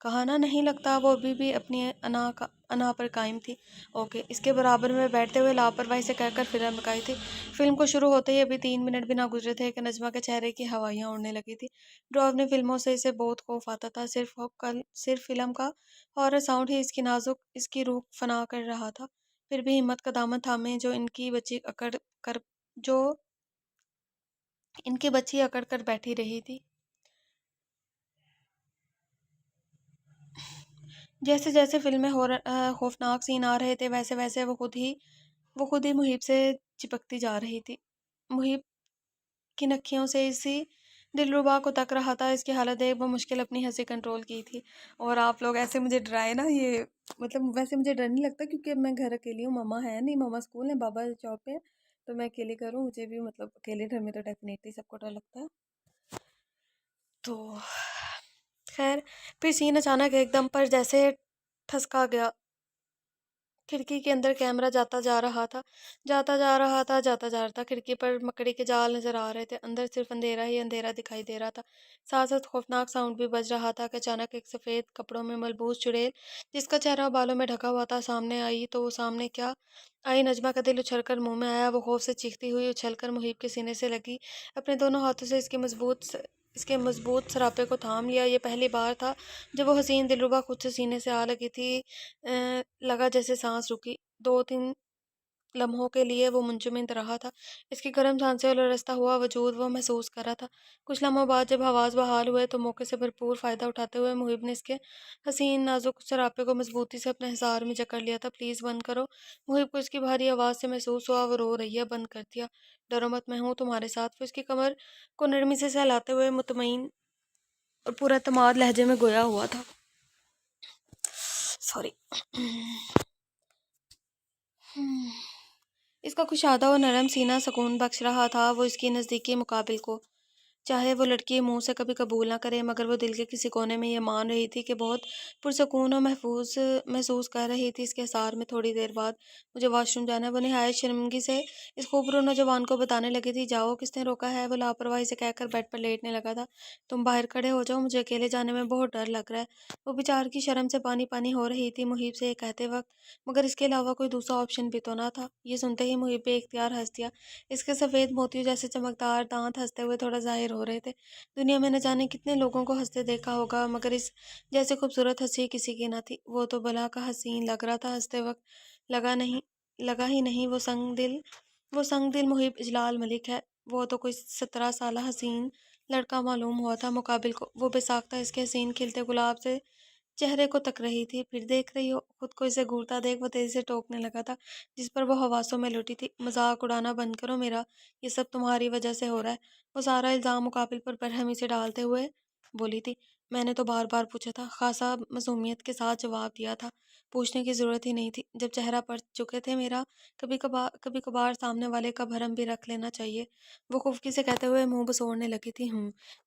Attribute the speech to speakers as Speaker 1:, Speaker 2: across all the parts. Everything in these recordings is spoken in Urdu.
Speaker 1: کہا نا نہیں لگتا وہ ابھی بھی اپنی انا پر قائم تھی۔ اوکے، اس کے برابر میں بیٹھتے ہوئے لاپرواہی سے کہہ کر فلم لگائی تھی۔ فلم کو شروع ہوتے ہی ابھی 3 منٹ بھی نہ گزرے تھے کہ نجمہ کے چہرے کی ہوائیاں اڑنے لگی تھی۔ ڈراؤنی فلموں سے اسے بہت خوف آتا تھا، صرف فلم کا ہارر ساؤنڈ ہی اس کی روح فنا کر رہا تھا۔ پھر بھی ہمت کا دامن تھامے جو ان کی بچی اکڑ کر بیٹھی رہی تھی۔ جیسے جیسے فلم میں خوفناک سین آ رہے تھے ویسے ویسے وہ خود ہی محیب سے چپکتی جا رہی تھی۔ محیب کی نکھیوں سے اسی دلربا کو تک رہا تھا۔ اس کی حالت دیکھ بمشکل اپنی ہنسی کنٹرول کی تھی۔ اور آپ لوگ ایسے مجھے ڈرائے نا، یہ مطلب ویسے مجھے ڈر نہیں لگتا کیونکہ اب میں گھر اکیلی ہوں، ماما ہے نہیں، ماما اسکول ہیں، بابا جاب پہ ہے، تو میں اکیلی کروں، مجھے بھی مطلب اکیلے گھر میں تو ڈیفینیٹلی سب کو ڈر لگتا ہے۔ تو خیر، پھر سین اچانک ایک دم پر جیسے ٹھسکا گیا۔ کھڑکی کے اندر کیمرہ جاتا جا رہا تھا۔ کھڑکی پر مکڑی کے جال نظر آ رہے تھے، اندر صرف اندھیرا ہی اندھیرا دکھائی دے رہا تھا۔ ساتھ ساتھ خوفناک ساؤنڈ بھی بج رہا تھا کہ اچانک ایک سفید کپڑوں میں ملبوس چڑیل جس کا چہرہ بالوں میں ڈھکا ہوا تھا سامنے آئی۔ تو وہ سامنے کیا آئی، نجمہ کا دل اچھل کر منہ میں آیا۔ وہ خوف سے چیختی ہوئی اچھل کر محیب کے سینے سے لگی، اپنے دونوں ہاتھوں سے اس کے مضبوط سراپے کو تھام لیا۔ یہ پہلی بار تھا جب وہ حسین دلربا خود سے سینے سے آ لگی تھی۔ لگا جیسے سانس رکی۔ 2-3 لمحوں کے لیے وہ منجمد رہا تھا، اس کی گرم سانسیں اور لرزتا ہوا وجود وہ محسوس کر رہا تھا۔ کچھ لمحوں بعد جب حواس بحال ہوئے تو موقع سے بھرپور فائدہ اٹھاتے ہوئے محیب نے اس کے حسین نازک سراپے کو مضبوطی سے اپنے حصار میں جکڑ لیا تھا۔ پلیز بند کرو، محیب کو اس کی بھاری آواز سے محسوس ہوا وہ رو رہی ہے۔ بند کر دیا، ڈرو مت، میں ہوں تمہارے ساتھ۔ وہ اس کی کمر کو نرمی سے سہلاتے ہوئے مطمئن اور پورا اعتماد لہجے میں گویا ہوا تھا۔ سوری۔ اس کا کشادہ اور نرم سینہ سکون بخش رہا تھا۔ وہ اس کی نزدیکی مقابل کو چاہے وہ لڑکی منہ سے کبھی قبول نہ کرے، مگر وہ دل کے کسی کونے میں یہ مان رہی تھی کہ بہت پرسکون اور محفوظ محسوس کر رہی تھی۔ اس کے حصار میں تھوڑی دیر بعد مجھے واش روم جانا ہے، وہ نہایت شرمندگی سے اس خوبرو نوجوان کو بتانے لگی تھی۔ جاؤ، کس نے روکا ہے؟ وہ لاپرواہی سے کہہ کر بیڈ پر لیٹنے لگا تھا۔ تم باہر کھڑے ہو جاؤ، مجھے اکیلے جانے میں بہت ڈر لگ رہا ہے۔ وہ بیچار کی شرم سے پانی پانی ہو رہی تھی محیب سے یہ کہتے وقت، مگر اس کے علاوہ کوئی دوسرا آپشن بھی تو نہ تھا۔ یہ سنتے ہی محیب بے اختیار ہنس دیا۔ اس کے سفید موتیوں جیسے چمکدار دانت ہنستے ہوئے تھوڑا ظاہر ہو رہے تھے۔ دنیا میں نہ جانے کتنے لوگوں کو ہنستے دیکھا ہوگا، مگر اس جیسے خوبصورت ہنسی کسی کی نہ تھی۔ وہ تو بلا کا حسین لگ رہا تھا، ہنستے وقت لگا ہی نہیں وہ سنگ دل محیب اجلال ملک ہے۔ وہ تو کوئی 17 سالہ حسین لڑکا معلوم ہوا تھا مقابل کو۔ وہ بے ساختہ اس کے حسین کھلتے گلاب سے چہرے کو تک رہی تھی۔ پھر دیکھ رہی ہو؟ خود کو اسے گھورتا دیکھ وہ تیزی سے ٹوکنے لگا تھا جس پر وہ حواسوں میں لٹی تھی۔ مذاق اڑانا بند کرو میرا، یہ سب تمہاری وجہ سے ہو رہا ہے، وہ سارا الزام مقابل پر برہمی سے ڈالتے ہوئے بولی تھی۔ میں نے تو بار بار پوچھا تھا، خاصا معصومیت کے ساتھ جواب دیا تھا، پوچھنے کی ضرورت ہی نہیں تھی جب چہرہ پڑ چکے تھے میرا، کبھی کبھار سامنے والے کا بھرم بھی رکھ لینا چاہیے، وہ خفگی سے کہتے ہوئے منہ بسوڑنے لگی تھی۔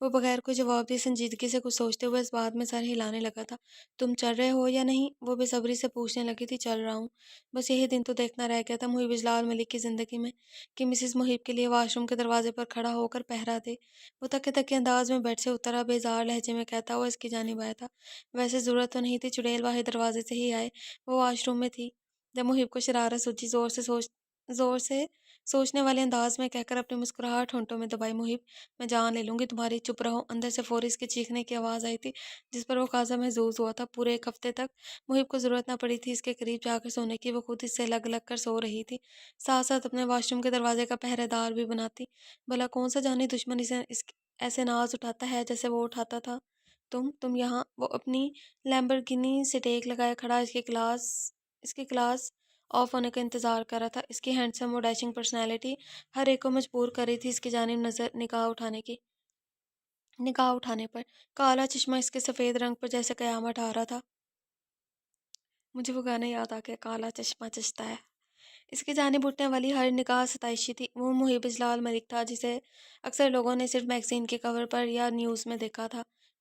Speaker 1: وہ بغیر کوئی جواب دیے سنجیدگی سے کچھ سوچتے ہوئے اس بات میں سر ہلانے لگا تھا۔ تم چل رہے ہو یا نہیں؟ وہ بے صبری سے پوچھنے لگی تھی۔ چل رہا ہوں، بس یہی دن تو دیکھنا رہ گیا تھا محیب اجلال ملک کی زندگی میں کہ مسز محیب کے لیے واش روم کے دروازے پر کھڑا ہو کر پہرا دے۔ وہ تکے تکے انداز میں بیڈ سے اترا، بیزار لہجے میں کہتا ہوا اس کی جانب آیا تھا۔ ویسے ضرورت تو نہیں تھی، چڑیل واحد دروازے سے ہی آئے، وہ واش روم میں تھی۔ جب محیب کو شرارت سوچی، زور سے سوچنے والے انداز میں کہہ کر اپنی مسکراہٹ ہونٹوں میں دبائی۔ محیب، میں جان لے لوں گی تمہاری، چپ رہو۔ اندر سے فوری اس کے چیخنے کی آواز آئی تھی جس پر وہ خاصا محظوظ ہوا تھا۔ پورے 1 ہفتے تک محیب کو ضرورت نہ پڑی تھی اس کے قریب جا کر سونے کی، وہ خود اس سے لگ لگ کر سو رہی تھی، ساتھ ساتھ اپنے واش روم کے دروازے کا پہرے دار بھی بناتی۔ بھلا کون سا جانی دشمن اسے ایسے ناز اٹھاتا ہے جیسے وہ اٹھاتا تھا؟ تم یہاں؟ وہ اپنی لیمبرگینی سے ٹیک لگائے کھڑا اس کے کلاس آف ہونے کا انتظار کر رہا تھا۔ اس کی ہینڈسم اور ڈیشنگ پرسنالٹی ہر ایک کو مجبور کر رہی تھی اس کی جانب نگاہ اٹھانے پر۔ کالا چشمہ اس کے سفید رنگ پر جیسے قیامت ڈھا رہا تھا۔ مجھے وہ گانا یاد آ گیا، کالا چشمہ چشتا ہے۔ اس کی جانب اٹھنے والی ہر نگاہ ستائشی تھی۔ وہ محیب اجلال ملک تھا جسے اکثر لوگوں نے صرف میگزین کے کور پر یا نیوز میں دیکھا تھا۔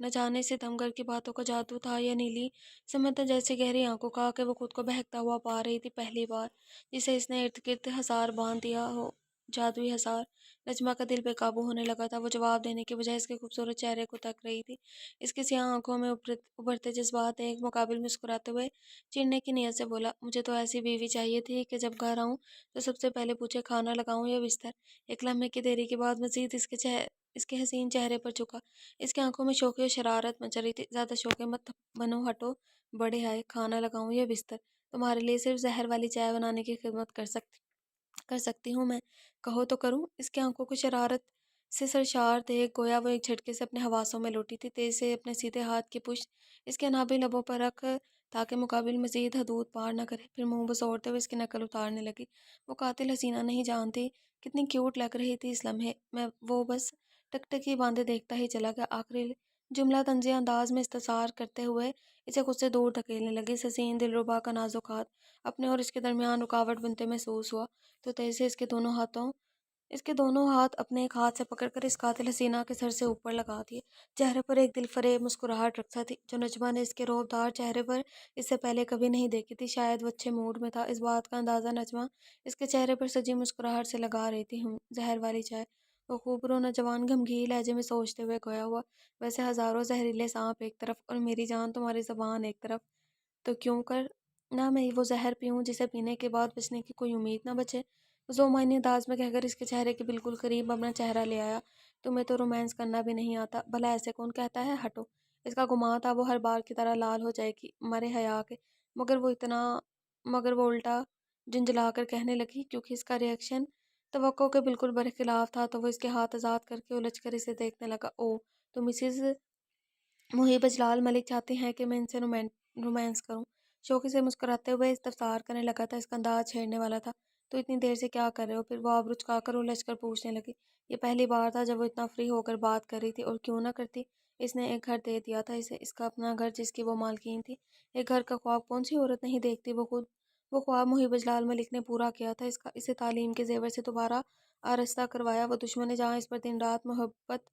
Speaker 1: نہ جانے ستمگر کی باتوں کا جادو تھا یا نیلی سمندر جیسی گہری آنکھوں کا کہ وہ خود کو بہکتا ہوا پا رہی تھی پہلی بار، جسے اس نے ارد گرد حصار باندھ دیا ہو، جادوئی حصار۔ نجمہ کا دل بے قابو ہونے لگا تھا۔ وہ جواب دینے کے بجائے اس کے خوبصورت چہرے کو تک رہی تھی۔ اس کی سیاہ آنکھوں میں ابھرتے جذبات ایک مقابل مسکراتے ہوئے چڑھنے کی نیت سے بولا، مجھے تو ایسی بیوی چاہیے تھی کہ جب گھر آؤں تو سب سے پہلے پوچھے کھانا لگاؤں یا بستر۔ ایک لمحے کی دیری کے بعد مزید اس کے حسین چہرے پر جھکا۔ اس کی آنکھوں میں شوقی و شرارت مچ رہی تھی۔ زیادہ شوقے مت بنو، ہٹو، بڑے آئے، کھانا لگاؤں یا بستر؟ تمہارے لیے صرف زہر والی چائے بنانے کی خدمت کر سکتی ہوں میں، کہو تو کروں؟ اس کی آنکھوں کو شرارت سے سرشار دیکھ گویا وہ ایک جھٹکے سے اپنے حواسوں میں لوٹی تھی۔ تیز سے اپنے سیدھے ہاتھ کی پشت اس کے نابی لبوں پر رکھ تاکہ مقابل مزید حدود پار نہ کرے، پھر منہ بسوڑتے ہوئے اس کی نقل اتارنے لگی۔ وہ قاتل حسینہ نہیں جانتی کتنی کیوٹ لگ رہی تھی اس لمحے میں، وہ بس ٹکٹکی باندھے دیکھتا ہی چلا گیا۔ آخری جملہ طنزیہ انداز میں استفسار کرتے ہوئے اسے خود سے دور دھکیلنے لگی۔ اس حسین دلربا کا نازک ہاتھ اپنے اور اس کے درمیان رکاوٹ بنتے محسوس ہوا تو تیزی سے اس کے دونوں ہاتھ اپنے ایک ہاتھ سے پکڑ کر اس قاتل حسینہ کے سر سے اوپر لگا دیے۔ چہرے پر ایک دل فریب مسکراہٹ رقصہ تھی جو نجمہ نے اس کے رعبدار چہرے پر اس سے پہلے کبھی نہیں دیکھی تھی۔ شاید وہ اچھے موڈ میں تھا، اس بات کا اندازہ نجمہ اس کے چہرے پر سجی مسکراہٹ سے لگا رہی تھی۔ زہر والی چائے، وہ خوبرو نوجوان گھمگیر لہجے میں سوچتے ہوئے گویا ہوا، ویسے ہزاروں زہریلے سانپ ایک طرف اور میری جان تمہاری زبان ایک طرف، تو کیوں کر نہ میں وہ زہر پیوں جسے پینے کے بعد بچنے کی کوئی امید نہ بچے؟ ذو معنی انداز میں کہہ کر اس کے چہرے کے بالکل قریب اپنا چہرہ لے آیا۔ تمہیں تو رومانس کرنا بھی نہیں آتا، بھلا ایسے کون کہتا ہے؟ ہٹو۔ اس کا گمان تھا وہ ہر بار کی طرح لال ہو جائے گی مرے حیا کے، مگر وہ الٹا جھنجھلا کر کہنے لگی، کیونکہ اس کا ری ایکشن توقع کے بالکل برخلاف تھا تو وہ اس کے ہاتھ آزاد کر کے الجھ کر اسے دیکھنے لگا۔ اوہ، تو مسز محب اجلال ملک چاہتی ہیں کہ میں ان سے رومانس کروں؟ شوقی سے مسکراتے ہوئے استفسار کرنے لگا تھا۔ اس کا انداز چھیڑنے والا تھا۔ تو اتنی دیر سے کیا کر رہے ہو؟ پھر وہ آبرو چکا کر الجھ کر پوچھنے لگی۔ یہ پہلی بار تھا جب وہ اتنا فری ہو کر بات کر رہی تھی، اور کیوں نہ کرتی؟ اس نے ایک گھر دے دیا تھا اسے، اس کا اپنا گھر جس کی وہ مالکین تھی۔ ایک گھر کا خواب کون سی عورت نہیں دیکھتی؟ وہ خواب محب اجلال ملک نے پورا کیا تھا۔ اسے تعلیم کے زیور سے دوبارہ آراستہ کروایا۔ وہ دشمن جہاں اس پر دن رات محبت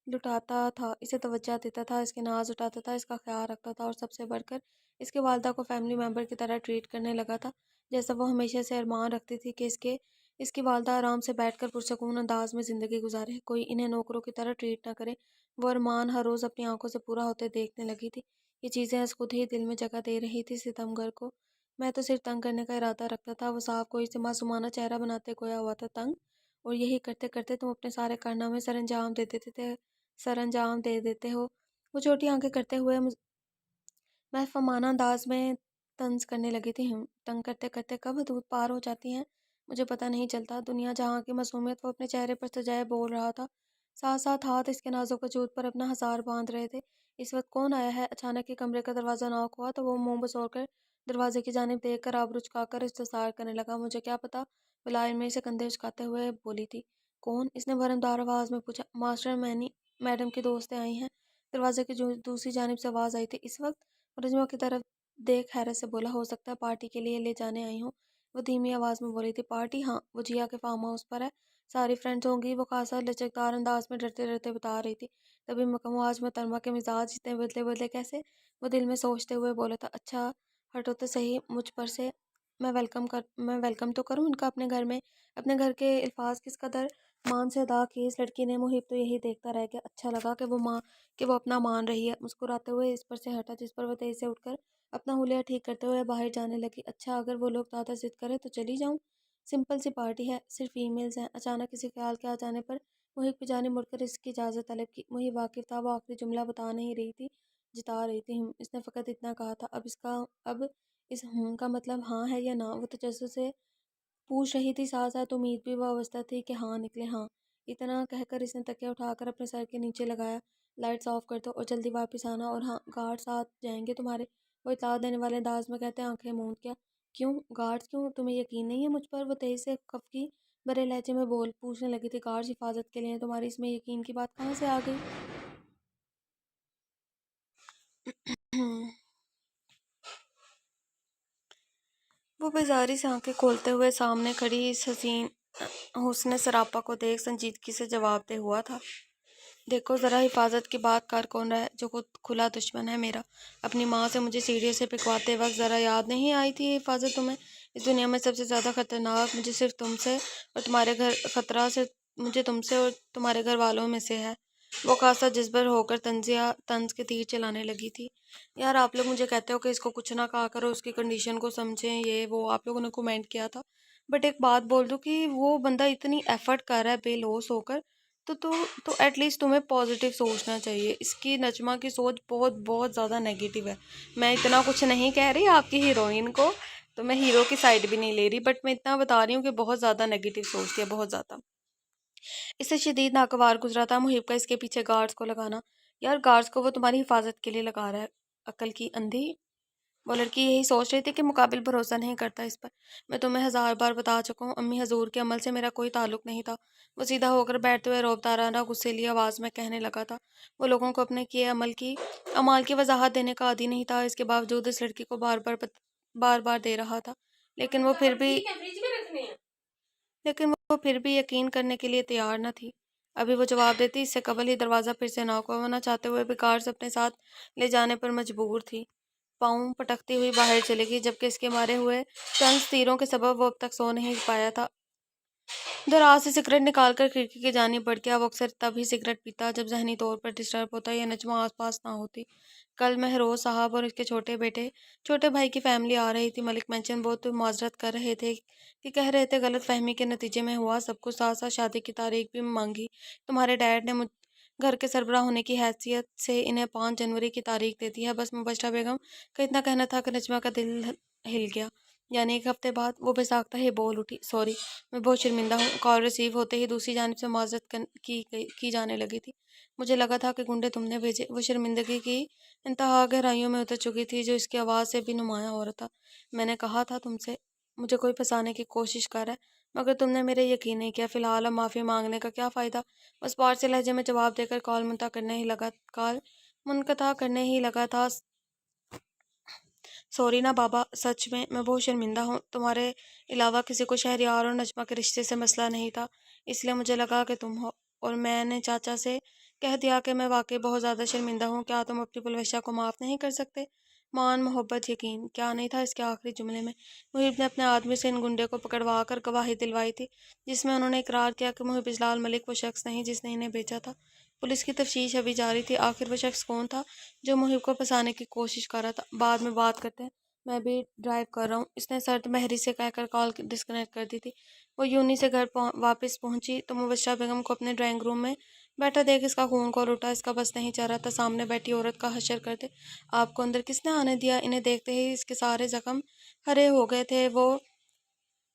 Speaker 1: لٹاتا تھا، اسے توجہ دیتا تھا، اس کے ناز اٹھاتا تھا، اس کا خیال رکھتا تھا، اور سب سے بڑھ کر اس کے والدہ کو فیملی ممبر کی طرح ٹریٹ کرنے لگا تھا، جیسا وہ ہمیشہ سے ارمان رکھتی تھی کہ اس کی والدہ آرام سے بیٹھ کر پرسکون انداز میں زندگی گزارے، کوئی انہیں نوکروں کی طرح ٹریٹ نہ کرے۔ وہ ارمان ہر روز اپنی آنکھوں سے پورا ہوتے دیکھنے لگی تھی۔ یہ چیزیں از خود ہی دل میں جگہ دے رہی تھی ستمگر کو۔ میں تو صرف تنگ کرنے کا ارادہ رکھتا تھا، وہ صاحب کوئی سے معصومانہ چہرہ بناتے گویا ہوا تھا، تنگ؟ اور یہی کرتے کرتے تم اپنے سارے کارنامے سر انجام دے دیتے ہو؟ وہ چھوٹی آنکھیں کرتے ہوئے محفوظانہ انداز میں طنز کرنے لگی تھی۔ تنگ کرتے کرتے کب حدود پار ہو جاتی ہیں مجھے پتہ نہیں چلتا۔ دنیا جہاں کی معصومیت وہ اپنے چہرے پر سجائے بول رہا تھا، ساتھ ساتھ ہاتھ اس کے نازک وجود پر اپنا حصار باندھ رہے تھے۔ اس وقت کون آیا ہے؟ اچانک ہی کمرے کا دروازہ ناک ہوا تو وہ منہ بسوڑ کر دروازے کی جانب دیکھ کر آبرو چکا کر استفسار کرنے لگا، مجھے کیا پتا؟ بلا علمی سے کندھے اچکاتے ہوئے بولی تھی۔ کون؟ اس نے بھرمدار آواز میں پوچھا۔ ماسٹر میڈم کی دوستیں آئی ہیں۔ دروازے کی دوسری جانب سے آواز آئی تھی۔ اس وقت نجمہ کی طرف دیکھ حیرت سے بولا، ہو سکتا ہے پارٹی کے لیے لے جانے آئی ہوں۔ وہ دھیمی آواز میں بولی تھی۔ پارٹی؟ ہاں، وہ جیا کے فارم ہاؤس پر ہے، ساری فرینڈز ہوں گی، وہ خاصا لچکدار انداز میں ڈرتے ڈرتے بتا رہی تھی۔ تبھی میں کہوں آج محترمہ کے مزاج اتنے بدلے بدلے کیسے؟ وہ دل میں سوچتے ہوئے بولا تھا۔ اچھا ہٹو تو صحیح مجھ پر سے، میں ویلکم تو کروں ان کا اپنے گھر میں؟ اپنے گھر کے الفاظ کس قدر مان سے ادا کیے اس لڑکی نے۔ محب تو یہی دیکھتا رہ گیا۔ اچھا لگا کہ وہ اپنا مان رہی ہے۔ مسکراتے ہوئے اس پر سے ہٹا، جس پر وہ تیزی سے اٹھ کر اپنا حلیہ ٹھیک کرتے ہوئے باہر جانے لگی۔ اچھا اگر وہ لوگ زیادہ ضد کریں تو چلی جاؤں؟ سمپل سی پارٹی ہے، صرف فیمیلز ہیں۔ اچانک کسی خیال کے آ جانے پر محب کی جانب مڑ کر اس کی اجازت طلب کی۔ محب واقف تھا وہ آخری جملہ بتا نہیں رہی تھی، جتا رہی تھی۔ اس نے فقط اتنا کہا تھا، اب اس کا مطلب ہاں ہے یا نہ؟ وہ تجسس سے پوچھ رہی تھی، ساتھ ساتھ امید بھی وابستہ تھی کہ ہاں نکلے۔ ہاں، اتنا کہہ کر اس نے تکیہ اٹھا کر اپنے سر کے نیچے لگایا۔ لائٹس آف کر دو اور جلدی واپس آنا، اور ہاں گارڈز آ جائیں گے تمہارے، وہ اطلاع دینے والے انداز میں کہتے آنکھیں موند کیا؟ کیوں گارڈز کیوں؟ تمہیں یقین نہیں ہے مجھ پر؟ وہ تیزی سے خفگی برے لہجے میں پوچھنے لگی تھی۔ گارڈز حفاظت کے لیے ہیں تمہاری، اس میں یقین کی بات کہاں سے آ گئی؟ وہ بیزاری سے آنکھیں کھولتے ہوئے سامنے کھڑی اس حسین حسن سراپا کو دیکھ سنجیدگی سے جواب دہ ہوا تھا۔ دیکھو ذرا حفاظت کی بات کر کون رہا ہے جو خود کھلا دشمن ہے میرا۔ اپنی ماں سے مجھے سیڑھیوں سے پکواتے وقت ذرا یاد نہیں آئی تھی یہ حفاظت تمہیں؟ اس دنیا میں سب سے زیادہ خطرناک مجھے صرف تم سے اور تمہارے گھر خطرہ سے مجھے تم سے اور تمہارے گھر والوں میں سے ہے۔ وہ خاصا جذبر ہو کر طنز کے تیر چلانے لگی تھی۔ یار آپ لوگ مجھے کہتے ہو کہ اس کو کچھ نہ کہا کرو، اس کی کنڈیشن کو سمجھیں، یہ وہ آپ لوگوں نے کومنٹ کیا تھا، بٹ ایک بات بول دوں کہ وہ بندہ اتنی ایفرٹ کر رہا ہے بے لوث ہو کر، تو ایٹ لیسٹ تمہیں پازیٹیو سوچنا چاہیے۔ اس کی نجمہ کی سوچ بہت بہت زیادہ نیگیٹو ہے۔ میں اتنا کچھ نہیں کہہ رہی آپ کی ہیروئن کو، تو میں ہیرو کی سائڈ بھی نہیں لے رہی، بٹ میں اتنا بتا رہی ہوں کہ بہت زیادہ نیگیٹو سوچتی ہے، بہت زیادہ۔ اس سے شدید ناگوار گزرا تھا محب کا اس کے پیچھے گارڈز کو لگانا۔ یار گارڈز کو وہ تمہاری حفاظت کے لیے لگا رہا ہے، عقل کی اندھی؟ وہ لڑکی یہی سوچ رہی تھی کہ مقابل بھروسہ نہیں کرتا اس پر۔ میں تمہیں ہزار بار بتا چکا ہوں، امی حضور کے عمل سے میرا کوئی تعلق نہیں تھا۔ وہ سیدھا ہو کر بیٹھتے ہوئے روبدارانہ غصیلی آواز میں کہنے لگا تھا۔ وہ لوگوں کو اپنے کیے اعمال کی وضاحت دینے کا عادی نہیں تھا، اس کے باوجود اس لڑکی کو بار بار دے رہا تھا، لیکن وہ پھر بھی یقین کرنے کے لیے تیار نہ تھی۔ ابھی وہ جواب دیتی اس سے قبل ہی دروازہ پھر سے ناک ہونا چاہتے ہوئے بھی کارز اپنے ساتھ لے جانے پر مجبور تھی۔ پاؤں پٹکتی ہوئی باہر چلے گی، جبکہ اس کے مارے ہوئے طنز تیروں کے سبب وہ اب تک سو نہیں پایا تھا۔ دراز سے سگریٹ نکال کر کھڑکی کی جانب بڑھ گیا۔ وہ اکثر تب ہی سگریٹ پیتا جب ذہنی طور پر ڈسٹرب ہوتا یا نجمہ آس پاس نہ ہوتی۔ کل مہروز صاحب اور اس کے چھوٹے بھائی کی فیملی آ رہی تھی۔ ملک مینشن بہت معذرت کر رہے تھے کہ کہہ رہے تھے غلط فہمی کے نتیجے میں ہوا سب کچھ، ساتھ ساتھ شادی کی تاریخ بھی مانگی۔ تمہارے ڈیڈ نے گھر کے سربراہ ہونے کی حیثیت سے انہیں 5 جنوری کی تاریخ دے دی ہے۔ بس مبشرہ بیگم کا اتنا کہنا تھا کہ نجمہ کا دل ہل گیا۔ یعنی ایک ہفتے بعد وہ بے ساختہ ہی بول اٹھی، سوری، میں بہت شرمندہ ہوں۔ کال ریسیو ہوتے ہی دوسری جانب سے معذرت کی جانے لگی تھی۔ مجھے لگا تھا کہ گنڈے تم نے بھیجے۔ وہ شرمندگی کی انتہا گہرائیوں میں اتر چکی تھی جو اس کی آواز سے بھی نمایاں ہو رہا تھا۔ میں نے کہا تھا تم سے مجھے کوئی پھنسانے کی کوشش کر رہا ہے، مگر تم نے میرے یقین نہیں کیا۔ فی الحال اب معافی مانگنے کا کیا فائدہ؟ بس پارسی لہجے میں جواب دے کر کال منقطع کرنے ہی لگا تھا۔ سوری نا بابا، سچ میں بہت شرمندہ ہوں۔ تمہارے علاوہ کسی کو شہریار اور نجمہ کے رشتے سے مسئلہ نہیں تھا، اس لیے مجھے لگا کہ تم ہو، اور میں نے چاچا سے کہہ دیا کہ میں واقعی بہت زیادہ شرمندہ ہوں۔ کیا تم اپنی پلوشہ کو معاف نہیں کر سکتے؟ مان، محبت، یقین، کیا نہیں تھا اس کے آخری جملے میں؟ محب نے اپنے آدمی سے ان گنڈے کو پکڑوا کر گواہی دلوائی تھی، جس میں انہوں نے اقرار کیا کہ محب اجلال ملک وہ شخص نہیں جس نے انہیں بیچا تھا۔ پولیس کی تفتیش ابھی جاری تھی، آخر وہ شخص کون تھا جو محب کو پھنسانے کی کوشش کر رہا تھا؟ بعد میں بات کرتے ہیں، میں بھی ڈرائیو کر رہا ہوں، اس نے سرد مہری سے کہہ کر کال ڈسکنیکٹ کر دی تھی۔ وہ یونی سے گھر واپس پہنچی تو مبشرہ بیگم کو اپنے ڈرائنگ روم میں بیٹھا دیکھ اس کا خون کھول اٹھا۔ اس کا بس نہیں چل رہا تھا سامنے بیٹھی عورت کا حشر کرتے۔ آپ کو اندر کس نے آنے دیا؟ انہیں دیکھتے ہی اس کے سارے زخم ہرے ہو گئے تھے۔ وہ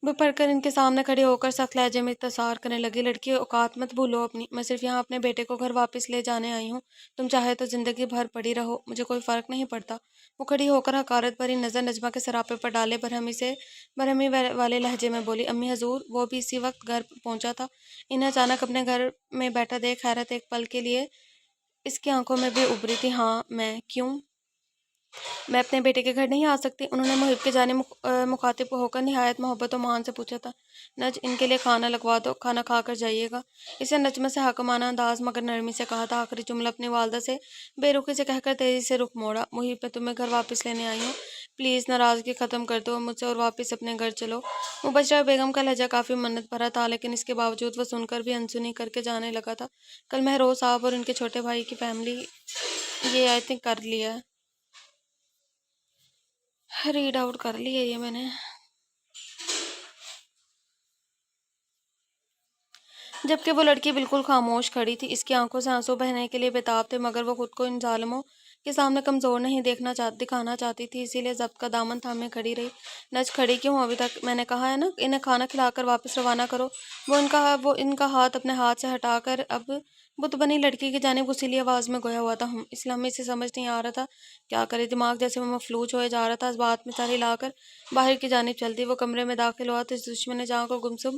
Speaker 1: بپھر کر ان کے سامنے کھڑی ہو کر سخت لہجے میں اختصار کرنے لگی، لڑکی اوقات مت بھولو اپنی، میں صرف یہاں اپنے بیٹے کو گھر واپس لے جانے آئی ہوں، تم چاہے تو زندگی بھر پڑی رہو، مجھے کوئی فرق نہیں پڑتا۔ وہ کھڑی ہو کر حقارت بھری نظر نجمہ کے سراپے پر ڈالے برہمی والے لہجے میں بولی، امی حضور، وہ بھی اسی وقت گھر پہنچا تھا، انہیں اچانک اپنے گھر میں بیٹھا دیکھ حیرت ایک پل کے لیے اس کی آنکھوں میں بھی ابھری تھی۔ ہاں میں کیوں؟ میں اپنے بیٹے کے گھر نہیں آ سکتی؟ انہوں نے محب کے جانب مخاطب ہو کر نہایت محبت و مان سے پوچھا تھا۔ نج، ان کے لیے کھانا لگوا دو، کھانا کھا کر جائیے گا، اسے نجمہ سے حاکمانہ انداز مگر نرمی سے کہا تھا۔ آخری جملہ اپنی والدہ سے بے رخی سے کہہ کر تیزی سے رخ موڑا۔ محب، میں تمہیں گھر واپس لینے آئی ہوں، پلیز ناراضگی ختم کر دو مجھ سے اور واپس اپنے گھر چلو۔ مبشرہ بیگم کا لہجہ کافی منت بھرا تھا، لیکن اس کے باوجود وہ سن کر بھی انسنی کر کے جانے لگا تھا۔ کل مہروز صاحب اور ان کے چھوٹے بھائی کی فیملی، یہ آئی تھنک کر لیا ہے، ریڈ آؤٹ کر لیا یہ میں نے۔ جبکہ وہ لڑکی بالکل خاموش کھڑی تھی، اس کی آنکھوں سے آنسو بہنے کے لیے بےتاب تھے، مگر وہ خود کو ان ظالموں کے سامنے کمزور نہیں دکھانا چاہتی تھی، اسی لیے ضبط کا دامن تھامے کھڑی رہی۔ نج، کھڑی کیوں ہو ابھی تک؟ میں نے کہا ہے نا انہیں کھانا کھلا کر واپس روانہ کرو۔ وہ ان کا ہاتھ اپنے ہاتھ سے ہٹا کر اب بت بنی لڑکی کی جانب غصیلی آواز میں گویا ہوا تھا۔ اس لمحے سے سمجھ نہیں آ رہا تھا کیا کرے، دماغ جیسے وہ مفلوج ہوئے جا رہا تھا۔ اس بات میں سر ہلا کر باہر کی جانب چل دی۔ وہ کمرے میں داخل ہوا تو اس دشمن جاں کو گمسم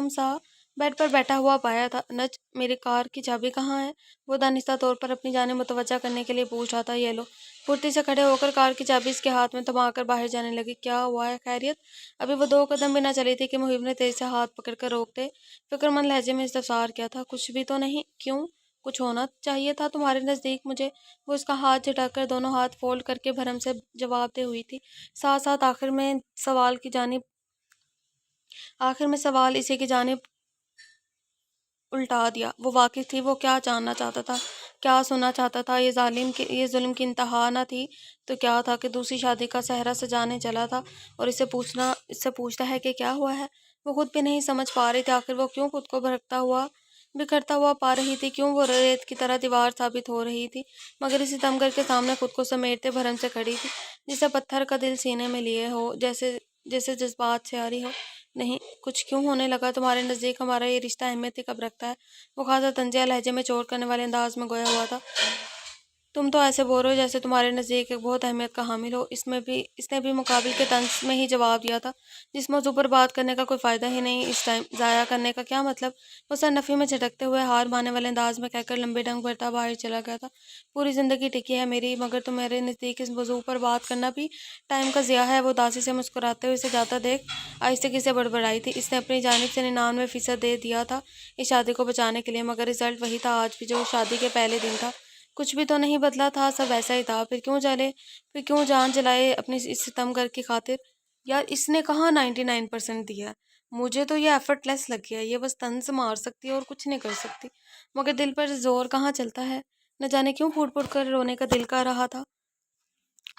Speaker 1: سا بیڈ پر بیٹھا ہوا پایا تھا۔ نج، میری کار کی چابی کہاں ہے؟ وہ دانستہ طور پر اپنی جانب متوجہ کرنے کے لیے پوچھ رہا تھا۔ یہ لو، پھرتی سے کھڑے ہو کر کار کی چابی اس کے ہاتھ میں تھما کر باہر جانے لگی۔ کیا ہوا ہے، خیریت؟ ابھی وہ 2 قدم بھی نہ چلی تھی کہ محب نے تیز سے ہاتھ پکڑ کر روک دے فکر مند لہجے میں استفسار کیا تھا۔ کچھ بھی تو نہیں؟ کیوں؟ کچھ ہونا چاہیے تھا تمہارے نزدیک مجھے۔ وہ اس کا ہاتھ جھٹک کر دونوں ہاتھ فولڈ کر کے بھرم سے جواب دے ہوئی تھی، ساتھ ساتھ آخر میں سوال اسی کی جانب الٹا دیا۔ وہ واقف تھی وہ کیا جاننا چاہتا تھا، کیا سننا چاہتا تھا۔ یہ ظلم کی انتہا نہ تھی تو کیا تھا کہ دوسری شادی کا سہرا سجانے چلا تھا اور اس سے پوچھتا ہے کہ کیا ہوا ہے۔ وہ خود بھی نہیں سمجھ پا رہی تھی آخر وہ کیوں خود کو بکھرتا ہوا پا رہی تھی، کیوں وہ ریت کی طرح دیوار ثابت ہو رہی تھی مگر اسی ستمگر کے سامنے خود کو سمیٹتے بھرم سے کھڑی تھی، جسے پتھر کا دل سینے میں لیے ہو، جیسے جذبات سے آری ہو۔ نہیں، کچھ کیوں ہونے لگا تمہارے نزدیک ہمارا یہ رشتہ اہمیت ہی کب رکھتا ہے؟ وہ خاصا طنزیہ لہجے میں چوٹ کرنے والے انداز میں گویا ہوا تھا۔ تم تو ایسے بول رہے ہو جیسے تمہارے نزدیک ایک بہت اہمیت کا حامل ہو۔ اس نے بھی مقابل کے طنز میں ہی جواب دیا تھا، جس موضوع پر بات کرنے کا کوئی فائدہ ہی نہیں، اس ٹائم ضائع کرنے کا کیا مطلب؟ وہ سر نفی میں جھٹکتے ہوئے ہار ماننے والے انداز میں کہہ کر لمبے ڈنگ بھرتا باہر چلا گیا تھا۔ پوری زندگی ٹکی ہے میری، مگر تمہارے نزدیک اس موضوع پر بات کرنا بھی ٹائم کا ضیاع ہے۔ وہ اداسی سے مسکراتے ہوئے اسے جاتا دیکھ آہستگی سے بڑبڑائی تھی۔ اس نے اپنی جانب سے 99% دے دیا تھا اس شادی کو بچانے کے لیے، مگر رزلٹ وہی تھا آج بھی جو شادی کے پہلے دن تھا۔ کچھ بھی تو نہیں بدلا تھا، سب ویسا ہی تھا۔ پھر کیوں جان جلائے اپنی اس ستمگر کی خاطر؟ یار اس نے کہاں 99% دیا ہے؟ مجھے تو یہ ایفرٹ لیس لگ گیا۔ یہ بس طنز مار سکتی ہے اور کچھ نہیں کر سکتی، مگر دل پر زور کہاں چلتا ہے؟ نہ جانے کیوں پھوٹ پھوٹ کر رونے کا دل کر رہا تھا۔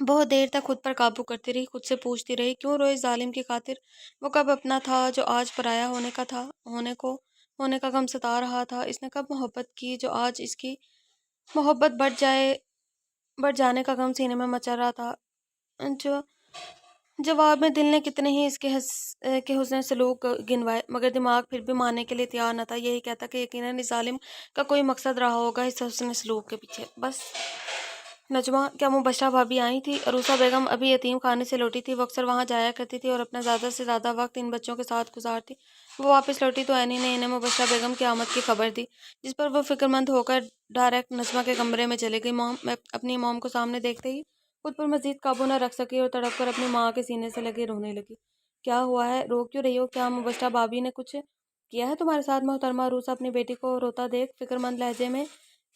Speaker 1: بہت دیر تک خود پر قابو کرتی رہی، خود سے پوچھتی رہی کیوں روئے اس ظالم کی خاطر؟ وہ کب اپنا تھا جو آج پرایا ہونے کا غم ستا رہا تھا؟ اس نے کب محبت کی جو آج اس کی محبت بڑھ جانے کا غم سینے میں مچل رہا تھا؟ جواب میں دل نے کتنے ہی اس کے حسن سلوک گنوائے، مگر دماغ پھر بھی ماننے کے لیے تیار نہ تھا۔ یہی کہتا کہ یقیناً اس ظالم کا کوئی مقصد رہا ہوگا اس حسن سلوک کے پیچھے۔ بس نجمہ، کیا مبشرہ بھابی آئی تھی؟ عروسہ بیگم ابھی یتیم خانے سے لوٹی تھی۔ وہ اکثر وہاں جایا کرتی تھی اور اپنا زیادہ سے زیادہ وقت ان بچوں کے ساتھ گزارتی۔ وہ واپس لوٹی تو عینی نے انہیں مبشرہ بیگم کی آمد کی خبر دی، جس پر وہ فکر مند ہو کر ڈائریکٹ نجمہ کے کمرے میں چلی گئی۔ اپنی موم کو سامنے دیکھتے ہی خود پر مزید قابو نہ رکھ سکی اور تڑپ کر اپنی ماں کے سینے سے لگے رونے لگی۔ کیا ہوا ہے؟ رو کیوں رہی ہو؟ کیا مبشرہ بھابی نے کچھ کیا ہے تمہارے ساتھ؟ محترمہ عروسہ اپنی بیٹی کو روتا دیکھ فکر مند لہجے میں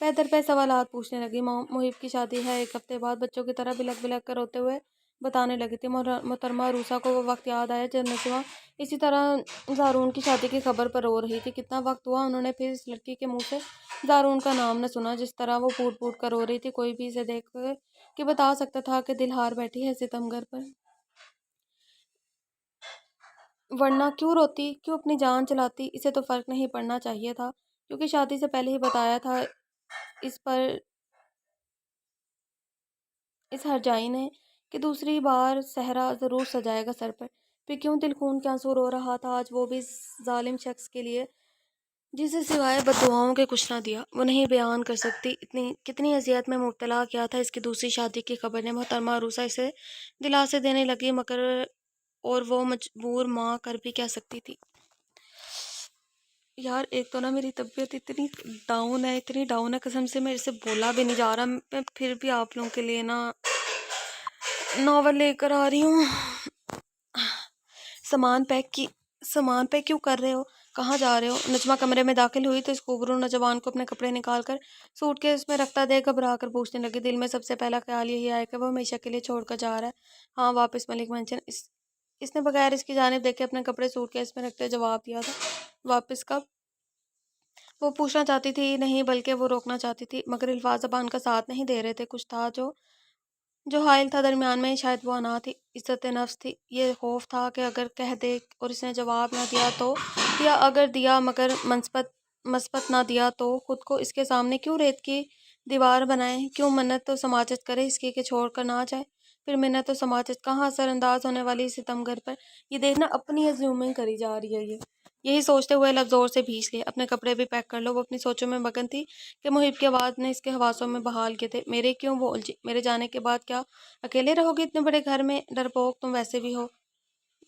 Speaker 1: پے در پے سوالات پوچھنے لگی۔ محب کی شادی ہے 1 ہفتے بعد، بچوں کی طرح بلک بلک کر روتے ہوئے بتانے لگی تھی۔ محترمہ عروسہ کو وہ وقت یاد آیا جب نجمہ اسی طرح زارون کی شادی کی خبر پر رو رہی تھی۔ کتنا وقت ہوا انہوں نے پھر اس لڑکی کے منہ سے زارون کا نام نہ سنا، جس طرح وہ پھوٹ پھوٹ کر رو رہی تھی۔ کوئی بھی اسے دیکھ کر کہ بتا سکتا تھا کہ دل ہار بیٹھی ہے ستمگر پر، ورنہ کیوں روتی، کیوں اپنی جان چلاتی؟ اسے تو فرق نہیں پڑنا چاہیے تھا، کیونکہ شادی سے پہلے ہی بتایا تھا اس ہرجائی نے کہ دوسری بار صحرا ضرور سجائے گا سر پر۔ پھر کیوں دل خون کے آنسو رو رہا تھا آج وہ بھی اس ظالم شخص کے لیے جسے سوائے بددعاؤں کے کچھ نہ دیا؟ وہ نہیں بیان کر سکتی کتنی اذیت میں مبتلا کیا تھا اس کی دوسری شادی کی خبر نے۔ محترمہ عروسہ اسے دلاسے دینے لگی، مگر اور وہ مجبور ماں کر بھی کیا سکتی تھی؟ یار ایک تو نا میری طبیعت اتنی ڈاؤن ہے قسم سے میرے سے بولا بھی نہیں جا رہا۔ میں پھر بھی آپ لوگوں کے لیے نا ناول لے کر آ رہی ہوں۔ سامان پیک کیوں کر رہے ہو؟ کہاں جا رہے ہو؟ نجمہ کمرے میں داخل ہوئی تو اس خوبرو نوجوان کو اپنے کپڑے نکال کر سوٹ کیس میں رکھتا دیکھ گھبرا کر پوچھنے لگی۔ دل میں سب سے پہلا خیال یہی آیا کہ وہ ہمیشہ کے لیے چھوڑ کر جا رہا ہے۔ ہاں، واپس ملک مینشن۔ اس نے بغیر اس کی جانب دیکھے اپنے کپڑے سوٹ کیس میں رکھتے جواب دیا تھا۔ واپس کب؟ وہ پوچھنا چاہتی تھی نہیں بلکہ وہ روکنا چاہتی تھی، مگر الفاظ زبان کا ساتھ نہیں دے رہے تھے۔ کچھ تھا جو حائل تھا درمیان میں، شاید وہ انا تھی، عزت نفس تھی، یہ خوف تھا کہ اگر کہہ دے اور اس نے جواب نہ دیا تو، یا اگر دیا مگر مثبت نہ دیا تو، خود کو اس کے سامنے کیوں ریت کی دیوار بنائے؟ کیوں منت و سماجت کرے اس کی کہ چھوڑ کر نہ جائے؟ پھر منت و سماجت کہاں اثر انداز ہونے والی ستمگر پر؟ یہ دیکھنا اپنی ازیومنگ کری جا رہی ہے۔ یہی سوچتے ہوئے لفظ زور سے بھیچ لیے، اپنے کپڑے بھی پیک کر لو۔ وہ اپنی سوچوں میں مگن تھی کہ محب کی آواز نے اس کے حواسوں میں بحال کیے تھے۔ میرے کیوں؟ وہ الجھی۔ میرے جانے کے بعد کیا اکیلے رہو گے اتنے بڑے گھر میں؟ ڈرپوک تم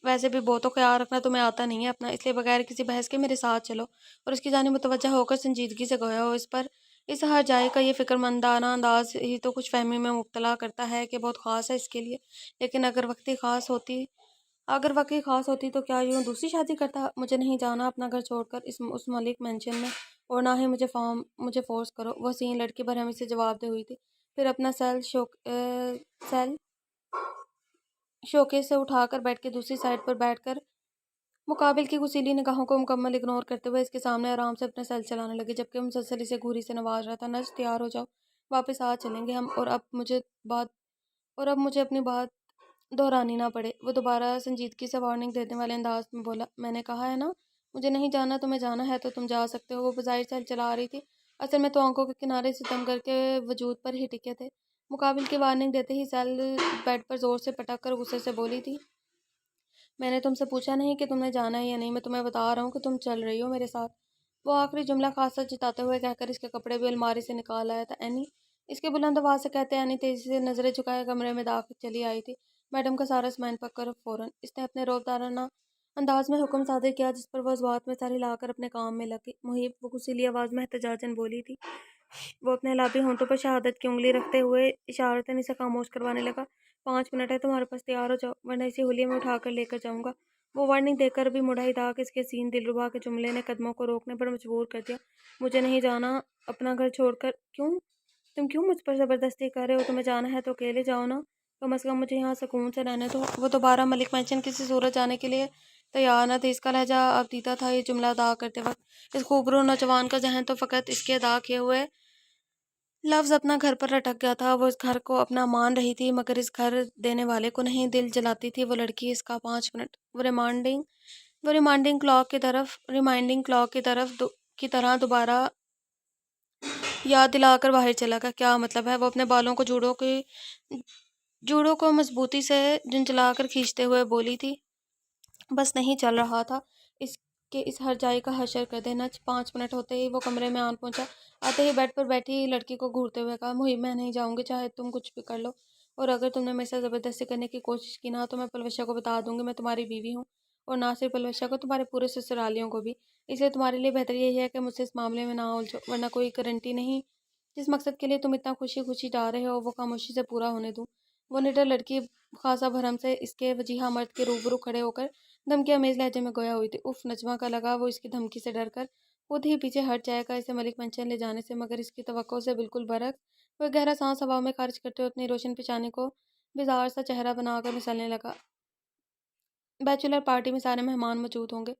Speaker 1: ویسے بھی بہتوں خیال رکھنا تمہیں آتا نہیں ہے اپنا، اس لیے بغیر کسی بحث کے میرے ساتھ چلو اور اس کی جانب متوجہ ہو کر سنجیدگی سے گویا ہو۔ اس پر اس ہر جائے کا یہ فکرمندانہ انداز ہی تو کچھ فہمی میں مبتلا کرتا ہے کہ بہت خاص ہے اس کے لیے، لیکن اگر واقعی خاص ہوتی تو کیا یوں دوسری شادی کرتا؟ مجھے نہیں جانا اپنا گھر چھوڑ کر اس ملک مینشن میں، اور نہ ہی مجھے فورس کرو، وہ حسین لڑکی برہمی سے جواب دے ہوئی تھی۔ پھر اپنا سیل شوکیس سے اٹھا کر بیٹھ کے دوسری سائڈ پر بیٹھ کر مقابل کی غسیلی نگاہوں کو مکمل اگنور کرتے ہوئے اس کے سامنے آرام سے اپنا سیل چلانے لگے، جبکہ مسلسل اسے گھوری سے نواز رہا تھا۔ نج تیار ہو جاؤ، واپس آ چلیں گے ہم، اور اب مجھے اپنی بات دہرانی نہ پڑے۔ وہ دوبارہ سنجیدگی سے وارننگ دینے والے انداز میں بولا، میں نے کہا ہے نا مجھے نہیں جانا، تمہیں جانا ہے تو تم جا سکتے ہو۔ وہ بظاہر سیل چلا رہی تھی، اصل میں تو آنکھوں کے کنارے ستم کر کے وجود پر ہی ٹکے تھے۔ مقابل کی وارننگ دیتے ہی سیل بیڈ پر زور سے پٹک کر غصے سے بولی تھی، میں نے تم سے پوچھا نہیں کہ تم نے جانا ہے یا نہیں، میں تمہیں بتا رہا ہوں کہ تم چل رہی ہو میرے ساتھ۔ وہ آخری جملہ خاصا جتاتے ہوئے کہہ کر اس کے کپڑے بھی الماری سے نکال آیا تھا۔ اینی، اس کے بلند آواز سے کہتے اینی تیزی سے نظریں جھکائے کمرے میں داخل چلی آئی تھی۔ میڈم کا سارا سامان پک کرو فوراً، اس نے اپنے رعبدارانہ انداز میں حکم صادر کیا، جس پر وہ اس بات میں سر ہلا کر اپنے کام میں لگی۔ محیب، وہ غسیلی آواز میں احتجاجاً بولی تھی۔ وہ اپنے لابی ہونٹوں پر شہادت کی انگلی رکھتے ہوئے اشارتاً اسے خاموش کروانے لگا۔ 5 منٹ ہے تمہارے پاس، تیار ہو جاؤ ورنہ اسی حلیے میں اٹھا کر لے کر جاؤں گا۔ وہ وارننگ دے کر بھی مڑا ہی تھا کہ اس کے حسین دلربا کے جملے نے قدموں کو روکنے پر مجبور کر دیا۔ مجھے نہیں جانا اپنا گھر چھوڑ کر۔ کیوں؟ تم کیوں مجھ پر زبردستی کر رہے ہو؟ تمہیں جانا ہے تو اکیلے جاؤ نا، کم از کم مجھے یہاں سکون سے رہنے دو۔ وہ دوبارہ ملک مینشن کسی صورت جانے کے لیے تیار نہ تھی۔ اس کا لہجہ ابتیتا تھا۔ یہ جملہ ادا کرتے وقت اس خوبرو نوجوان کا ذہن تو فقط اس کے ادا کیے ہوئے لفظ اپنا گھر پر لٹک گیا تھا۔ وہ اس گھر کو اپنا مان رہی تھی، مگر اس گھر دینے والے کو نہیں۔ دل جلاتی تھی وہ لڑکی اس کا۔ 5 منٹ، وہ ریمائنڈنگ کلاک کی طرح دوبارہ یاد دلا کر باہر چلا گیا۔ کیا مطلب ہے؟ وہ اپنے بالوں کو جوڑوں کو مضبوطی سے جھنجھلا کر کھینچتے ہوئے بولی تھی۔ بس نہیں چل رہا تھا اس ہر جائی کا حشر کر دے۔ نچ 5 منٹ ہوتے ہی وہ کمرے میں آن پہنچا۔ آتے ہی بیڈ پر بیٹھی لڑکی کو گھورتے ہوئے کہا، محیب میں نہیں جاؤں گی چاہے تم کچھ بھی کر لو، اور اگر تم نے میرے ساتھ زبردستی کرنے کی کوشش کی نا تو میں پلوشا کو بتا دوں گی میں تمہاری بیوی ہوں، اور نہ صرف پلوشا کو، تمہارے پورے سسرالیوں کو بھی۔ اس لیے تمہارے لیے بہتر یہی ہے کہ مجھ سے اس معاملے میں نہ الجھو، ورنہ کوئی گارنٹی نہیں جس مقصد کے لیے تم اتنا خوشی خوشی جا رہے ہو وہ خاموشی سے پورا ہونے دوں۔ وہ نڈر لڑکی خاصا بھرم سے اس کے وجیہہ مرد کے روبرو کھڑے ہو کر دھمکی آمیز لہجے میں گویا ہوئی تھی۔ اف، نجمہ کا لگا وہ اس کی دھمکی سے ڈر کر خود ہی پیچھے ہٹ جائے گا اسے ملک مینشن لے جانے سے، مگر اس کی توقع سے بالکل برعکس وہ ایک گہرا سانس ہوا میں خارج کرتے ہوئے اپنی روشن پیشانی کو بیزار سا چہرہ بنا کر مسلنے لگا۔ بیچلر پارٹی میں سارے مہمان موجود ہوں گے۔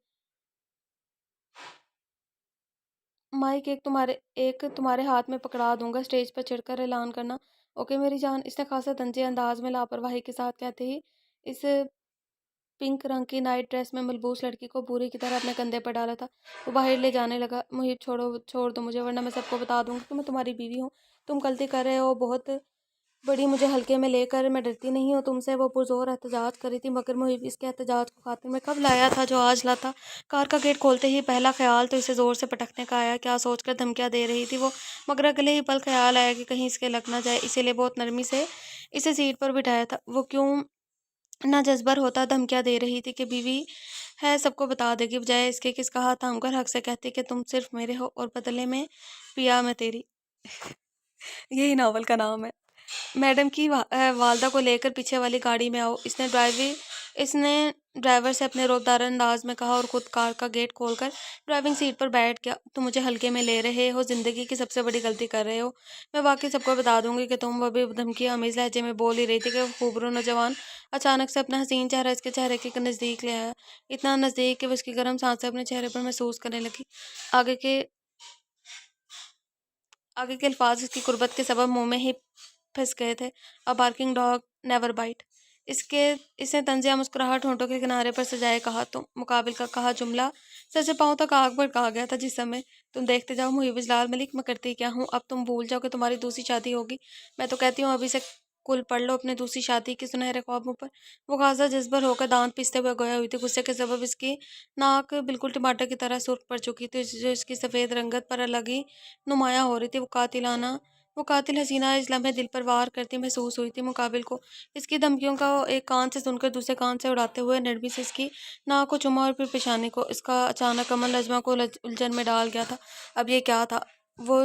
Speaker 1: مائک ایک تمہارے ہاتھ میں پکڑا دوں گا، اسٹیج پر چڑھ کر اعلان کرنا۔ اوکے میری جان، اس نے خاصا طنزیہ انداز میں لاپرواہی کے ساتھ کہتے ہی اس پنک رنگ کی نائٹ ڈریس میں ملبوس لڑکی کو بوری کی طرح اپنے کندھے پر ڈالا تھا۔ وہ باہر لے جانے لگا۔ محیب، چھوڑ دو مجھے ورنہ میں سب کو بتا دوں گی کہ میں تمہاری بیوی ہوں۔ تم غلطی کر رہے ہو بہت بڑی، مجھے ہلکے میں لے کر، میں ڈرتی نہیں ہوں تم سے۔ وہ پرزور احتجاج کر رہی تھی، مگر محیب اس کے احتجاج کو خاطر میں کب لایا تھا جو آج لاتا۔ کار کا گیٹ کھولتے ہی پہلا خیال تو اسے زور سے پٹکنے کا آیا۔ کیا سوچ کر دھمکیاں دے رہی تھی وہ، مگر اگلے ہی پل خیال آیا کہ کہیں اس کے لگ نہ جائے، اسی لیے بہت نرمی سے اسے سیٹ پر بٹھایا تھا۔ وہ کیوں نہ جذبر ہوتا، دھمکیاں دے رہی تھی کہ بیوی ہے سب کو بتا دے گی، بجائے اس کے کہ اس کا ہاتھ تھام کر حق سے کہتی کہ تم صرف میرے ہو اور بدلے میں پیا میں تیری۔ یہی ناول کا نام ہے۔ میڈم کی والدہ کو لے کر پیچھے والی گاڑی میں آؤ، اس نے ڈرائیور سے اپنے رعبدار انداز میں کہا، اور خود کار کا گیٹ کھول کر ڈرائیونگ سیٹ پر بیٹھ گیا۔ تم مجھے ہلکے میں لے رہے ہو، زندگی کی سب سے بڑی غلطی کر رہے ہو، میں واقعی سب کو بتا دوں گی کہ تم۔ وہ بھی دھمکی آمیز لہجے میں بول ہی رہی تھی کہ وہ خوبرو نوجوان اچانک سے اپنا حسین چہرہ اس کے چہرے کے نزدیک لے آیا، اتنا نزدیک کہ وہ اس کی گرم سانسیں اپنے چہرے پر محسوس کرنے لگی۔ آگے کے الفاظ اس کی قربت کے سبب منہ میں ہی پھنس گئے تھے۔ A barking dog never bite۔ اس نے طنزیہ مسکراہٹ ہونٹوں کے کنارے پر سجائے کہا، تم۔ مقابل کا کہا جملہ سر سے پاؤں تک آگ بھڑکا گیا تھا جسم میں۔ تم دیکھتے جاؤ محیب اجلال ملک، میں کرتی کیا ہوں۔ اب تم بھول جاؤ کہ تمہاری دوسری شادی ہوگی۔ میں تو کہتی ہوں ابھی سے کل پڑھ لو اپنے دوسری شادی کے سنہرے خوابوں پر۔ وہ خاصا جذبر ہو کر دانت پیستے ہوئے گویا ہوئی تھی۔ غصے کے سبب اس کی ناک بالکل ٹماٹر کی طرح سرخ پڑ چکی تھی، جو اس کی سفید رنگت پر الگ ہی نمایاں ہو رہی تھی۔ وہ قاتل حسینہ اس لمحے دل پر وار کرتی محسوس ہوئی تھی۔ مقابل کو اس کی دھمکیوں کو ایک کان سے سن کر دوسرے کان سے اڑاتے ہوئے نرمی سے اس کی ناک کو چوما اور پھر پیشانی کو۔ اس کا اچانک عمل نجمہ کو الجھن میں ڈال گیا تھا۔ اب یہ کیا تھا؟ وہ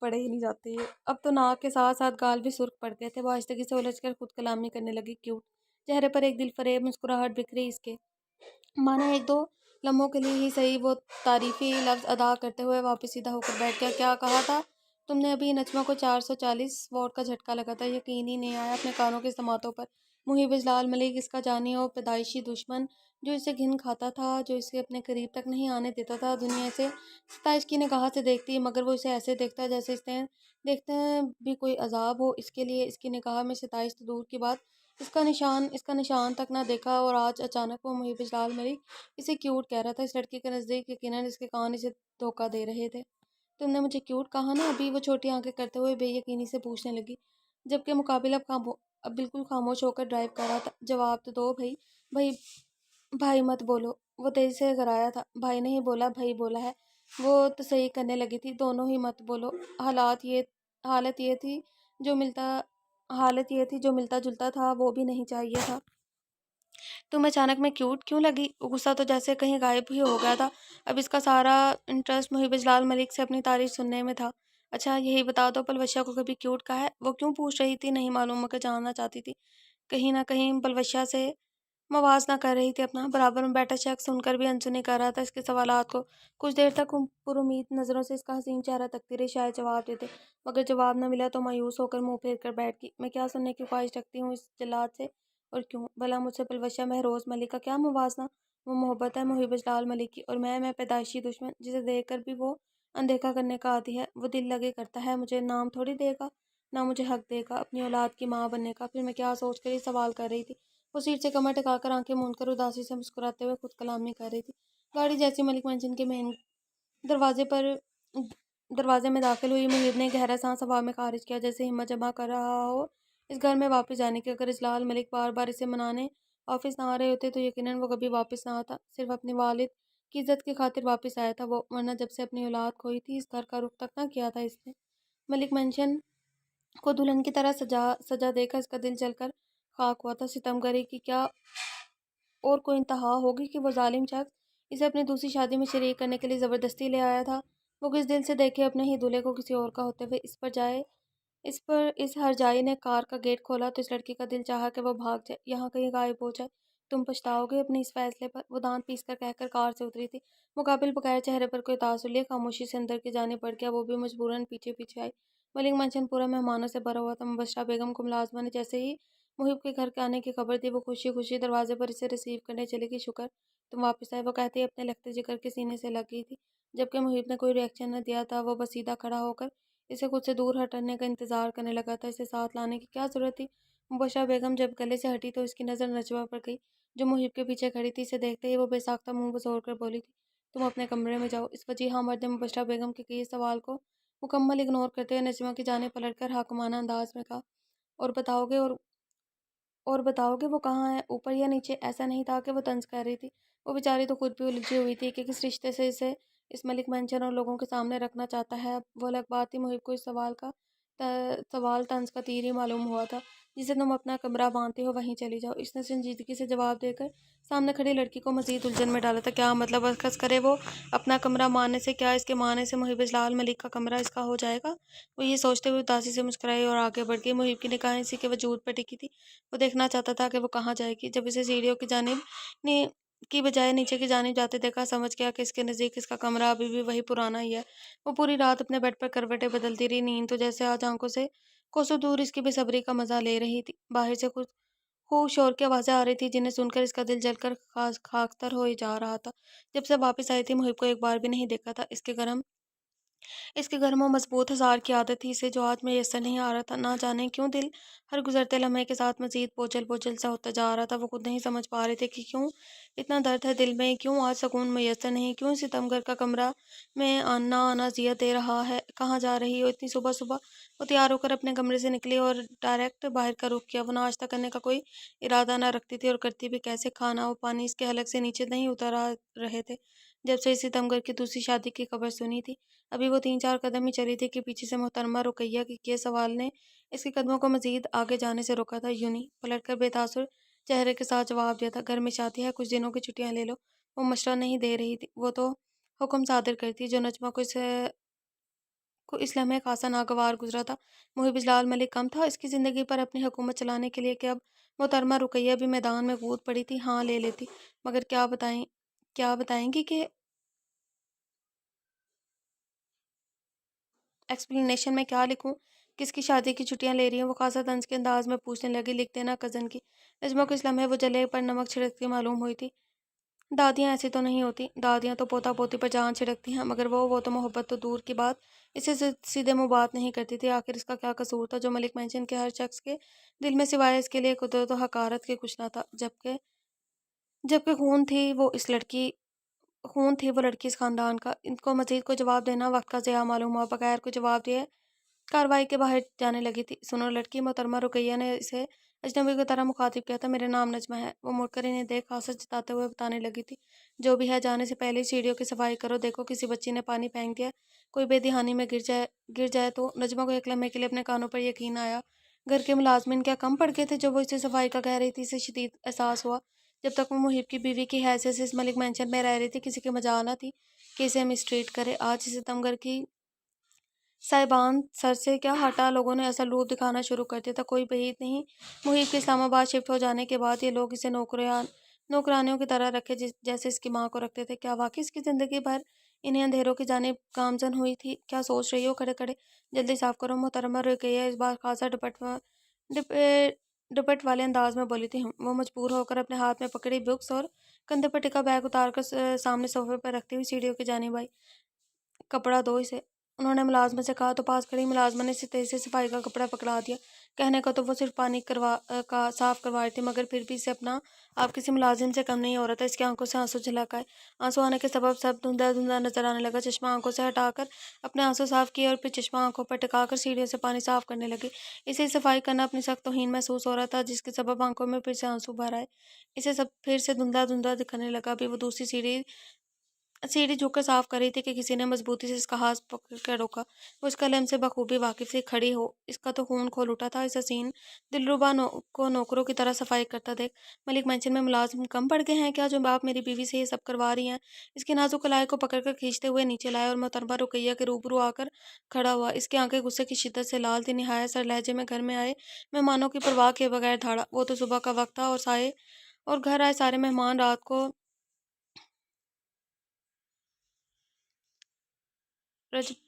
Speaker 1: پڑھے ہی نہیں جاتے یہ۔ اب تو ناک کے ساتھ ساتھ گال بھی سرخ پڑ گئے تھے، وہ آہستگی سے الجھ کر خود کلامی کرنے لگی، کیوٹ چہرے پر ایک دل فریب مسکراہٹ بکھری اس کے، مانا ایک دو لمحوں کے لیے ہی صحیح وہ تعریفی لفظ ادا کرتے ہوئے واپس سیدھا ہو کر بیٹھ گیا۔ کیا کہا تھا تم نے ابھی؟ نجمہ کو 440 واٹ کا جھٹکا لگا تھا، یقین ہی نہیں آیا اپنے کانوں کے سماعتوں پر۔ محب اجلال ملک، اس کا جانی اور پیدائشی دشمن، جو اسے گھن کھاتا تھا، جو اسے اپنے قریب تک نہیں آنے دیتا تھا، دنیا اسے ستائش کی نگاہ سے دیکھتی مگر وہ اسے ایسے دیکھتا جیسے اس نے دیکھتے بھی کوئی عذاب ہو اس کے لیے۔ اس کی نگاہ میں ستائش تو دور کی بات، اس کا نشان تک نہ دیکھا، اور آج اچانک وہ محب اجلال ملک اسے کیوٹ کہہ رہا تھا۔ اس لڑکی کے نزدیک یقیناً اس کے کان اسے دھوکہ دے رہے تھے۔ تم نے مجھے کیوٹ کہا نا ابھی؟ وہ چھوٹی آنکھیں کرتے ہوئے بے یقینی سے پوچھنے لگی، جبکہ مقابل اب بالکل خاموش ہو کر ڈرائیو کر رہا تھا۔ جواب تو دو بھائی۔ بھائی بھائی مت بولو، وہ تیزی سے گھرایا تھا۔ بھائی نہیں بولا، بھائی بولا ہے۔ وہ تصحیح کرنے لگی تھی، دونوں ہی مت بولو۔ حالت یہ تھی جو ملتا جلتا تھا وہ بھی نہیں چاہیے تھا۔ تم اچانک میں کیوٹ کیوں لگی؟ غصہ تو جیسے کہیں غائب ہی ہو گیا تھا، اب اس کا سارا انٹرسٹ محب اجلال ملک سے اپنی تعریف سننے میں تھا۔ اچھا یہی بتا دو، پلوشہ کو کبھی کیوٹ کہا ہے؟ وہ کیوں پوچھ رہی تھی؟ نہیں معلوم مگر جاننا چاہتی تھی، کہیں نہ کہیں پلوشہ سے موازنہ کر رہی تھی اپنا۔ برابر میں بیٹھا شخص سن کر بھی انسنی کر رہا تھا اس کے سوالات کو۔ کچھ دیر تک پر امید نظروں سے اس کا حسین چہرہ تکتی رہی، شاید جواب دیتے، مگر جواب نہ ملا تو مایوس ہو کر منہ پھیر کر بیٹھ گئی۔ میں کیا سننے کی خواہش رکھتی ہوں اس جلاد سے، اور کیوں بھلا مجھ سے پلوشہ مہروز ملک کا کیا موازنہ؟ وہ محبت ہے محب اجلال ملک کی، اور میں پیدائشی دشمن، جسے دیکھ کر بھی وہ اندیکھا کرنے کا عادی ہے۔ وہ دل لگے کرتا ہے، مجھے نام تھوڑی دے گا، نہ مجھے حق دے گا اپنی اولاد کی ماں بننے کا۔ پھر میں کیا سوچ کر یہ سوال کر رہی تھی؟ وہ سیٹ سے کمر ٹکا کر آنکھیں موند کر اداسی سے مسکراتے ہوئے خود کلامی کر رہی تھی۔ گاڑی جیسی ملک مینشن کے مین دروازے پر دروازے میں داخل ہوئی، محب نے گہرا سانس ہوا میں خارج کیا، جیسے ہمت جمع کر رہا ہو اس گھر میں واپس جانے کی۔ اگر اجلال ملک بار بار اسے منانے آفس نہ آ رہے ہوتے تو یقیناً وہ کبھی واپس نہ آتا، صرف اپنے والد کی عزت کی خاطر واپس آیا تھا وہ، ورنہ جب سے اپنی اولاد کھوئی تھی اس گھر کا رخ تک نہ کیا تھا اس نے۔ ملک مینشن کو دلہن کی طرح سجا دے کر اس کا دل جل کر خاک ہوا تھا۔ ستم گری کی کیا اور کوئی انتہا ہوگی کہ وہ ظالم شخص اسے اپنی دوسری شادی میں شریک کرنے کے لیے زبردستی لے آیا تھا؟ وہ کس دل سے دیکھے اپنے ہی دولہے کو کسی اور کا ہوتے ہوئے؟ اس ہرجائی نے کار کا گیٹ کھولا تو اس لڑکی کا دل چاہا کہ وہ بھاگ جائے، یہاں کہیں غائب ہو جائے۔ تم پچھتاؤ گے اپنے اس فیصلے پر، وہ دانت پیس کر کہہ کر کار سے اتری تھی۔ مقابل بغیر چہرے پر کوئی تاثر لیے خاموشی سے اندر کی جانب بڑھ گیا، وہ بھی مجبوراً پیچھے پیچھے آئی۔ ملک منشن پورا مہمانوں سے بھرا ہوا تھا۔ مبشرہ بیگم کو ملازمہ نے جیسے ہی محب کے گھر کے آنے کی خبر دی، وہ خوشی خوشی دروازے پر اسے ریسیو کرنے چلی گئی۔ شکر تم واپس آئے، وہ کہتی اپنے لختے جگر کے سینے سے لگ گئی تھی۔ جبکہ محب نے کوئی ری ایکشن نہ دیا تھا، وہ بس سیدھا کھڑا ہو کر اسے خود سے دور ہٹنے کا انتظار کرنے لگا تھا۔ اسے ساتھ لانے کی کیا ضرورت تھی؟ مبشرہ بیگم جب گلے سے ہٹی تو اس کی نظر نجوہ پر گئی، جو محب کے پیچھے کھڑی تھی۔ اسے دیکھتے ہی وہ بے ساختہ منہ بزور کر بولی تھی، تم اپنے کمرے میں جاؤ۔ اس وجیہہ مرد نے مبشرہ بیگم کے کیے سوال کو مکمل اگنور کرتے ہوئے نجمہ کی جانب پلٹ کر حاکمانہ انداز میں کہا، اور بتاؤ گے وہ کہاں ہے، اوپر یا نیچے؟ ایسا نہیں تھا کہ وہ طنز کر رہی تھی، وہ بیچاری تو خود بھی الجھی ہوئی تھی کہ کس رشتے سے اسے اس ملک مینشن اور لوگوں کے سامنے رکھنا چاہتا ہے۔ اب وہ الگ بات تھی، محب کو اس سوال طنز کا تیر ہی معلوم ہوا تھا۔ جسے تم اپنا کمرہ مانتے ہو وہیں چلی جاؤ، اس نے سنجیدگی سے جواب دے کر سامنے کھڑی لڑکی کو مزید الجھن میں ڈالا تھا۔ کیا مطلب؟ اخذ کرے وہ اپنا کمرہ ماننے سے، کیا اس کے ماننے سے محب اجلال ملک کا کمرہ اس کا ہو جائے گا؟ وہ یہ سوچتے ہوئے اداسی سے مسکرائی اور آگے بڑھ گئی۔ محب کی نگاہیں اسی کے وجود پر ٹکی تھی، وہ دیکھنا چاہتا تھا کہ وہ کہاں جائے گی۔ جب اسے سیڑھیوں کی جانب کی بجائے نیچے کی جانب جاتے دیکھا، سمجھ گیا کہ اس کے نزدیک اس کا کمرہ ابھی بھی وہی پرانا ہی ہے۔ وہ پوری رات اپنے بیڈ پر کروٹیں بدلتی رہی، نیند تو جیسے آج آنکھوں سے کوسوں دور اس کی بے صبری کا مزہ لے رہی تھی۔ باہر سے خوب شور کی آوازیں آ رہی تھی، جنہیں سن کر اس کا دل جل کر خاکستر ہوئے جا رہا تھا۔ جب سے واپس آئی تھی محب کو ایک بار بھی نہیں دیکھا تھا۔ اس کے گرم و مضبوط ہزار کی عادت تھی اسے، جو آج میسر نہیں آ رہا تھا۔ نہ جانے کیوں دل ہر گزرتے لمحے کے ساتھ مزید بوجھل بوجھل سا ہوتا جا رہا تھا۔ وہ خود نہیں سمجھ پا رہے تھے کہ کیوں اتنا درد ہے دل میں، کیوں آج سکون میسر نہیں، کیوں ستم گر کا کمرہ میں نہ آنا اذیت دے رہا ہے۔ کہاں جا رہی ہو اتنی صبح صبح؟ وہ تیار ہو کر اپنے کمرے سے نکلی اور ڈائریکٹ باہر کا رخ کیا۔ وہ ناشتہ کرنے کا کوئی ارادہ نہ رکھتی تھی، اور کرتی بھی کیسے؟ کھانا و پانی اس کے حلق سے نیچے نہیں اتر آ رہے تھے جب سے اس ستمگر کی دوسری شادی کی خبر سنی تھی۔ ابھی وہ 3-4 قدم ہی چلی تھی کہ پیچھے سے محترمہ رقیہ کے کیے سوال نے اس کے قدموں کو مزید آگے جانے سے روکا تھا۔ یونہی پلٹ کر بے تاثر چہرے کے ساتھ جواب دیا تھا، گھر میں شادی ہے، کچھ دنوں کی چھٹیاں لے لو۔ وہ مشورہ نہیں دے رہی تھی، وہ تو حکم صادر کرتی جو نجمہ کو اس لمحے خاصا ناگوار گزرا تھا۔ محب اجلال ملک کم تھا اس کی زندگی پر اپنی حکومت چلانے کے لیے کہ اب محترمہ رقیہ بھی میدان میں کود پڑی تھی۔ ہاں لے لیتی، مگر کیا بتائیں گی کہ ایکسپلینیشن میں کیا لکھوں؟ کس کی شادی کی چھٹیاں لے رہی ہیں؟ وہ خاصا طنز کے انداز میں پوچھنے لگی۔ لکھ دینا کزن کی۔ نجمہ کو اس لمحے وہ جلے پر نمک چھڑکتی معلوم ہوئی تھی۔ دادیاں ایسی تو نہیں ہوتی، دادیاں تو پوتا پوتی پر جان چھڑکتی ہیں، مگر وہ تو محبت تو دور کی بات اسے سیدھے منہ بات نہیں کرتی تھی۔ آخر اس کا کیا قصور تھا جو ملک مینشن کے ہر شخص کے دل میں سوائے اس کے لیے قدرت و حقارت کے کچھ نہ تھا؟ جبکہ خون تھی وہ لڑکی اس خاندان کا۔ ان کو مزید کوئی جواب دینا وقت کا ضیاع معلوم ہوا۔ بغیر کوئی جواب دیے کارروائی کے باہر جانے لگی تھی۔ سنو لڑکی، محترمہ رقیہ نے اسے اجنبی کی طرح مخاطب کیا تھا، میرا نام نجمہ ہے۔ وہ مڑ کر انہیں دیکھ خاصا جتاتے ہوئے بتانے لگی تھی، جو بھی ہے جانے سے پہلے سیڑھیوں کی صفائی کرو، دیکھو کسی بچی نے پانی پھینک دیا، کوئی بے دہانی میں گر جائے تو۔ نجمہ کو ایک لمحے کے لیے اپنے کانوں پر یقین آیا۔ گھر کے ملازمین کیا کم پڑ گئے تھے جو وہ اسے صفائی کا کہہ رہی تھی؟ اسے شدید احساس ہوا جب تک وہ محب کی بیوی کی حیثیت سے اس ملک مینشن میں رہ رہی تھی کسی کی مجال نہ تھی کہ اسے مس ٹریٹ کرے۔ آج اسے تمغر کی صاحبان سر سے کیا ہٹا لوگوں نے اصل روپ دکھانا شروع کر دیا تھا۔ کوئی بعید نہیں محب کے اسلام آباد شفٹ ہو جانے کے بعد یہ لوگ اسے نوکرانیوں کی طرح رکھے جیسے اس کی ماں کو رکھتے تھے۔ کیا واقعی اس کی زندگی بھر انہیں اندھیروں کی جانب گامزن ہوئی تھی؟ کیا سوچ رہی ہو؟ کھڑے کھڑے جلدی صاف کرو۔ محترمہ رقیہ اس بار خاصا ڈپٹ والے انداز میں بولی تھی۔ وہ مجبور ہو کر اپنے ہاتھ میں پکڑی بکس اور کندھے پر ٹکا بیگ اتار کر سامنے صوفے پر رکھتی ہوئی سیڑھیوں کی جانب آئی۔ کپڑا دو اسے، انہوں نے ملازمت سے کہا تو پاس کھڑی ملازمہ نے اسے تیزی سے صفائی کا کپڑا پکڑا دیا۔ کہنے کو تو وہ صرف پانی صاف کروا رہی تھی، مگر پھر بھی اسے اپنا آپ کسی ملازم سے کم نہیں ہو رہا تھا۔ اس کی آنکھوں سے آنسو جھلک آئے۔ آنسو آنے کے سبب سب دھندلا دھندلا نظر آنے لگا۔ چشمہ آنکھوں سے ہٹا کر اپنے آنسو صاف کیے اور پھر چشمہ آنکھوں پر ٹکا کر سیڑھیوں سے پانی صاف کرنے لگی۔ اسے صفائی کرنا اپنی سخت توہین محسوس ہو رہا تھا جس کے سبب آنکھوں میں پھر سے آنسو بھر آئے۔ اسے سب پھر سے دھندلا دھندلا دکھنے لگا۔ ابھی وہ دوسری سیڑھی جھک کر صاف کر رہی تھی کہ کسی نے مضبوطی سے اس کا ہاتھ پکڑ کر روکا۔ وہ اس کا لمس سے بخوبی واقف تھی۔ کھڑی ہو، اس کا تو خون کھول اٹھا تھا اس حسین دلربا کو نوکروں کی طرح صفائی کرتا دیکھ۔ ملک مینشن میں ملازم کم پڑ گئے ہیں کیا جو آپ میری بیوی سے یہ سب کروا رہی ہیں؟ اس کی نازک کلائی کو پکڑ کر کھینچتے ہوئے نیچے لائے اور محترمہ رقیہ کے روبرو آ کر کھڑا ہوا۔ اس کی آنکھیں غصے کی شدت سے لال تھی۔ نہایت سر لہجے میں گھر میں آئے مہمانوں کی پرواہ کیے بغیر دھاڑا۔ وہ تو صبح کا وقت تھا اور گھر آئے سارے مہمان رات کو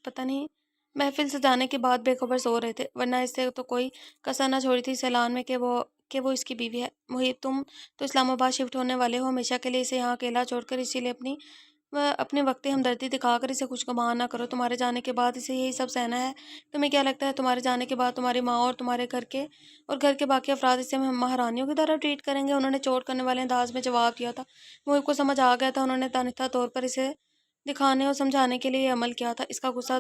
Speaker 1: پتہ نہیں محفل سجانے کے بعد بے خبر سو رہے تھے، ورنہ اس سے تو کوئی کسر نہ چھوڑی تھی اس اعلان میں کہ وہ اس کی بیوی ہے۔ محب تم تو اسلام آباد شفٹ ہونے والے ہو، ہمیشہ کے لیے اسے یہاں اکیلا چھوڑ کر، اسی لیے اپنی وقتی ہمدردی دکھا کر اسے خوشگوار نہ کرو۔ تمہارے جانے کے بعد اسے یہی سب سہنا ہے؟ تمہیں کیا لگتا ہے تمہارے جانے کے بعد تمہاری ماں اور تمہارے گھر کے باقی افراد اسے مہارانیوں کی طرح ٹریٹ کریں گے؟ انہوں نے چوٹ کرنے والے انداز میں جواب دیا تھا۔ محب کو سمجھ آ گیا تھا انہوں نے دانستہ طور پر اسے دکھانے اور سمجھانے کے لیے یہ عمل کیا تھا۔ اس کا غصہ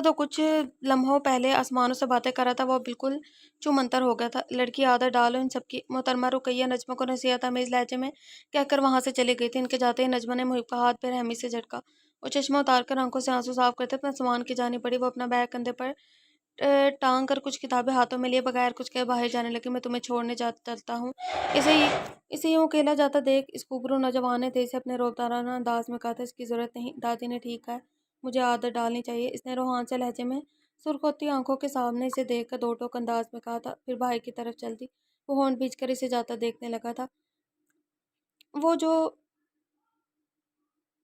Speaker 1: تو کچھ لمحوں پہلے آسمانوں سے باتیں کر رہا تھا، وہ بالکل چومنتر ہو گیا تھا۔ لڑکی عادت ڈالو ان سب کی۔ محترمہ رقیہ نجمہ کو نصیحت آمیز لہجے میں کہہ کر وہاں سے چلی گئی تھی۔ ان کے جاتے ہی نجمہ نے محب کا ہاتھ بے رحمی سے جھٹکا اور چشمہ اتار کر آنکھوں سے آنسو صاف کرتے اپنے سامان کی جانب بڑھی۔ وہ اپنا بیگ کندھے پر ٹانگ کر کچھ کتابیں ہاتھوں میں لیے بغیر کچھ کہے باہر جانے لگی۔ میں تمہیں چھوڑنے چلتا ہوں۔ اسے یوں اکیلا جاتا دیکھ اس خوبرو نوجوان نے تیزی سے اپنے رعبدارانہ انداز میں کہا تھا، اس کی ضرورت نہیں، دادی نے ٹھیک کہا ہے، مجھے عادت ڈالنی چاہیے۔ اس نے روحان سے لہجے میں سرخ ہوتی آنکھوں کے سامنے اسے دیکھ کر دو ٹوک انداز میں کہا تھا، پھر باہر کی طرف چل دی۔ وہ ہونٹ بھینچ کر اسے جاتا دیکھنے لگا تھا۔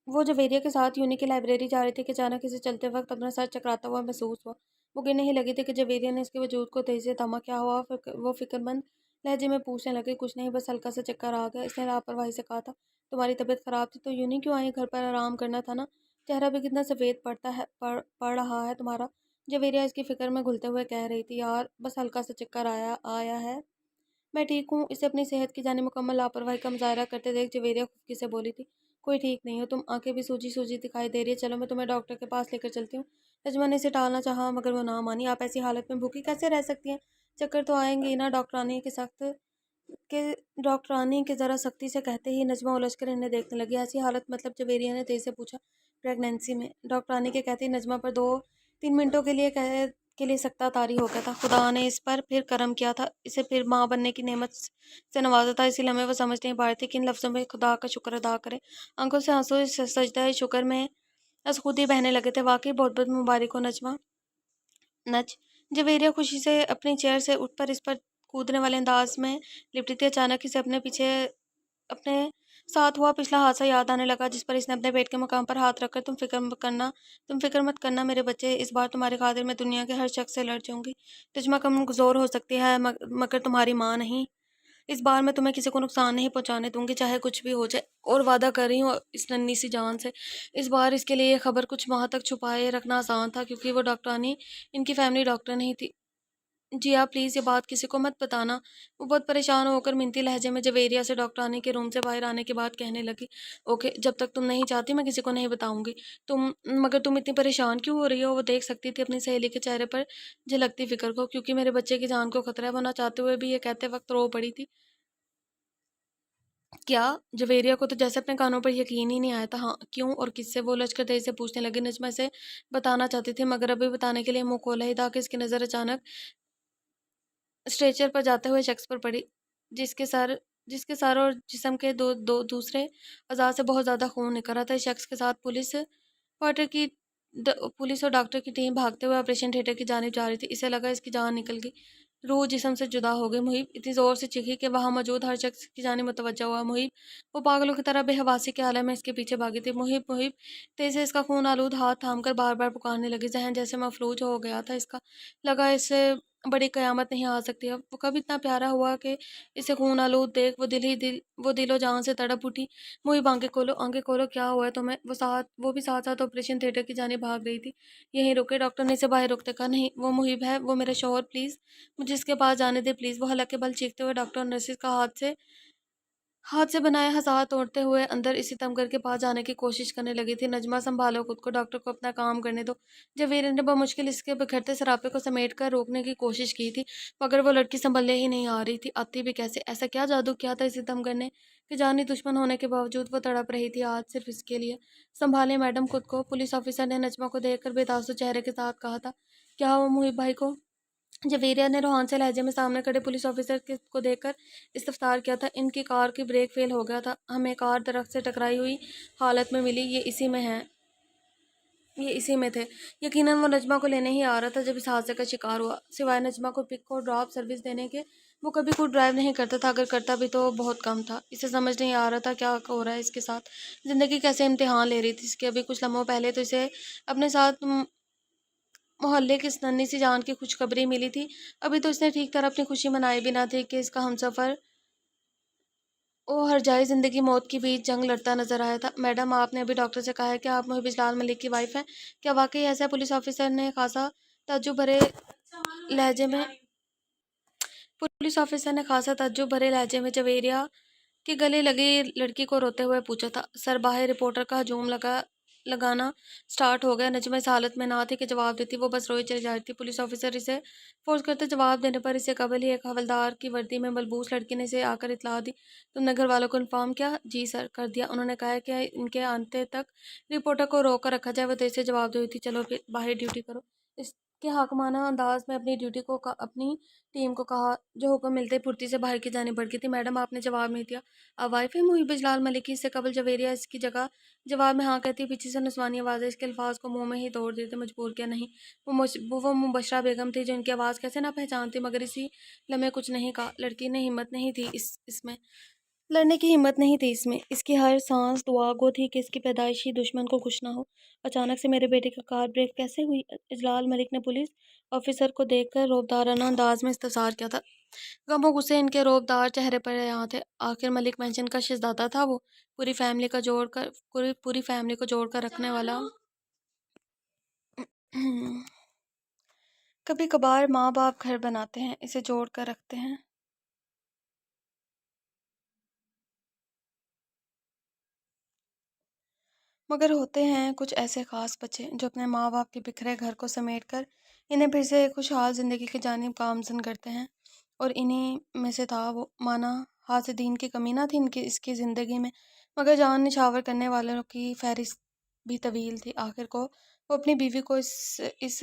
Speaker 1: وہ جویریہ کے ساتھ یونی کی لائبریری جا رہی تھی کہ اچانک اسے چلتے وقت اپنا سر چکراتا ہوا محسوس ہوا۔ وہ گرنے ہی لگی تھی کہ جویریہ نے اس کے وجود کو تیزی سے تھاما۔ کیا ہوا؟ وہ فکرمند لہجے میں پوچھنے لگی۔ کچھ نہیں، بس ہلکا سا چکر آ گیا، اس نے لاپرواہی سے کہا تھا۔ تمہاری طبیعت خراب تھی تو یونی کیوں آئی؟ گھر پر آرام کرنا تھا نا، چہرہ بھی کتنا سفید پڑ رہا ہے تمہارا۔ جویریہ اس کی فکر میں گھلتے ہوئے کہہ رہی تھی، یار بس ہلکا سا چکر آیا ہے، میں ٹھیک ہوں۔ اسے اپنی صحت کی جانب مکمل لاپرواہی کا مظاہرہ کرتے دیکھ جویریہ خفگی سے بولی تھی، کوئی ٹھیک نہیں ہو تم، آنکھیں بھی سوجی سوجی دکھائی دے رہی ہے، چلو میں تمہیں ڈاکٹر کے پاس لے کر چلتی ہوں۔ نجمہ نے اسے ٹالنا چاہا مگر وہ نہ مانی۔ آپ ایسی حالت میں بھوکی کیسے رہ سکتی ہیں؟ چکر تو آئیں گے ہی نا، ڈاکٹرانی کے ذرا سختی سے کہتے ہی نجمہ الجھ کر انہیں دیکھنے لگی۔ ایسی حالت مطلب؟ جویریہ نے تیزی سے پوچھا۔ پریگنینسی میں ڈاکٹرانی کے کہتے ہی نجمہ پر 2-3 منٹوں کے لیے کے لیے سکتہ طاری ہو گیا تھا۔ خدا نے اس پر پھر کرم کیا تھا، اسے پھر ماں بننے کی نعمت سے نوازا تھا۔ اسی لمحے وہ سمجھ نہیں پا رہی تھی کن لفظوں میں خدا کا شکر ادا کرے۔ آنکھوں سے آنسو اس سجدہ شکر میں از خود ہی بہنے لگے تھے۔ واقعی بہت بہت مبارک ہو نجمہ۔ نچ جویریہ خوشی سے اپنی چیئر سے اٹھ پر اس پر کودنے والے انداز میں لپٹی تھی۔ اچانک اسے اپنے ساتھ ہوا پچھلا حادثہ یاد آنے لگا جس پر اس نے اپنے پیٹ کے مقام پر ہاتھ رکھ کر تم فکر مت کرنا میرے بچے، اس بار تمہاری خاطر میں دنیا کے ہر شخص سے لڑ جاؤں گی۔ نجمہ کمزور ہو سکتی ہے مگر تمہاری ماں نہیں۔ اس بار میں تمہیں کسی کو نقصان نہیں پہنچانے دوں گی چاہے کچھ بھی ہو جائے، اور وعدہ کر رہی ہوں اس ننھی سی جان سے۔ اس بار اس کے لیے یہ خبر کچھ ماہ تک چھپائے رکھنا آسان تھا کیونکہ وہ ڈاکٹرانی ان کی فیملی ڈاکٹر نہیں تھی۔ جی آپ پلیز یہ بات کسی کو مت بتانا، وہ بہت پریشان ہو کر منتی لہجے میں جویریہ سے ڈاکٹرانی کے روم سے باہر آنے کے بعد کہنے لگی۔ اوکے، جب تک تم نہیں چاہتی میں کسی کو نہیں بتاؤں گی۔ مگر تم اتنی پریشان کیوں ہو رہی ہو؟ وہ دیکھ سکتی تھی اپنی سہیلی کے چہرے پر جھلکتی فکر کو۔ کیونکہ میرے بچے کی جان کو خطرہ ہے، وہ نہ چاہتے ہوئے بھی یہ کہتے وقت رو پڑی تھی۔ کیا؟ جویریہ کو تو جیسے اپنے کانوں پر یقین ہی نہیں آیا تھا۔ ہاں، کیوں اور کس سے؟ وہ لچکر دہی سے پوچھنے لگی۔ نجمہ اسے بتانا چاہتی تھی مگر ابھی بتانے کے لیے منہ کھولا ہی تھا کہ اس کی نظر اچانک اسٹریچر پر جاتے ہوئے شخص پر پڑی جس کے سر اور جسم کے دوسرے اعضاء سے بہت زیادہ خون نکل رہا تھا۔ اس شخص کے ساتھ پولیس اور ڈاکٹر کی ٹیم بھاگتے ہوئے آپریشن تھیٹر کی جانب جا رہی تھی۔ اسے لگا اس کی جان نکل گئی، روح جسم سے جدا ہو گئی۔ محیب اتنی زور سے چیخی کہ وہاں موجود ہر شخص کی جانب متوجہ ہوا۔ محیب! وہ پاگلوں کی طرح بے حواسی کے عالم میں اس کے پیچھے بھاگی تھی۔ محیب! محیب! تیزی سے اس کا خون آلود ہاتھ تھام کر بار بار پکارنے لگی۔ ذہن جیسے مفلوج ہو گیا تھا اس کا۔ لگا اس سے بڑی قیامت نہیں آ سکتی اب۔ وہ کب اتنا پیارا ہوا کہ اسے خون آلود دیکھ وہ دل و جان سے تڑپ اٹھی۔ محیب آنکھیں کھولو، آنکھیں کھولو، کیا ہوا ہے تمہیں؟ وہ بھی ساتھ ساتھ آپریشن تھیٹر کی جانب بھاگ رہی تھی۔ یہیں رکے، ڈاکٹر نے اسے باہر روکتے کہا۔ نہیں، وہ محیب ہے، وہ میرا شوہر، پلیز مجھے اس کے پاس جانے دے پلیز۔ وہ حلق کے بل چیختے ہوئے ڈاکٹر اور نرسز کا ہاتھ سے بنایا ہزار توڑتے ہوئے اندر اسی تمغر کے پاس جانے کی کوشش کرنے لگی تھی۔ نجمہ سنبھالو خود کو، ڈاکٹر کو اپنا کام کرنے دو۔ جویریہ نے بمشکل اس کے بکھرتے سراپے کو سمیٹ کر روکنے کی کوشش کی تھی مگر وہ لڑکی سنبھلنے ہی نہیں آ رہی تھی۔ آتی بھی کیسے؟ ایسا کیا جادو کیا تھا اسی تمغر نے کہ جانی دشمن ہونے کے باوجود وہ تڑپ رہی تھی آج صرف اس کے لیے۔ سنبھالیں میڈم خود کو، پولیس آفیسر نے نجمہ کو دیکھ کر بے تاثر چہرے کے ساتھ کہا تھا۔ کیا ہوا محیب بھائی کو؟ جویریہ نے روحان سے لہجے میں سامنے کھڑے پولیس آفیسر کو دیکھ کر استفسار کیا تھا۔ ان کی کار کی بریک فیل ہو گیا تھا، ہمیں کار درخت سے ٹکرائی ہوئی حالت میں ملی، یہ اسی میں تھے۔ یقیناً وہ نجمہ کو لینے ہی آ رہا تھا جب اس حادثے کا شکار ہوا۔ سوائے نجمہ کو پک اور ڈراپ سروس دینے کے وہ کبھی خود ڈرائیو نہیں کرتا تھا، اگر کرتا بھی تو بہت کم تھا۔ اسے سمجھ نہیں آ رہا تھا کیا ہو رہا ہے اس کے ساتھ، زندگی کیسے امتحان لے رہی تھی اس کے۔ ابھی کچھ لمحوں پہلے تو اسے اپنے ساتھ محلے کی اس ننھی سی جان کی خوشخبری ملی تھی، ابھی تو اس نے ٹھیک طرح اپنی خوشی منائی بھی نہ تھی کہ اس کا ہمسفر ہر جائے زندگی موت کے بیچ جنگ لڑتا نظر آیا تھا۔ میڈم، آپ نے ابھی ڈاکٹر سے کہا ہے کہ آپ محب اجلال ملک کی وائف ہیں، کیا واقعی ایسا ہے؟ پولیس آفیسر نے خاصا تعجب بھرے لہجے میں جویریہ کے گلے لگی لڑکی کو روتے ہوئے پوچھا تھا۔ سر باہر رپورٹر کا ہجوم لگانا سٹارٹ ہو گیا۔ نجمہ اس حالت میں نہ تھی کہ جواب دیتی، وہ بس روئی چلی جا رہی تھی۔ پولیس آفیسر اسے فورس کرتے جواب دینے پر اسے قبل ہی ایک حوالدار کی وردی میں ملبوس لڑکی نے اسے آ کر اطلاع دی۔ تم نے گھر والوں کو انفارم کیا؟ جی سر، کر دیا، انہوں نے کہا ہے کہ ان کے آنے تک رپورٹر کو روک کر رکھا جائے۔ وہ تیزی سے جواب دے رہی تھی، چلو پھر باہر ڈیوٹی کرو۔ اس کے حاکمانہ انداز میں اپنی ٹیم کو کہا جو حکم ملتے ہی پھرتی سے باہر کی جانب بڑھ گئی تھی۔ میڈم، آپ نے جواب نہیں دیا، آپ وائف ہیں محب اجلال ملک کی؟ اس سے قبل جویریہ اس کی جگہ جواب میں ہاں کہتی، پیچھے سے نسوانی آوازیں اس کے الفاظ کو منہ میں ہی توڑ دیتے مجبور کیا۔ نہیں، وہ مبشرہ بیگم تھی جو ان کی آواز کیسے نہ پہچانتی، مگر اسی لمحے کچھ نہیں کہا۔ لڑکی نے ہمت نہیں تھی اس میں لڑنے کی ہمت نہیں تھی اس کی ہر سانس دعا گو تھی کہ اس کی پیدائشی دشمن کو کچھ نہ ہو۔ اچانک سے میرے بیٹے کا کار بریک کیسے ہوئی؟ اجلال ملک نے پولیس آفیسر کو دیکھ کر رعبدارانہ انداز میں استفسار کیا تھا۔ غم و غصے ان کے رعبدار چہرے پر عیاں تھے۔ آخر ملک مینشن کا شہزادہ تھا وہ، پوری فیملی کو جوڑ کر رکھنے والا۔ کبھی کبھار ماں باپ گھر بناتے ہیں، اسے جوڑ کر رکھتے ہیں۔ مگر ہوتے ہیں کچھ ایسے خاص بچے جو اپنے ماں باپ کے بکھرے گھر کو سمیٹ کر انہیں پھر سے ایک خوشحال زندگی کی جانب گامزن کرتے ہیں، اور انہی میں سے تھا وہ۔ مانا حاسدین کی کمی نہ تھی اس کی زندگی میں، مگر جان نچھاور کرنے والوں کی فہرست بھی طویل تھی۔ آخر کو وہ اپنی بیوی کو اس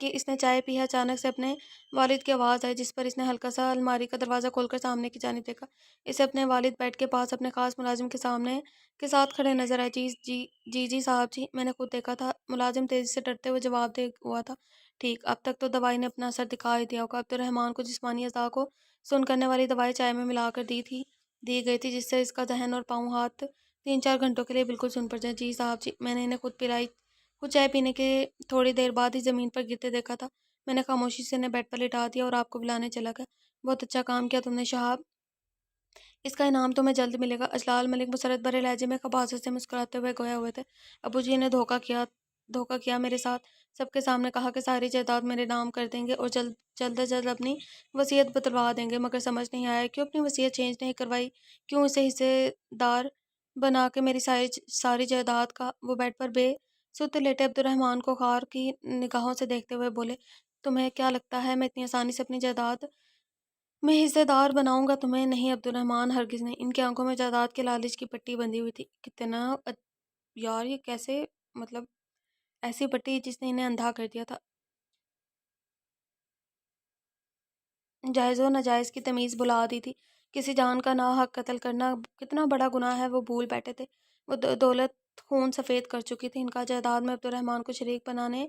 Speaker 1: کہ اس نے چائے پی ہے، اچانک سے اپنے والد کی آواز آئی، جس پر اس نے ہلکا سا الماری کا دروازہ کھول کر سامنے کی جانب دیکھا۔ اسے اپنے والد بیڈ کے پاس اپنے خاص ملازم کے سامنے کے ساتھ کھڑے نظر آئے۔ جی جی جی جی صاحب جی، میں نے خود دیکھا تھا، ملازم تیزی سے ڈرتے ہوئے جواب دے ہوا تھا۔ ٹھیک، اب تک تو دوائی نے اپنا اثر دکھا ہی دیا ہوگا۔ عبد الرحمن کو جسمانی اعضاء کو سن کرنے والی دوائی چائے میں ملا کر دی گئی تھی، جس سے اس کا ذہن اور پاؤں ہاتھ 3-4 گھنٹوں کے لیے بالکل سن پڑ جائے۔ جی صاحب جی، میں نے انہیں خود پلائی، خود چائے پینے کے تھوڑی دیر بعد ہی زمین پر گرتے دیکھا تھا۔ میں نے خاموشی سے انہیں بیڈ پر لٹا دیا اور آپ کو بلانے چلا گیا۔ بہت اچھا کام کیا تم نے شہاب، اس کا انعام تمہیں جلد ملے گا۔ اجلال ملک مسرت بھرے لہجے میں خباثت سے مسکراتے ہوئے گویا ہوئے تھے۔ ابو جی نے دھوکہ کیا میرے ساتھ، سب کے سامنے کہا کہ ساری جائیداد میرے نام کر دیں گے اور جلد از جلد اپنی وصیت بتلوا دیں گے، مگر سمجھ نہیں آیا کیوں اپنی وصیت چینج نہیں کروائی، کیوں اسے حصے دار بنا کے میری ساری جائیداد کا۔ وہ بیڈ پر بے سط لیٹے عبد الرحمن کو خار کی نگاہوں سے دیکھتے ہوئے بولے، تمہیں کیا لگتا ہے میں اتنی آسانی سے اپنی جائیداد میں حصے دار بناؤں گا تمہیں؟ نہیں عبد الرحمن، ہرگز نہیں۔ ان کی آنکھوں میں جائیداد کے لالچ کی پٹی بندھی ہوئی تھی۔ کتنا یار، یہ کیسے، مطلب ایسی پٹی جس نے انہیں اندھا کر دیا تھا۔ جائز و ناجائز کی تمیز بھلا دی تھی۔ کسی جان کا ناحق قتل کرنا کتنا بڑا گناہ ہے وہ بھول بیٹھے تھے۔ وہ دولت خون سفید کر چکی تھی۔ ان کا جائیداد میں عبد الرحمن کو شریک بنانے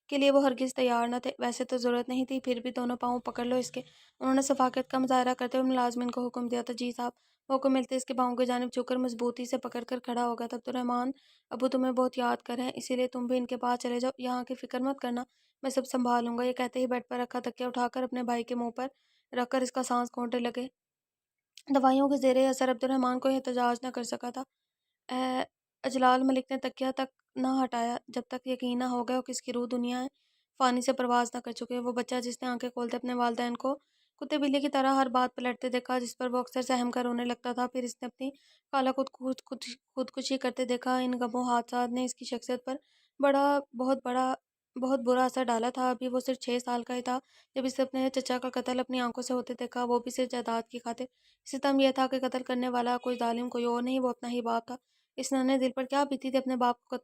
Speaker 1: کے لیے وہ ہرگز تیار نہ تھے۔ ویسے تو ضرورت نہیں تھی، پھر بھی دونوں پاؤں پکڑ لو اس کے۔ انہوں نے شفقت کا مظاہرہ کرتے ہوئے ملازمین کو حکم دیا تھا۔ جی صاحب۔ حکم ملتے اس کے پاؤں کی جانب جھک کر مضبوطی سے پکڑ کر کھڑا ہو گیا تھا۔ عبد الرحمن، ابو تمہیں بہت یاد کر رہے ہیں، اسی لیے تم بھی ان کے پاس چلے جاؤ، یہاں کی فکر مت کرنا، میں سب سنبھال لوں گا۔ یہ کہتے ہی بیڈ پر رکھا تکیہ اٹھا کر اپنے بھائی کے منہ پر رکھ کر اس کا سانس کھولنے لگے۔ دوائیوں کے زیر اثر عبد الرحمن کوئی احتجاج نہ کر سکا تھا۔ اجلال ملک نے تکیہ تک نہ ہٹایا جب تک یقین نہ ہو گیا کہ اس کی روح دنیا فانی سے پرواز نہ کر چکے۔ وہ بچہ جس نے آنکھیں کھولتے اپنے والدین کو کتے بلی کی طرح ہر بات پلٹتے دیکھا جس پر وہ اکثر سہم کر رونے لگتا تھا، پھر اس نے اپنی خالہ کو خودکشی کرتے دیکھا، ان غم و حادثات نے اس کی شخصیت پر بہت برا اثر ڈالا تھا۔ ابھی وہ صرف 6 سال کا ہی تھا جب اس نے اپنے چچا کا قتل اپنی آنکھوں سے ہوتے دیکھا، وہ بھی صرف جائیداد کی خاطر۔ ستم یہ تھا کہ قتل کرنے والا کوئی ظالم کوئی اور نہیں، وہ اپنا ہی باپ تھا۔ اس ننھے دل پر کیا بیتی تھی اپنے باپ کو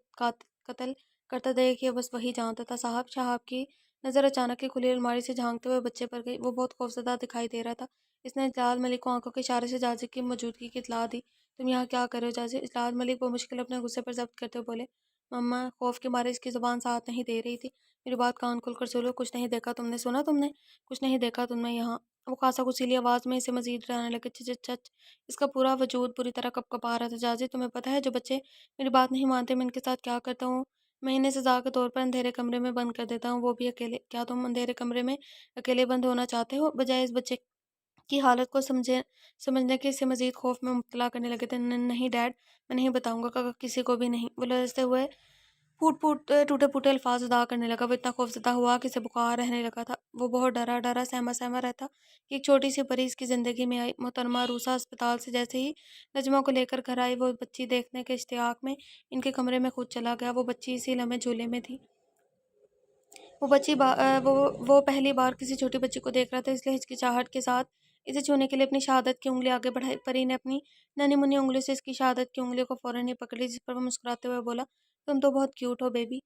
Speaker 1: قتل کرتا دیکھ، یہ بس وہی جانتا تھا۔ صاحب، شہاب کی نظر اچانک ہی کھلی الماری سے جھانکتے ہوئے بچے پر گئی۔ وہ بہت خوفزدہ دکھائی دے رہا تھا۔ اس نے اجلال ملک کو آنکھوں کے اشارے سے جازی کی موجودگی کی اطلاع دی۔ تم یہاں کیا کر رہے ہو جازی؟ اجلال ملک بمشکل اپنے غصے پر ضبط کرتے ہوئے بولے۔ مما، خوف کے مارے اس کی زبان ساتھ نہیں دے رہی تھی۔ میری بات کان کھول کر سن لو، کچھ نہیں دیکھا تم نے، سنا تم نے؟ کچھ نہیں دیکھا تم نے یہاں؟ وہ خاصا غصیلی آواز میں اسے مزید ڈرانے لگے۔ چچ چچ، اس کا پورا وجود بری طرح کپکپا رہا تھا۔ جازی، تمہیں پتہ ہے جو بچے میری بات نہیں مانتے میں ان کے ساتھ کیا کرتا ہوں؟ میں انہیں سزا کے طور پر اندھیرے کمرے میں بند کر دیتا ہوں، وہ بھی اکیلے۔ کیا تم اندھیرے کمرے میں اکیلے بند ہونا چاہتے ہو؟ بجائے اس بچے کی حالت کو سمجھنے کے اسے مزید خوف میں مبتلا کرنے لگے تھے۔ نہیں ڈیڈ، میں نہیں بتاؤں گا کسی کو بھی نہیں۔ وہ لرزتے ہوئے ٹوٹے پھوٹے الفاظ ادا کرنے لگا۔ وہ اتنا خوفزدہ ہوا کہ اسے بخار رہنے لگا تھا۔ وہ بہت ڈرا سہما رہتا کہ ایک چھوٹی سی پری اس کی زندگی میں آئی۔ محترمہ عروسہ اسپتال سے جیسے ہی نجمہ کو لے کر گھر آئی، وہ بچی دیکھنے کے اشتیاق میں ان کے کمرے میں خود چلا گیا۔ وہ بچی اسی لمحے جھولے میں تھی۔ وہ پہلی بار کسی چھوٹی بچی کو دیکھ رہا تھا، اس لیے ہچکچاہٹ کے ساتھ اسے چھونے کے لیے اپنی شہادت کی انگلی آگے بڑھائی۔ پری نے اپنی ننھی منھی انگلیوں سے اس کی شہادت کی انگلی کو فوراً ہی پکڑ لی، جس پر وہ مسکراتے ہوئے بولا، تم تو بہت کیوٹ ہو بیبی۔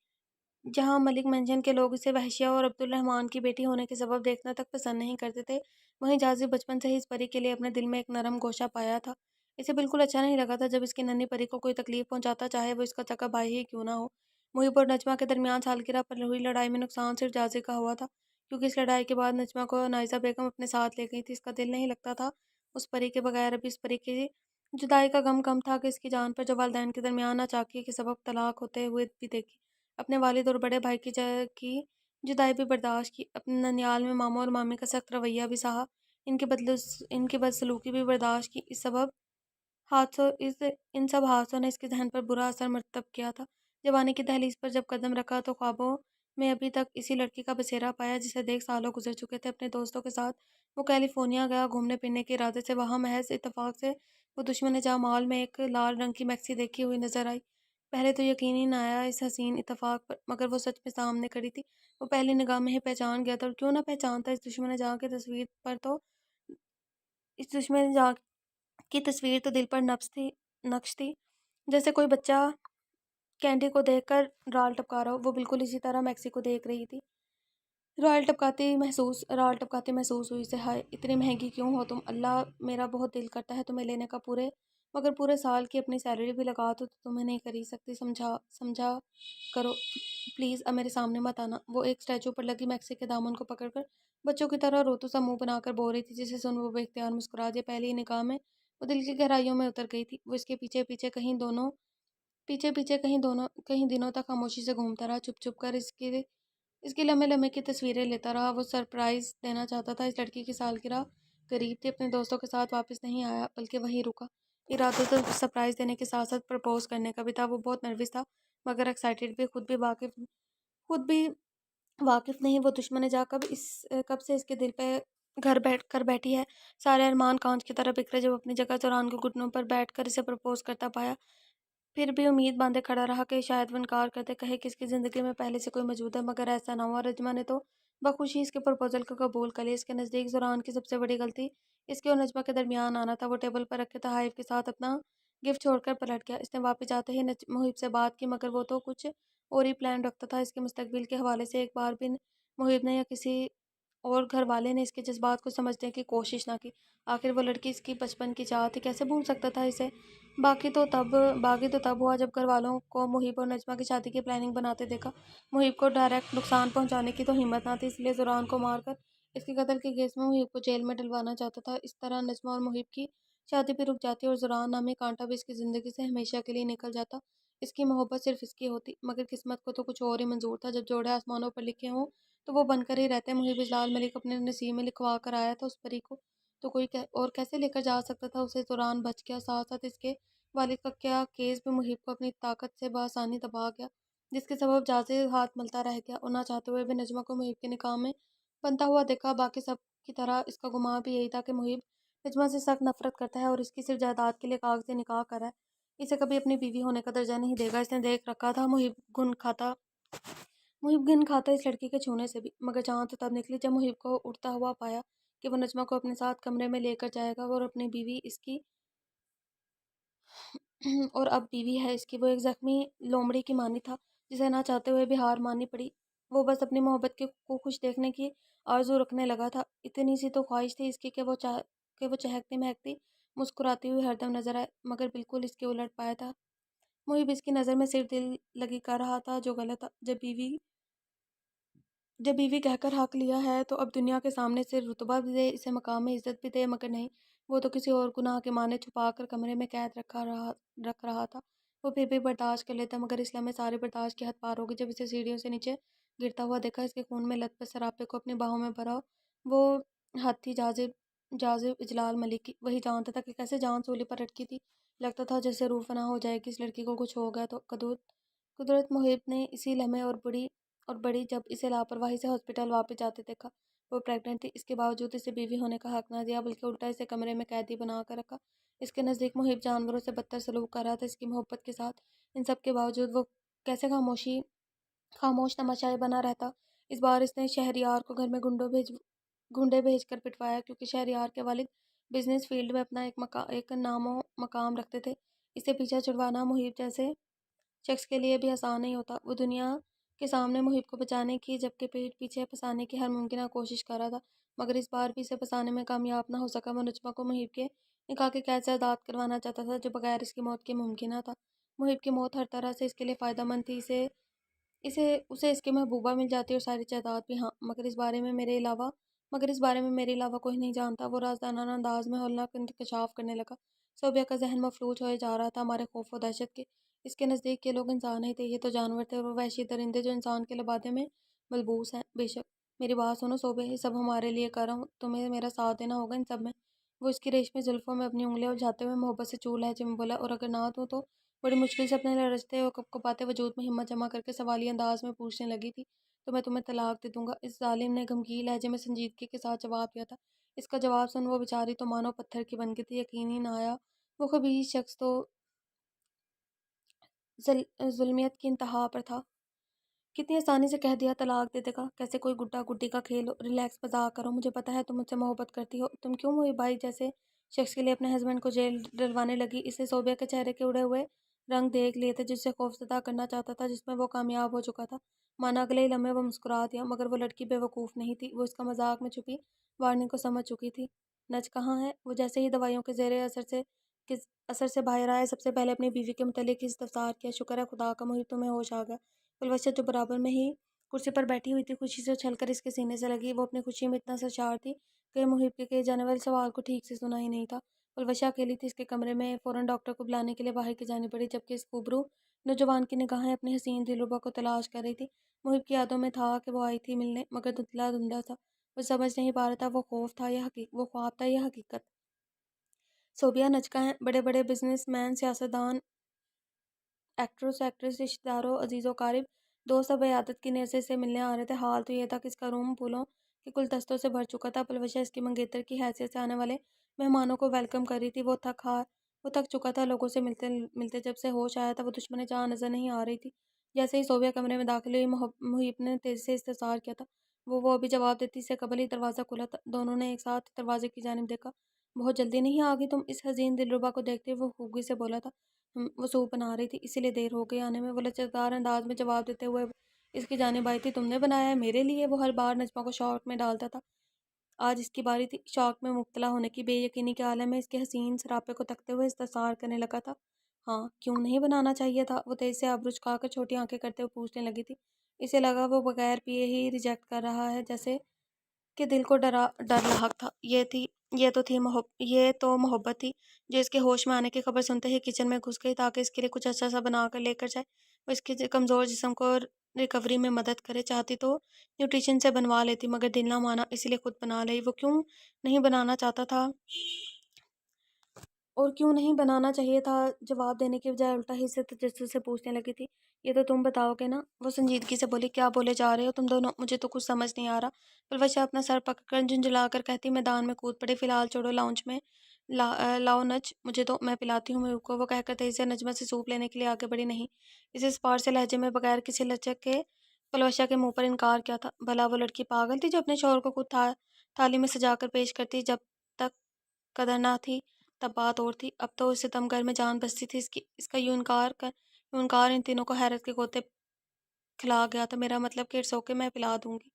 Speaker 1: جہاں ملک مینشن کے لوگ اسے وحشیہ اور عبد الرحمن کی بیٹی ہونے کے سبب دیکھنا تک پسند نہیں کرتے تھے، وہیں جازی بچپن سے ہی اس پری کے لیے اپنے دل میں ایک نرم گوشہ پایا تھا۔ اسے بالکل اچھا نہیں لگا تھا جب اس کی ننھی پری کو کوئی تکلیف پہنچاتا، چاہے وہ اس کا سگا بھائی ہی کیوں نہ ہو۔ محب اور نجمہ کے درمیان سالگرہ پر ہوئی لڑائی میں نقصان صرف جازی کا ہوا تھا، کیونکہ اس لڑائی کے بعد نجمہ کو نائزہ بیگم اپنے ساتھ لے گئی تھی۔ اس کا دل نہیں لگتا تھا اس پری کے بغیر۔ ابھی اس پری کی جدائی کا غم کم تھا کہ اس کی جان پر جو والدین کے درمیان ناچاکی کے سبب طلاق ہوتے ہوئے بھی دیکھی۔ اپنے والد اور بڑے بھائی کی جدائی بھی برداشت کی، اپنے ننیال میں ماموں اور مامی کا سخت رویہ بھی سہا، ان کی بدسلوکی بھی برداشت کی۔ ان سب حادثوں نے اس کے ذہن پر برا اثر مرتب کیا تھا۔ جوانی کی دہلیز پر جب قدم رکھا تو خوابوں میں ابھی تک اسی لڑکی کا بسیرا پایا جسے دیکھ سالوں گزر چکے تھے۔ اپنے دوستوں کے ساتھ وہ کیلیفورنیا گیا گھومنے پھرنے کے ارادے سے۔ وہاں محض اتفاق سے وہ دشمن جاں مال میں ایک لال رنگ کی میکسی دیکھی ہوئی نظر آئی۔ پہلے تو یقین ہی نہ آیا اس حسین اتفاق پر، مگر وہ سچ میں سامنے کھڑی تھی۔ وہ پہلی نگاہ میں ہی پہچان گیا تھا، اور کیوں نہ پہچانتا، اس دشمن جاں کی تصویر پر تو اس دشمن جاں کی تصویر تو دل پر نقش تھی، جیسے کوئی بچہ کینڈی کو دیکھ کر ڈال ٹپکا رہا ہو۔ وہ بالکل اسی طرح میکسی کو دیکھ رہی تھی۔ رال ٹپکاتی محسوس ہوئی اسے۔ ہائے اتنی مہنگی کیوں ہو تم اللہ، میرا بہت دل کرتا ہے تمہیں لینے کا، مگر پورے سال کی اپنی سیلری بھی لگا دو تو تمہیں نہیں خرید سکتی، سمجھا سمجھا کرو پلیز، اب میرے سامنے مت آنا۔ وہ ایک اسٹیچو پر لگی میکسی کے دامن کو پکڑ کر بچوں کی طرح روتو سا منہ بنا کر بول رہی تھی، جسے سن وہ بے اختیار مسکرا دیا۔ پہلی ہی نگاہ میں وہ دل کی گہرائیوں میں اتر گئی تھی۔ وہ اس کے پیچھے پیچھے کہیں دنوں تک خاموشی سے گھومتا رہا، چھپ چھپ کر اس کی لمحے لمحے کی تصویریں لیتا رہا۔ وہ سرپرائز دینا چاہتا تھا، اس لڑکی کی سالگرہ قریب تھی، اپنے دوستوں کے ساتھ واپس نہیں آیا بلکہ وہیں رکا۔ ارادہ تو سرپرائز دینے کے ساتھ ساتھ پرپوز کرنے کا بھی تھا۔ وہ بہت نروس تھا مگر ایکسائٹیڈ بھی، خود بھی واقف نہیں وہ دشمن جا کب سے اس کے دل پہ گھر بیٹھ کر بیٹھی ہے۔ سارے ارمان کانچ کی طرح بکھرے جب اپنی جگہ زوران کے گھٹنوں پر بیٹھ کر اسے پرپوز کرتا پایا، پھر بھی امید باندھے کھڑا رہا کہ شاید وہ انکار کر دے، کہے کہ اس کی زندگی میں پہلے سے کوئی موجود ہے، مگر ایسا نہ ہوا۔ نجمہ نے تو بخوشی اس کے پرپوزل کو قبول کر لیا۔ اس کے نزدیک زوران کی سب سے بڑی غلطی اس کے اور نجمہ کے درمیان آنا تھا۔ وہ ٹیبل پر رکھے تحائف کے ساتھ اپنا گفٹ چھوڑ کر پلٹ گیا۔ اس نے واپس جاتے ہی محب سے بات کی، مگر وہ تو کچھ اور ہی پلان رکھتا تھا۔ اس کے مستقبل کے حوالے سے ایک بار بھی محب نے یا کسی اور گھر والے نے اس کے جذبات کو سمجھنے کی کوشش نہ کی۔ آخر وہ لڑکی اس کی بچپن کی چاہت تھی، کیسے بھول سکتا تھا اسے؟ باقی تو تب ہوا جب گھر والوں کو محب اور نجمہ کی شادی کی پلاننگ بناتے دیکھا۔ محب کو ڈائریکٹ نقصان پہنچانے کی تو ہمت نہ تھی، اس لیے زوران کو مار کر اس کے قتل کے کیس میں محب کو جیل میں ڈلوانا چاہتا تھا۔ اس طرح نجمہ اور محب کی شادی بھی رک جاتی اور زوران نامی کانٹا بھی اس کی زندگی سے ہمیشہ کے لیے نکل جاتا۔ اس کی محبت صرف اس کی ہوتی، مگر قسمت کو تو کچھ اور ہی منظور تھا۔ جب جوڑے آسمانوں پر لکھے ہوں تو وہ بن کر ہی رہتے۔ محب اجلال ملک اپنے نصیب میں لکھوا کر آیا تھا، اس پری کو تو کوئی اور کیسے لے کر جا سکتا تھا اسے؟ زوران بچ گیا، ساتھ ساتھ اس کے والد کا کیا کیس بھی محب کو اپنی طاقت سے بآسانی دبا گیا، جس کے سبب جازے ہاتھ ملتا رہ گیا، اور نہ چاہتے ہوئے بھی نجمہ کو محب کے نکاح میں بنتا ہوا دیکھا۔ باقی سب کی طرح اس کا گمان بھی یہی تھا کہ محب نجمہ سے سخت نفرت کرتا ہے اور اس کی صرف جائیداد کے لیے کاغذی نکاح کرا ہے، اسے کبھی اپنی بیوی ہونے کا درجہ نہیں دے گا۔ اس نے دیکھ رکھا تھا محب گن کھاتا اس لڑکی کے چھونے سے بھی، مگر جان تو تب نکلی جب محب کو اڑتا ہوا پایا کہ وہ نجمہ کو اپنے ساتھ کمرے میں لے کر جائے گا، اور اپنی بیوی اس کی اور اب بیوی ہے اس کی۔ وہ ایک زخمی لومڑی کی مانی تھا جسے نہ چاہتے ہوئے بھی ہار ماننی پڑی۔ وہ بس اپنی محبت کو خوش دیکھنے کی آرزو رکھنے لگا تھا۔ اتنی سی تو خواہش تھی اس کی کہ وہ چہکتی مہکتی مسکراتی ہوئی ہر دم نظر آئے، مگر بالکل اس کے الٹ پایا تھا۔ محب اس کی نظر میں صرف دل لگی کر رہا تھا، جو غلط تھا۔ جب بیوی کہہ کر حق لیا ہے تو اب دنیا کے سامنے اسے رتبہ بھی دے، اسے مقام عزت بھی دے، مگر نہیں، وہ تو کسی اور گناہ کے معنی چھپا کر کمرے میں قید رکھ رہا تھا۔ وہ پھر بھی برداشت کر لیتا، مگر اس لمحے سارے برداشت کی حد پار ہو گئی جب اسے سیڑھیوں سے نیچے گرتا ہوا دیکھا۔ اس کے خون میں لت پت سراپے کو اپنی باہوں میں بھرا وہ حد تھی جازب اجلال ملک کی، وہی جانتا تھا کہ کیسے جان سولی پر اٹکی تھی۔ لگتا تھا جیسے روح فنا ہو جائے گی۔ اس لڑکی کو کچھ ہو گیا تو قدرت محب نے اسی لمحے اور بڑی جب اسے لاپرواہی سے ہاسپٹل واپس جاتے دیکھا۔ وہ پریگننٹ تھی، اس کے باوجود اسے بیوی ہونے کا حق نہ دیا بلکہ الٹا اسے کمرے میں قیدی بنا کر رکھا۔ اس کے نزدیک محب جانوروں سے بدتر سلوک کر رہا تھا اس کی محبت کے ساتھ۔ ان سب کے باوجود وہ کیسے خاموش تماشائی بنا رہتا؟ اس بار اس نے شہریار کو گھر میں گنڈے بھیج کر پٹوایا، کیونکہ شہریار کے والد بزنس فیلڈ میں اپنا ایک نام و مقام رکھتے تھے۔ اسے پیچھا چھڑوانا محب جیسے شخص کے لیے بھی آسان نہیں ہوتا۔ وہ دنیا کے سامنے محب کو بچانے کی جبکہ پیٹ پیچھے پھنسانے کی ہر ممکنہ کوشش کر رہا تھا، مگر اس بار بھی اسے پھنسانے میں کامیاب نہ ہو سکا۔ وہ نجمہ کو محب کے نکاح کے قید سے آزاد کروانا چاہتا تھا، جو بغیر اس کی موت کے ممکن نہ تھا۔ محب کی موت ہر طرح سے اس کے لیے فائدہ مند تھی، اسے اس کی محبوبہ مل جاتی اور ساری جائیداد بھی، ہاں، مگر اس بارے میں میرے علاوہ کوئی نہیں جانتا۔ وہ رازدارانہ انداز میں ہولناک انکشاف کرنے لگا۔ صوبیہ کا ذہن مفلوج ہوئے جا رہا تھا ہمارے خوف و دہشت کے۔ اس کے نزدیک یہ لوگ انسان نہیں تھے، یہ تو جانور تھے، اور وہ وحشی درندے جو انسان کے لبادے میں ملبوس ہیں۔ بے شک میری بات سنو صوبیہ، یہ سب ہمارے لیے کر رہا ہوں، تمہیں میرا ساتھ دینا ہوگا ان سب میں۔ وہ اس کی ریشمی زلفوں میں اپنی انگلیاں الجھاتے ہوئے محبت سے چور لہجے میں بولا، اور اگر نہ دوں تو؟ بڑی مشکل سے اپنے لرزتے اور کپکپاتے وجود میں ہمت جمع کر کے سوالیہ انداز میں پوچھنے لگی تھی، تو میں تمہیں طلاق دے دوں گا۔ اس ظالم نے غمگین لہجے میں سنجیدگی کے ساتھ جواب دیا تھا۔ اس کا جواب سن وہ بیچاری تو مانو پتھر کی بن گئی تھی، یقین ہی نہ آیا۔ وہ خبیث شخص تو ظلمیت کی انتہا پر تھا۔ کتنی آسانی سے کہہ دیا طلاق دے دے گا، کیسے کوئی گڈا گڈی کا کھیل ہو۔ ریلیکس، مذاق کرو، مجھے پتا ہے تم مجھ سے محبت کرتی ہو۔ تم کیوں محب بھائی جیسے شخص کے لیے اپنے ہسبینڈ کو جیل ڈلوانے لگی؟ اسے صوبیہ کے چہرے کے اڑے ہوئے رنگ دیکھ لیے تھے جسے خوفزدہ کرنا چاہتا تھا، جس میں وہ کامیاب ہو چکا تھا۔ مانا اگلے ہی لمحے وہ مسکرا دیا، مگر وہ لڑکی بے وقوف نہیں تھی، وہ اس کا مذاق میں چھپی وارننگ کو سمجھ چکی تھی۔ نج کہاں ہے؟ وہ جیسے ہی دوائیوں کے زیر اثر سے باہر آیا، سب سے پہلے اپنی بیوی کے متعلق استفسار کیا۔ شکر ہے خدا کا محب تمہیں ہوش آ گیا۔ الوشا جو برابر میں ہی کرسی پر بیٹھی ہوئی تھی، خوشی سے اچھل کر اس کے سینے سے لگی۔ وہ اپنی خوشی میں اتنا سرشار تھی کہ محب کے کیے جانے والے سوال کو ٹھیک سے سنا ہی نہیں تھا۔ الوشا اکیلی تھی اس کے کمرے میں، فوراً ڈاکٹر کو بلانے کے لیے باہر کی جانی پڑی، جبکہ اس خوبرو نوجوان کی نگاہیں اپنی حسین دلربا کو تلاش کر رہی تھی۔ محب کی یادوں میں تھا کہ وہ آئی تھی ملنے، مگر دھندلا دھندلا تھا، وہ سمجھ نہیں پا رہا تھا وہ خواب تھا یا حقیقت۔ صوبیہ نج کہاں ہے؟ بڑے بڑے بزنس مین، سیاستدان، ایکٹرز، ایکٹریس، رشتہ داروں، عزیز و اقارب، دوست اب عیادت کی نیت سے اسے ملنے آ رہے تھے۔ حال تو یہ تھا کہ اس کا روم پھولوں کے گلدستوں سے بھر چکا تھا۔ الوشا اس کی منگیتر کی حیثیت سے آنے والے مہمانوں کو ویلکم کر رہی تھی۔ وہ تھک چکا تھا لوگوں سے ملتے ملتے۔ جب سے ہوش آیا تھا وہ دشمن جہاں نظر نہیں آ رہی تھی۔ جیسے ہی صوبیہ کمرے میں داخل ہوئی، محب نے تیزی سے استفسار کیا تھا۔ وہ ابھی جواب دیتی سے قبل ہی دروازہ کھلا تھا۔ دونوں نے ایک ساتھ دروازے کی جانب دیکھا۔ بہت جلدی نہیں آ گئی تم؟ اس حسین دلربا کو دیکھتے ہوئے وہ خوبی سے بولا تھا۔ وہ سوپ بنا رہی تھی، اسی لیے دیر ہو گئی آنے میں، وہ لچکدار انداز میں جواب دیتے ہوئے اس کی جانب آئی تھی۔ تم نے بنایا ہے میرے لیے؟ وہ ہر بار نجمہ کو شوق میں ڈالتا تھا، آج اس کی باری تھی۔ شوق میں مبتلا ہونے کی بے یقینی کے عالم میں اس کے حسین سراپے کو تکتے ہوئے استفسار کرنے لگا تھا۔ ہاں، کیوں نہیں بنانا چاہیے تھا؟ وہ تیز سے ابرو جھکا کر چھوٹی آنکھیں کرتے ہوئے پوچھنے لگی تھی۔ اسے لگا وہ بغیر پیے ہی ریجیکٹ کر رہا ہے، جیسے کہ دل کو ڈر لاحق تھا۔ یہ تو محبت تھی جو اس کے ہوش میں آنے کی خبر سنتے ہی کچن میں گھس گئی تاکہ اس کے لیے کچھ اچھا سا بنا کر لے کر جائے، وہ اس کے کمزور جسم کو ریکوری میں مدد کرے۔ چاہتی تو نیوٹریشن سے بنوا لیتی، مگر دل نہ مانا، اسی لیے خود بنا لی۔ وہ کیوں نہیں بنانا چاہتا تھا اور کیوں نہیں بنانا چاہیے تھا، جواب دینے کی بجائے الٹا ہی سے تجسس سے پوچھنے لگی تھی۔ یہ تو تم بتاؤ گے نا؟ وہ سنجیدگی سے بولی۔ کیا بولے جا رہے ہو تم دونوں؟ مجھے تو کچھ سمجھ نہیں آ رہا۔ الوشا اپنا سر پکڑ کر جھنجھلا کر کہتی، میدان میں کود پڑے، فی الحال چھوڑو، لاؤنج میں لاؤ نج، مجھے تو میں پلاتی ہوں محب کو۔ وہ کہہ کر تیزی سے نجمہ سے سوپ لینے کے لیے آگے بڑھی۔ نہیں، اس اسپار سے لہجے میں بغیر کسی لچک کے الوشا کے منہ پر انکار کیا تھا۔ بھلا وہ لڑکی پاگل تھی جو اپنے شوہر کو خود تھالی میں سجا کر پیش کرتی؟ جب تک قدر نہ تھی تب بات اور تھی، اب تو اس ستمگر میں جان بستی تھی۔ اس کا یوں انکار ان تینوں کو حیرت کے غوطے کھلا گیا تھا۔ میرا مطلب کہ اٹس اوکے، میں پلا دوں گی۔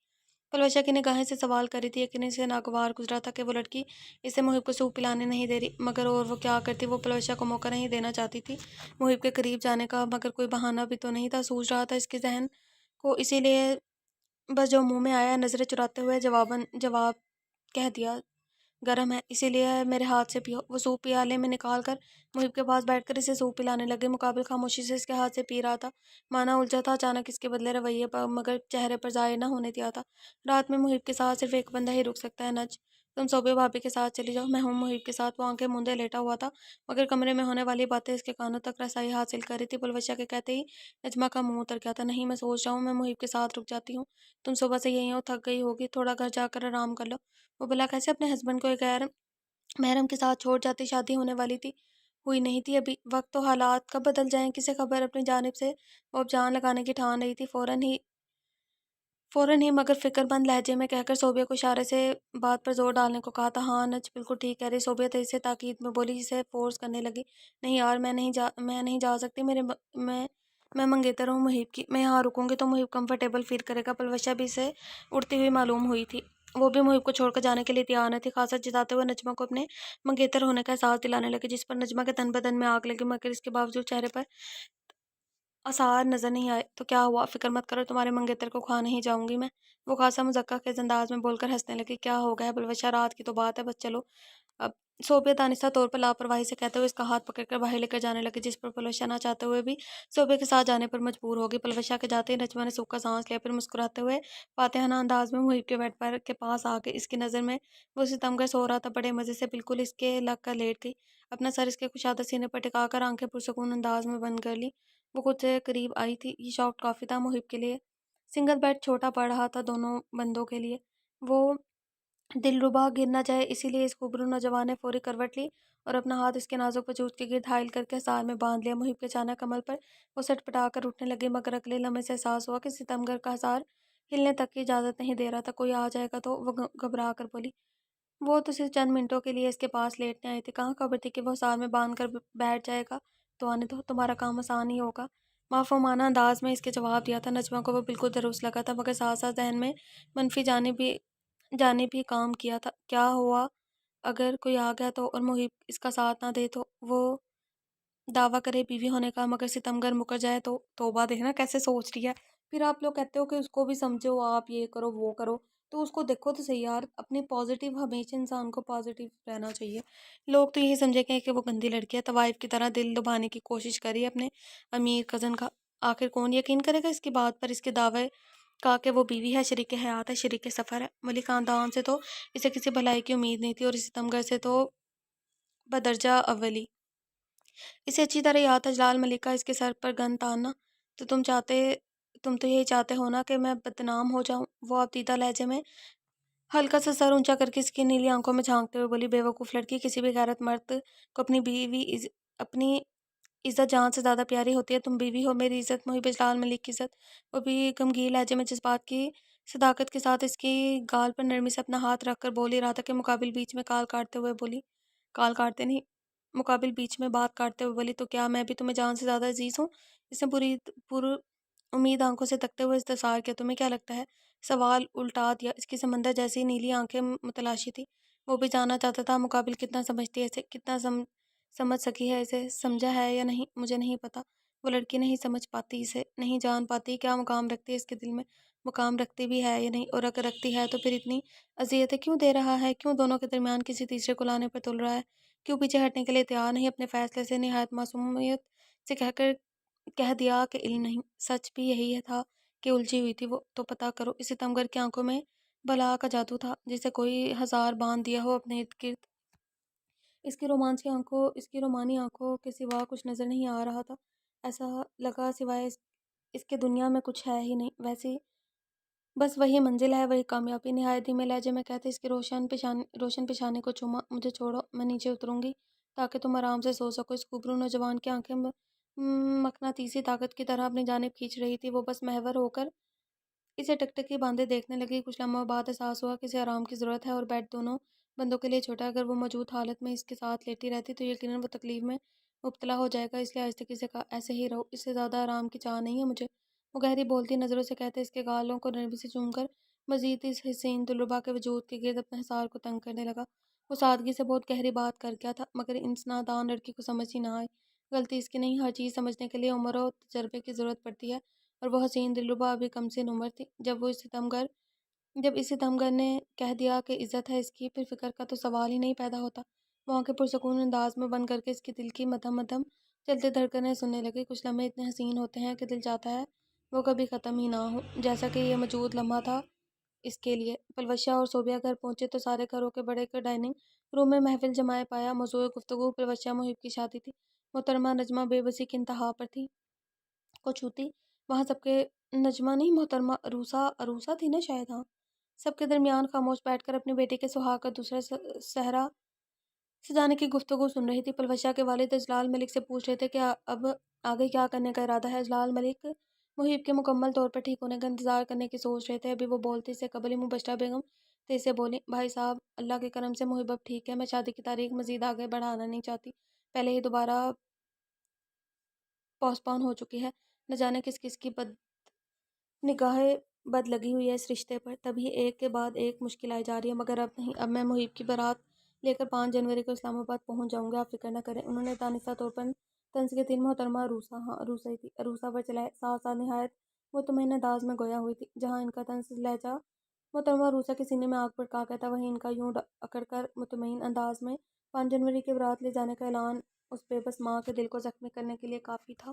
Speaker 1: الوشا کی نگاہیں سے سوال کر رہی تھی، یقیناً اسے ناگوار گزرا تھا کہ وہ لڑکی اسے محب کو سوپ پلانے نہیں دے رہی، مگر اور وہ کیا کرتی؟ وہ الوشا کو موقع نہیں دینا چاہتی تھی محب کے قریب جانے کا، مگر کوئی بہانہ بھی تو نہیں تھا، سوچ رہا تھا اس کے ذہن کو، اسی لیے بس جو منہ میں آیا نظریں چراتے ہوئے جواب کہہ دیا، گرم ہے اسی لیے میرے ہاتھ سے پیو۔ وہ سوپ پیالے میں نکال کر محب کے پاس بیٹھ کر اسے سوپ پلانے لگے، مقابل خاموشی سے اس کے ہاتھ سے پی رہا تھا، مانا الجھا تھا اچانک اس کے بدلے رویے پر، مگر چہرے پر ظاہر نہ ہونے دیا تھا۔ رات میں محب کے ساتھ صرف ایک بندہ ہی رک سکتا ہے نج، تم صوبیہ بھابی کے ساتھ چلی جاؤ، میں ہوں محب کے ساتھ۔ وہ آنکھیں موندے لیٹا ہوا تھا، مگر کمرے میں ہونے والی باتیں اس کے کانوں تک رسائی حاصل کر رہی تھی۔ الوشا کے کہتے ہی نجمہ کا منہ اتر گیا تھا۔ نہیں، میں سوچ رہا ہوں میں محب کے ساتھ رک جاتی ہوں، تم صبح سے یہی ہو، تھک گئی ہوگی، تھوڑا گھر جا کر آرام کر لو۔ وہ بلا کیسے اپنے ہسبینڈ کو ایک غیر محرم کے ساتھ چھوڑ جاتی؟ شادی ہونے والی تھی، ہوئی نہیں تھی ابھی، وقت تو حالات کب بدل جائیں، کسے خبر؟ اپنی جانب سے وہ اب جان لگانے کی ٹھان رہی تھی، فوراً ہی مگر فکر مند لہجے میں کہہ کر صوبیہ کو اشارے سے بات پر زور ڈالنے کو کہا تھا۔ ہاں نج بالکل ٹھیک کہہ رہی، صوبیہ تیزی سے تاکید میں بولی، جسے فورس کرنے لگی۔ نہیں یار، میں نہیں جا سکتی، میں منگیتر ہوں محب کی، میں یہاں رکوں گی تو محب کمفرٹیبل فیل کرے گا۔ الوشا بھی اسے اڑتی ہوئی معلوم ہوئی تھی، وہ بھی محب کو چھوڑ کر جانے کے لیے تیار نہ تھی۔ خاصت جتاتے ہوئے نجمہ کو اپنے منگیتر ہونے کا احساس دلانے لگی، جس پر نجمہ کے تن بدن میں آگ لگی، مگر اس کے باوجود چہرے پر آثار نظر نہیں آئے۔ تو کیا ہوا؟ فکر مت کرو، تمہارے منگیتر کو کھا نہیں جاؤں گی میں، وہ خاصا مضحکہ خیز انداز میں بول کر ہنسنے لگی۔ کیا ہو گیا ہے الوشا؟ رات کی تو بات ہے، بس چلو اب، صوبیہ دانستہ طور پر لاپرواہی سے کہتے ہوئے اس کا ہاتھ پکڑ کر باہر لے کر جانے لگی، جس پر الوشا نہ چاہتے ہوئے بھی صوبیہ کے ساتھ جانے پر مجبور ہوگی۔ الوشا کے جاتے ہی نجمہ نے سوکھا سانس لیا، پھر مسکراتے ہوئے فاتحانہ انداز میں محب کے بیڈ پر کے پاس آ گئی۔ اس کی نظر میں وہ ستمگر سو رہا تھا، بڑے مزے سے بالکل اس کے لگ کر لیٹ گئی، اپنا سر اس کے کشادہ سینے پر ٹکا کر آنکھیں پرسکون انداز میں بند کر لی۔ وہ خود سے قریب آئی تھی، یہ شوق کافی تھا محب کے لیے، سنگل بیڈ چھوٹا پڑ رہا تھا دونوں بندوں کے لیے، وہ دلربا گر نہ جائے، اسی لیے اس خوبرو نوجوان نے فوری کروٹ لی اور اپنا ہاتھ اس کے نازک وجود کے گرد حائل کر کے حصار میں باندھ لیا۔ محب کے اچانک کمل پر وہ سٹ پٹا کر اٹھنے لگے، مگر اگلے لمحے سے احساس ہوا کہ ستمگر کا حصار ہلنے تک کی اجازت نہیں دے رہا تھا، کوئی آ جائے گا تو، وہ گھبرا کر بولی۔ وہ تو صرف چند منٹوں کے لیے اس کے پاس لیٹنے آئی تھی، کہاں خبر تھی کہ وہ حصار میں باندھ کر بیٹھ جائے گا۔ تو آنے دو، تمہارا کام آسان ہی ہوگا۔ معفومانہ انداز میں اس کے جواب دیا تھا۔ نجمہ کو وہ بالکل درست لگا تھا، مگر ساتھ ساتھ ذہن میں منفی جانب بھی کام کیا تھا۔ کیا ہوا اگر کوئی آ گیا تو اور محب اس کا ساتھ نہ دے تو؟ وہ دعویٰ کرے بیوی ہونے کا مگر ستمگر مکر جائے تو؟ توبہ، دیکھنا کیسے سوچ رہی ہے۔ پھر آپ لوگ کہتے ہو کہ اس کو بھی سمجھو، آپ یہ کرو وہ کرو، تو اس کو دیکھو تو صحیح یار۔ اپنی پازیٹیو، ہمیشہ انسان کو پازیٹیو رہنا چاہیے۔ لوگ تو یہی سمجھے کہ وہ گندی لڑکی ہے، طوائف کی طرح دل دبانے کی کوشش کری اپنے امیر کزن کا۔ آخر کون یقین کرے گا اس کی بات پر، اس کے دعوے کا کہ وہ بیوی ہے، شریک حیات ہے، شریک سفر ہے۔ ملک خاندان سے تو اسے کسی بھلائی کی امید نہیں تھی، اور اس ستمگر سے تو بدرجہ اولی۔ اسے اچھی طرح یاد تھا جلال ملک کا اس کے سر پر گن تاننا۔ تو تم تو یہی چاہتے ہو نا کہ میں بدنام ہو جاؤں؟ وہ ابتیتا لہجے میں ہلکا سا سر اونچا کر کے اس کی نیلی آنکھوں میں جھانکتے ہوئے بولی، بے وقوف لڑکی، کسی بھی غیرت مرد کو اپنی بیوی اپنی عزت جان سے زیادہ پیاری ہوتی ہے۔ تم بیوی ہو میری عزت، محب جلال ملک کی عزت۔ وہ بھی غمگین لہجے میں جذبات کی صداقت کے ساتھ اس کی گال پر نرمی سے اپنا ہاتھ رکھ کر بول ہی رہا تھا کہ مقابل بیچ میں بیچ میں بات کاٹتے ہوئے بولی، تو کیا میں بھی تمہیں جان سے زیادہ عزیز ہوں؟ اس نے پر امید آنکھوں سے تکتے ہوئے استفسار کیا۔ تمہیں کیا لگتا ہے؟ سوال الٹا دیا۔ اس کی سمندر جیسی نیلی آنکھیں متلاشی تھی۔ وہ بھی جاننا چاہتا تھا مقابل کتنا سمجھتی ہے اسے، کتنا سمجھ سکی ہے اسے، سمجھا ہے یا نہیں مجھے نہیں پتا۔ وہ لڑکی نہیں سمجھ پاتی اسے، نہیں جان پاتی کیا مقام رکھتی ہے اس کے دل میں، مقام رکھتی بھی ہے یا نہیں، اور اگر رکھتی ہے تو پھر اتنی اذیتیں کیوں دے رہا ہے؟ کیوں دونوں کے درمیان کسی تیسرے کو لانے پر تل رہا ہے؟ کیوں پیچھے ہٹنے کے لیے تیار نہیں؟ اپنے فیصلے سے نہایت معصومیت سے کہہ دیا کہ علم نہیں۔ سچ بھی یہی تھا کہ الجھی ہوئی تھی وہ۔ تو پتہ کرو۔ اس ستمگر کی آنکھوں میں بلا کا جادو تھا، جسے کوئی ہزار باندھ دیا ہو اپنے ارد گرد۔ اس کی رومانی آنکھوں کے سوا کچھ نظر نہیں آ رہا تھا۔ ایسا لگا سوائے اس کے دنیا میں کچھ ہے ہی نہیں۔ ویسی بس وہی منزل ہے، وہی کامیابی۔ نہایت دھیمے لہجے میں کہتے اس کی روشن پیشانی کو چوما۔ مجھے چھوڑو، میں نیچے اتروں گی تاکہ تم آرام سے سو سکو۔ اس خوبرو نوجوان کی آنکھیں مقناطیسی طاقت کی طرح اپنی جانب کھینچ رہی تھی۔ وہ بس محور ہو کر اسے ٹکٹکی باندھے دیکھنے لگی۔ کچھ لمحوں بعد احساس ہوا کہ اسے آرام کی ضرورت ہے، اور بیڈ دونوں بندوں کے لیے چھوٹا ہے۔ اگر وہ موجود حالت میں اس کے ساتھ لیٹی رہتی تو یقیناً وہ تکلیف میں مبتلا ہو جائے گا، اس لیے آہستگی سے کہا، ایسے ہی رہو، اس سے زیادہ آرام کی چاہ نہیں ہے مجھے۔ وہ گہری بولتی نظروں سے کہتے اس کے گالوں کو نرمی سے چوم کر مزید اس حسین دلربا کے وجود کے گرد اپنے حصار کو تنگ کرنے لگا۔ وہ سادگی سے بہت گہری بات کر گیا تھا، مگر اس نادان لڑکی کو سمجھ ہی نہ آئی۔ غلطی اس کی نہیں، ہر چیز سمجھنے کے لیے عمر و تجربے کی ضرورت پڑتی ہے، اور وہ حسین دلربا ابھی کم سن عمر تھی۔ جب اس ستمگر نے کہہ دیا کہ عزت ہے اس کی، پھر فکر کا تو سوال ہی نہیں پیدا ہوتا۔ وہ آنکھیں پرسکون انداز میں بند کر کے اس کے دل کی مدھم مدھم چلتے دھڑکنیں سننے لگی۔ کچھ لمحے اتنے حسین ہوتے ہیں کہ دل چاہتا ہے وہ کبھی ختم ہی نہ ہو، جیسا کہ یہ موجود لمحہ تھا اس کے لیے۔ پلوشہ اور صوبیہ گھر پہنچے تو سارے گھروں کے بڑے کے ڈائننگ روم میں محفل جمائے پایا۔ موضوع گفتگو پلوشہ محب کی شادی تھی۔ محترمہ نجمہ بے بسی کی انتہا پر تھی۔ کو چھوتی وہاں سب کے نجمہ نہیں، محترمہ عروسہ تھی نا شاید، ہاں، سب کے درمیان خاموش بیٹھ کر اپنی بیٹی کے سہاگ کا دوسرا صحرا سجانے کی گفتگو سن رہی تھی۔ پلوشہ کے والد جلال ملک سے پوچھ رہے تھے کہ اب آگے کیا کرنے کا ارادہ ہے۔ جلال ملک محب کے مکمل طور پر ٹھیک ہونے کا انتظار کرنے کی سوچ رہے تھے۔ ابھی وہ بولتے سے قبل ہی مبشرہ بیگم تیز سے بولی، بھائی صاحب، اللہ کے کرم سے محب اب ٹھیک ہے، میں شادی کی تاریخ مزید آگے بڑھانا نہیں چاہتی، پہلے ہی دوبارہ پوسٹ پون ہو چکی ہے۔ نہ جانے کس کس کی نگاہ بد لگی ہوئی ہے اس رشتے پر، تبھی ایک کے بعد ایک مشکل آئی جا رہی ہے، مگر اب نہیں۔ اب میں محب کی بارات لے کر 5 جنوری کو اسلام آباد پہنچ جاؤں گا، آپ فکر نہ کریں۔ انہوں نے دانستہ طور پر طنز کے تین محترمہ عروسہ، ہاں عروسہ ہی تھی، عروسہ پر چلائے۔ ساتھ ساتھ نہایت مطمئن انداز میں گویا ہوئی تھی۔ جہاں ان کا طنز لہجہ محترمہ عروسہ کے سینے میں آگ بھڑکا گیا تھا، وہیں ان کا یوں اکڑ کر مطمئن انداز میں 5 جنوری کی بارات لے جانے کا اعلان اس بے بس ماں کے دل کو زخمی کرنے کے لیے کافی تھا۔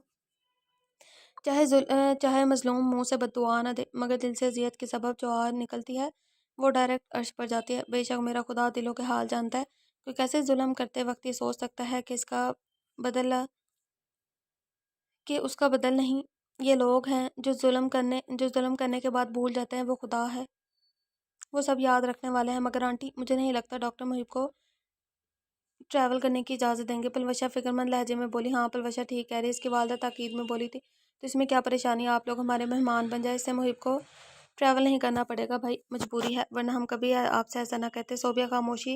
Speaker 1: چاہے مظلوم منہ سے بددعا نہ دے، مگر دل سے اذیت کے سبب جو آہ نکلتی ہے وہ ڈائریکٹ عرش پر جاتی ہے۔ بے شک میرا خدا دلوں کے حال جانتا ہے۔ کوئی کیسے ظلم کرتے وقت یہ سوچ سکتا ہے کہ اس کا بدل نہیں؟ یہ لوگ ہیں جو ظلم کرنے کے بعد بھول جاتے ہیں وہ خدا ہے، وہ سب یاد رکھنے والے ہیں۔ مگر آنٹی، مجھے نہیں لگتا ڈاکٹر محب کو ٹریول کرنے کی اجازت دیں گے، پلوشہ فکر مند لہجے میں بولی۔ ہاں، پلوشہ ٹھیک کہہ رہی، اس کی والدہ تاکید میں بولی تھی۔ تو اس میں کیا پریشانی ہے؟ آپ لوگ ہمارے مہمان بن جائیں، اس سے محب کو ٹریول نہیں کرنا پڑے گا۔ بھائی مجبوری ہے، ورنہ ہم کبھی آپ سے ایسا نہ کہتے۔ صوبیہ خاموشی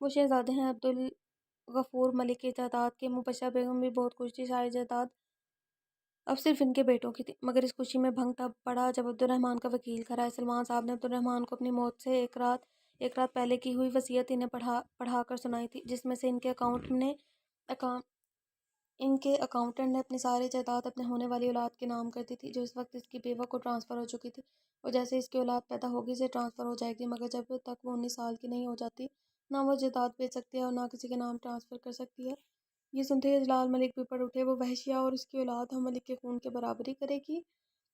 Speaker 1: وہ شہزادے ہیں عبدالغفور ملک کی جائیداد کے مبشرہ بیگم بھی بہت خوش تھی، ساری جائیداد اب صرف ان کے بیٹوں کی تھی، مگر اس خوشی میں بھنگ تب پڑا جب عبدالرحمن کا وکیل گھر آئے۔ سلمان صاحب نے عبدالرحمن کو اپنی موت سے ایک رات پہلے کی ہوئی وصیت انہیں پڑھا کر سنائی تھی، جس میں سے ان کے اکاؤنٹنٹ نے اپنی ساری جائیداد اپنے ہونے والی اولاد کے نام کر دی تھی، جو اس وقت اس کی بیوہ کو ٹرانسفر ہو چکی تھی، اور جیسے اس کی اولاد پیدا ہوگی اسے ٹرانسفر ہو جائے گی، مگر جب تک وہ 19 سال کی نہیں ہو جاتی نہ وہ جائیداد بیچ سکتی ہے اور نہ کسی کے نام ٹرانسفر کر سکتی ہے۔ یہ سنتے ہی جلال ملک بھی پڑ اٹھے، وہ وحشیہ اور اس کی اولاد ہم ملک کے خون کے برابری کرے گی؟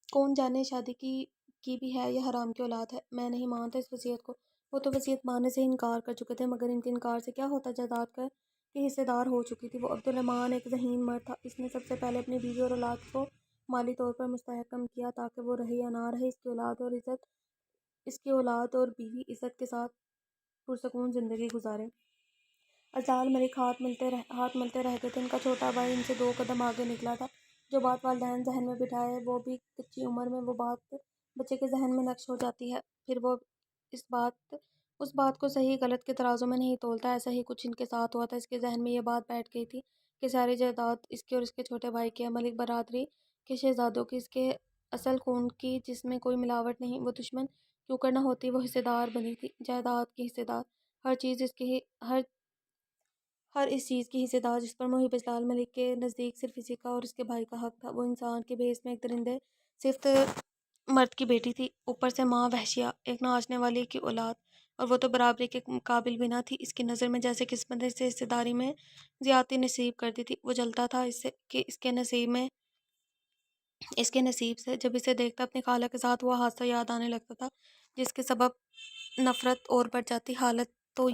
Speaker 1: کون جانے شادی کی بھی ہے یا حرام کی اولاد ہے، میں نہیں مانتا اس وصیت کو۔ وہ تو وصیت ماننے سے ہی انکار کر چکے تھے، مگر ان کے انکار سے کیا ہوتا، جائیداد کے حصے دار ہو چکی تھی وہ۔ عبدالرحمن ایک ذہین مرد تھا، اس نے سب سے پہلے اپنی بیوی اور اولاد کو مالی طور پر مستحکم کیا تاکہ وہ رہے یا نہ رہے اس کی اولاد اور بیوی عزت کے ساتھ پرسکون زندگی گزارے۔ جلال ملک ہاتھ ملتے رہ گئے تھے، ان کا چھوٹا بھائی ان سے 2 قدم آگے نکلا تھا۔ جو بات والدین ذہن میں بٹھائے وہ بھی کچی عمر میں وہ بات بچے کے ذہن میں نقش ہو جاتی ہے، پھر وہ اس بات کو صحیح غلط کے ترازو میں نہیں تولتا۔ ایسا ہی کچھ ان کے ساتھ ہوا تھا، اس کے ذہن میں یہ بات بیٹھ گئی تھی کہ ساری جائیداد اس کی اور اس کے چھوٹے بھائی کی ہے، ملک برادری کے شہزادوں کی، اس کے اصل خون کی جس میں کوئی ملاوٹ نہیں، وہ دشمن کیوں کر نہ ہوتی، وہ حصے دار بنی تھی، جائیداد کی حصے دار، ہر اس چیز کی حصے دار جس پر محب جلال ملک کے نزدیک صرف اسی کا اور اس کے بھائی کا حق تھا۔ وہ انسان کے بھیس میں ایک درندے صفت مرد کی بیٹی تھی، اوپر سے ماں وحشیہ، ایک ناچنے والی کی اولاد، اور وہ تو برابری کے قابل بھی نہ تھی۔ اس کی نظر میں جیسے قسمت نے اسے حصے داری میں زیادتی نصیب کر دی تھی۔ وہ جلتا تھا اس سے کہ اس کے نصیب سے، جب اسے دیکھتا اپنی خالہ کے ساتھ وہ حادثہ یاد آنے لگتا تھا جس کے سبب نفرت اور بڑھ جاتی۔ حالت تو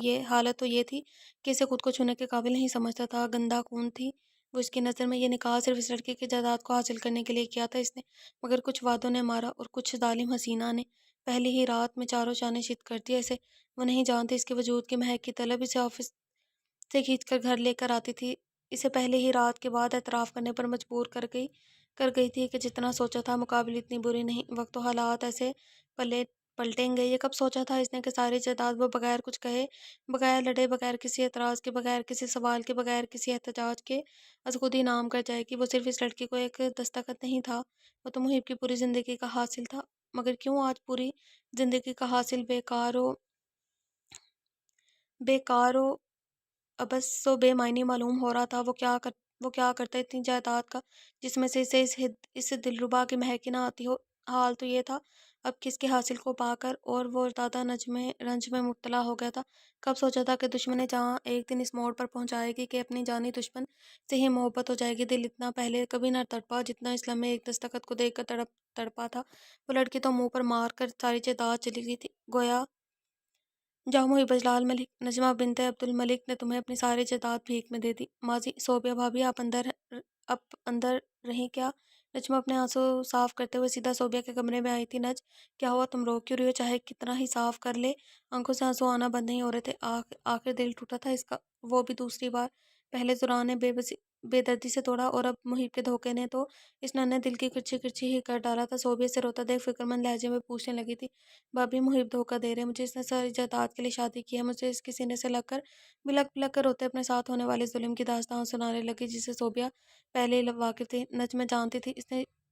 Speaker 1: یہ تھی کہ اسے خود کو چھونے کے قابل نہیں سمجھتا تھا، گندا خون تھی وہ اس کی نظر میں۔ یہ نکاح صرف اس لڑکی کی جائیداد کو حاصل کرنے کے لیے کیا تھا اس نے، مگر کچھ وعدوں نے مارا اور کچھ ظالم حسینہ نے پہلی ہی رات میں چاروں چانے چت کر دیا اسے۔ وہ نہیں جانتی اس کے وجود کی مہک کی طلب اسے آفس سے کھینچ کر گھر لے کر آتی تھی، اسے پہلے ہی رات کے بعد اعتراف کرنے پر مجبور کر گئی تھی کہ جتنا سوچا تھا مقابل اتنی بری نہیں۔ وقت و حالات ایسے پلٹیں گے، یہ کب سوچا تھا اس نے کہ ساری جائیداد وہ بغیر کچھ کہے، بغیر لڑے، بغیر کسی اعتراض کے، بغیر کسی سوال کے، بغیر کسی احتجاج کے از خود ہی نام کر جائے گی۔ وہ صرف اس لڑکی کو ایک دستخط نہیں تھا، وہ تو محب کی پوری زندگی کا حاصل تھا، مگر کیوں آج پوری زندگی کا حاصل بیکار و عبث و بے معنی معلوم ہو رہا تھا۔ وہ کیا کرتا اتنی جائیداد کا جس میں سے اسے اس دلربا کی مہک ہی نہ آتی ہو۔ حال تو یہ تھا اب کس کے حاصل کو پا کر اور وہ زیادہ رنج میں مبتلا ہو گیا تھا۔ کب سوچا تھا کہ دشمنی جہاں ایک دن اس موڑ پر پہنچائے گی کہ اپنی جانی دشمن سے ہی محبت ہو جائے گی۔ دل اتنا پہلے کبھی نہ تڑپا جتنا اس لمحے ایک دستخط کو دیکھ کر تڑپا تھا۔ وہ لڑکی تو منہ پر مار کر ساری جائیداد چلی گئی تھی، گویا جاؤ محب جلال ملک، نجمہ بنت عبدالملک نے تمہیں اپنی ساری جائیداد بھیک میں دے دی۔ ماضی صوبیہ بھابی آپ اندر رہیں کیا؟ نجمہ اپنے آنسو صاف کرتے ہوئے سیدھا صوبیہ کے کمرے میں آئی تھی۔ کیا ہوا، تم رو کیوں رہی ہو؟ چاہے کتنا ہی صاف کر لے آنکھوں سے آنسو آنا بند نہیں ہو رہے تھے۔ آخر دل ٹوٹا تھا اس کا، وہ بھی دوسری بار۔ پہلے زورآ نے بے دردی سے توڑا اور اب محب کے دھوکے نے تو اس ننھے دل کی کرچھی ہی کر ڈالا تھا۔ صوبیہ سے روتا دیکھ فکرمند لہجے میں پوچھنے لگی تھی، بھابی محب دھوکہ دے رہے، مجھے اس نے ساری جائیداد کے لیے شادی کی ہے، مجھے اس کے سینے سے لگ کر بلک کر روتے اپنے ساتھ ہونے والے ظلم کی داستان سنانے لگی جسے صوبیہ پہلے ہی واقف تھی۔ نجمہ جانتی تھی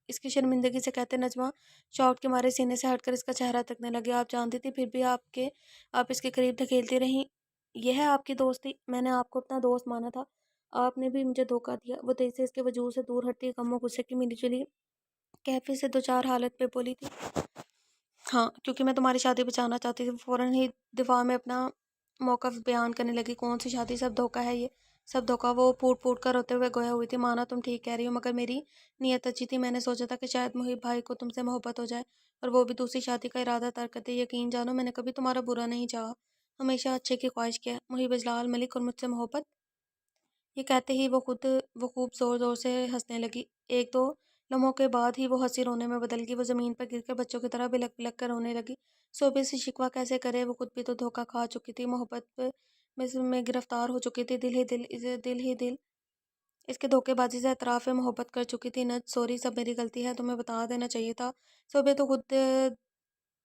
Speaker 1: اس کی شرمندگی سے کہتے نجمہ شاٹ کے مارے سینے سے ہٹ کر اس کا چہرہ تکنے لگی۔ آپ جانتی تھی پھر بھی آپ اس کے قریب دھکیلتی رہیں، یہ ہے آپ کی دوستی؟ میں نے آپ کو اپنا دوست مانا تھا، آپ نے بھی مجھے دھوکہ دیا۔ وہ تیزی سے اس کے وجود سے دور ہٹتی غم و غصے کی ملی جلی کیفیت سے دوچار حالت پہ بولی تھی، ہاں کیونکہ میں تمہاری شادی بچانا چاہتی تھی۔ وہ فوراً ہی دفاع میں اپنا موقف بیان کرنے لگی، کون سی شادی، سب دھوکہ ہے، یہ سب دھوکہ۔ وہ پھوٹ کر روتے ہوئے گویا ہوئی تھی، مانا تم ٹھیک کہہ رہی ہو، مگر میری نیت اچھی تھی، میں نے سوچا تھا کہ شاید محب بھائی کو تم سے محبت ہو جائے اور وہ بھی دوسری شادی کا ارادہ ترک کر دے۔ یقین جانو میں نے کبھی تمہارا برا نہیں چاہا، ہمیشہ اچھے کی خواہش کیا ہے۔ محب جلال ملک اور مجھ سے محبت، یہ کہتے ہی وہ خوب زور سے ہنسنے لگی۔ ایک دو لمحوں کے بعد ہی وہ ہنسی رونے میں بدل گئی، وہ زمین پر گر کر بچوں کی طرح بلک کر رونے لگی۔ صوبے سے شکوہ کیسے کرے، وہ خود بھی تو دھوکہ کھا چکی تھی، محبت میں گرفتار ہو چکی تھی، دل ہی دل اس کے دھوکے بازی سے اعتراف محبت کر چکی تھی۔ سوری، سب میری غلطی ہے، تمہیں بتا دینا چاہیے تھا۔ صوبیہ تو خود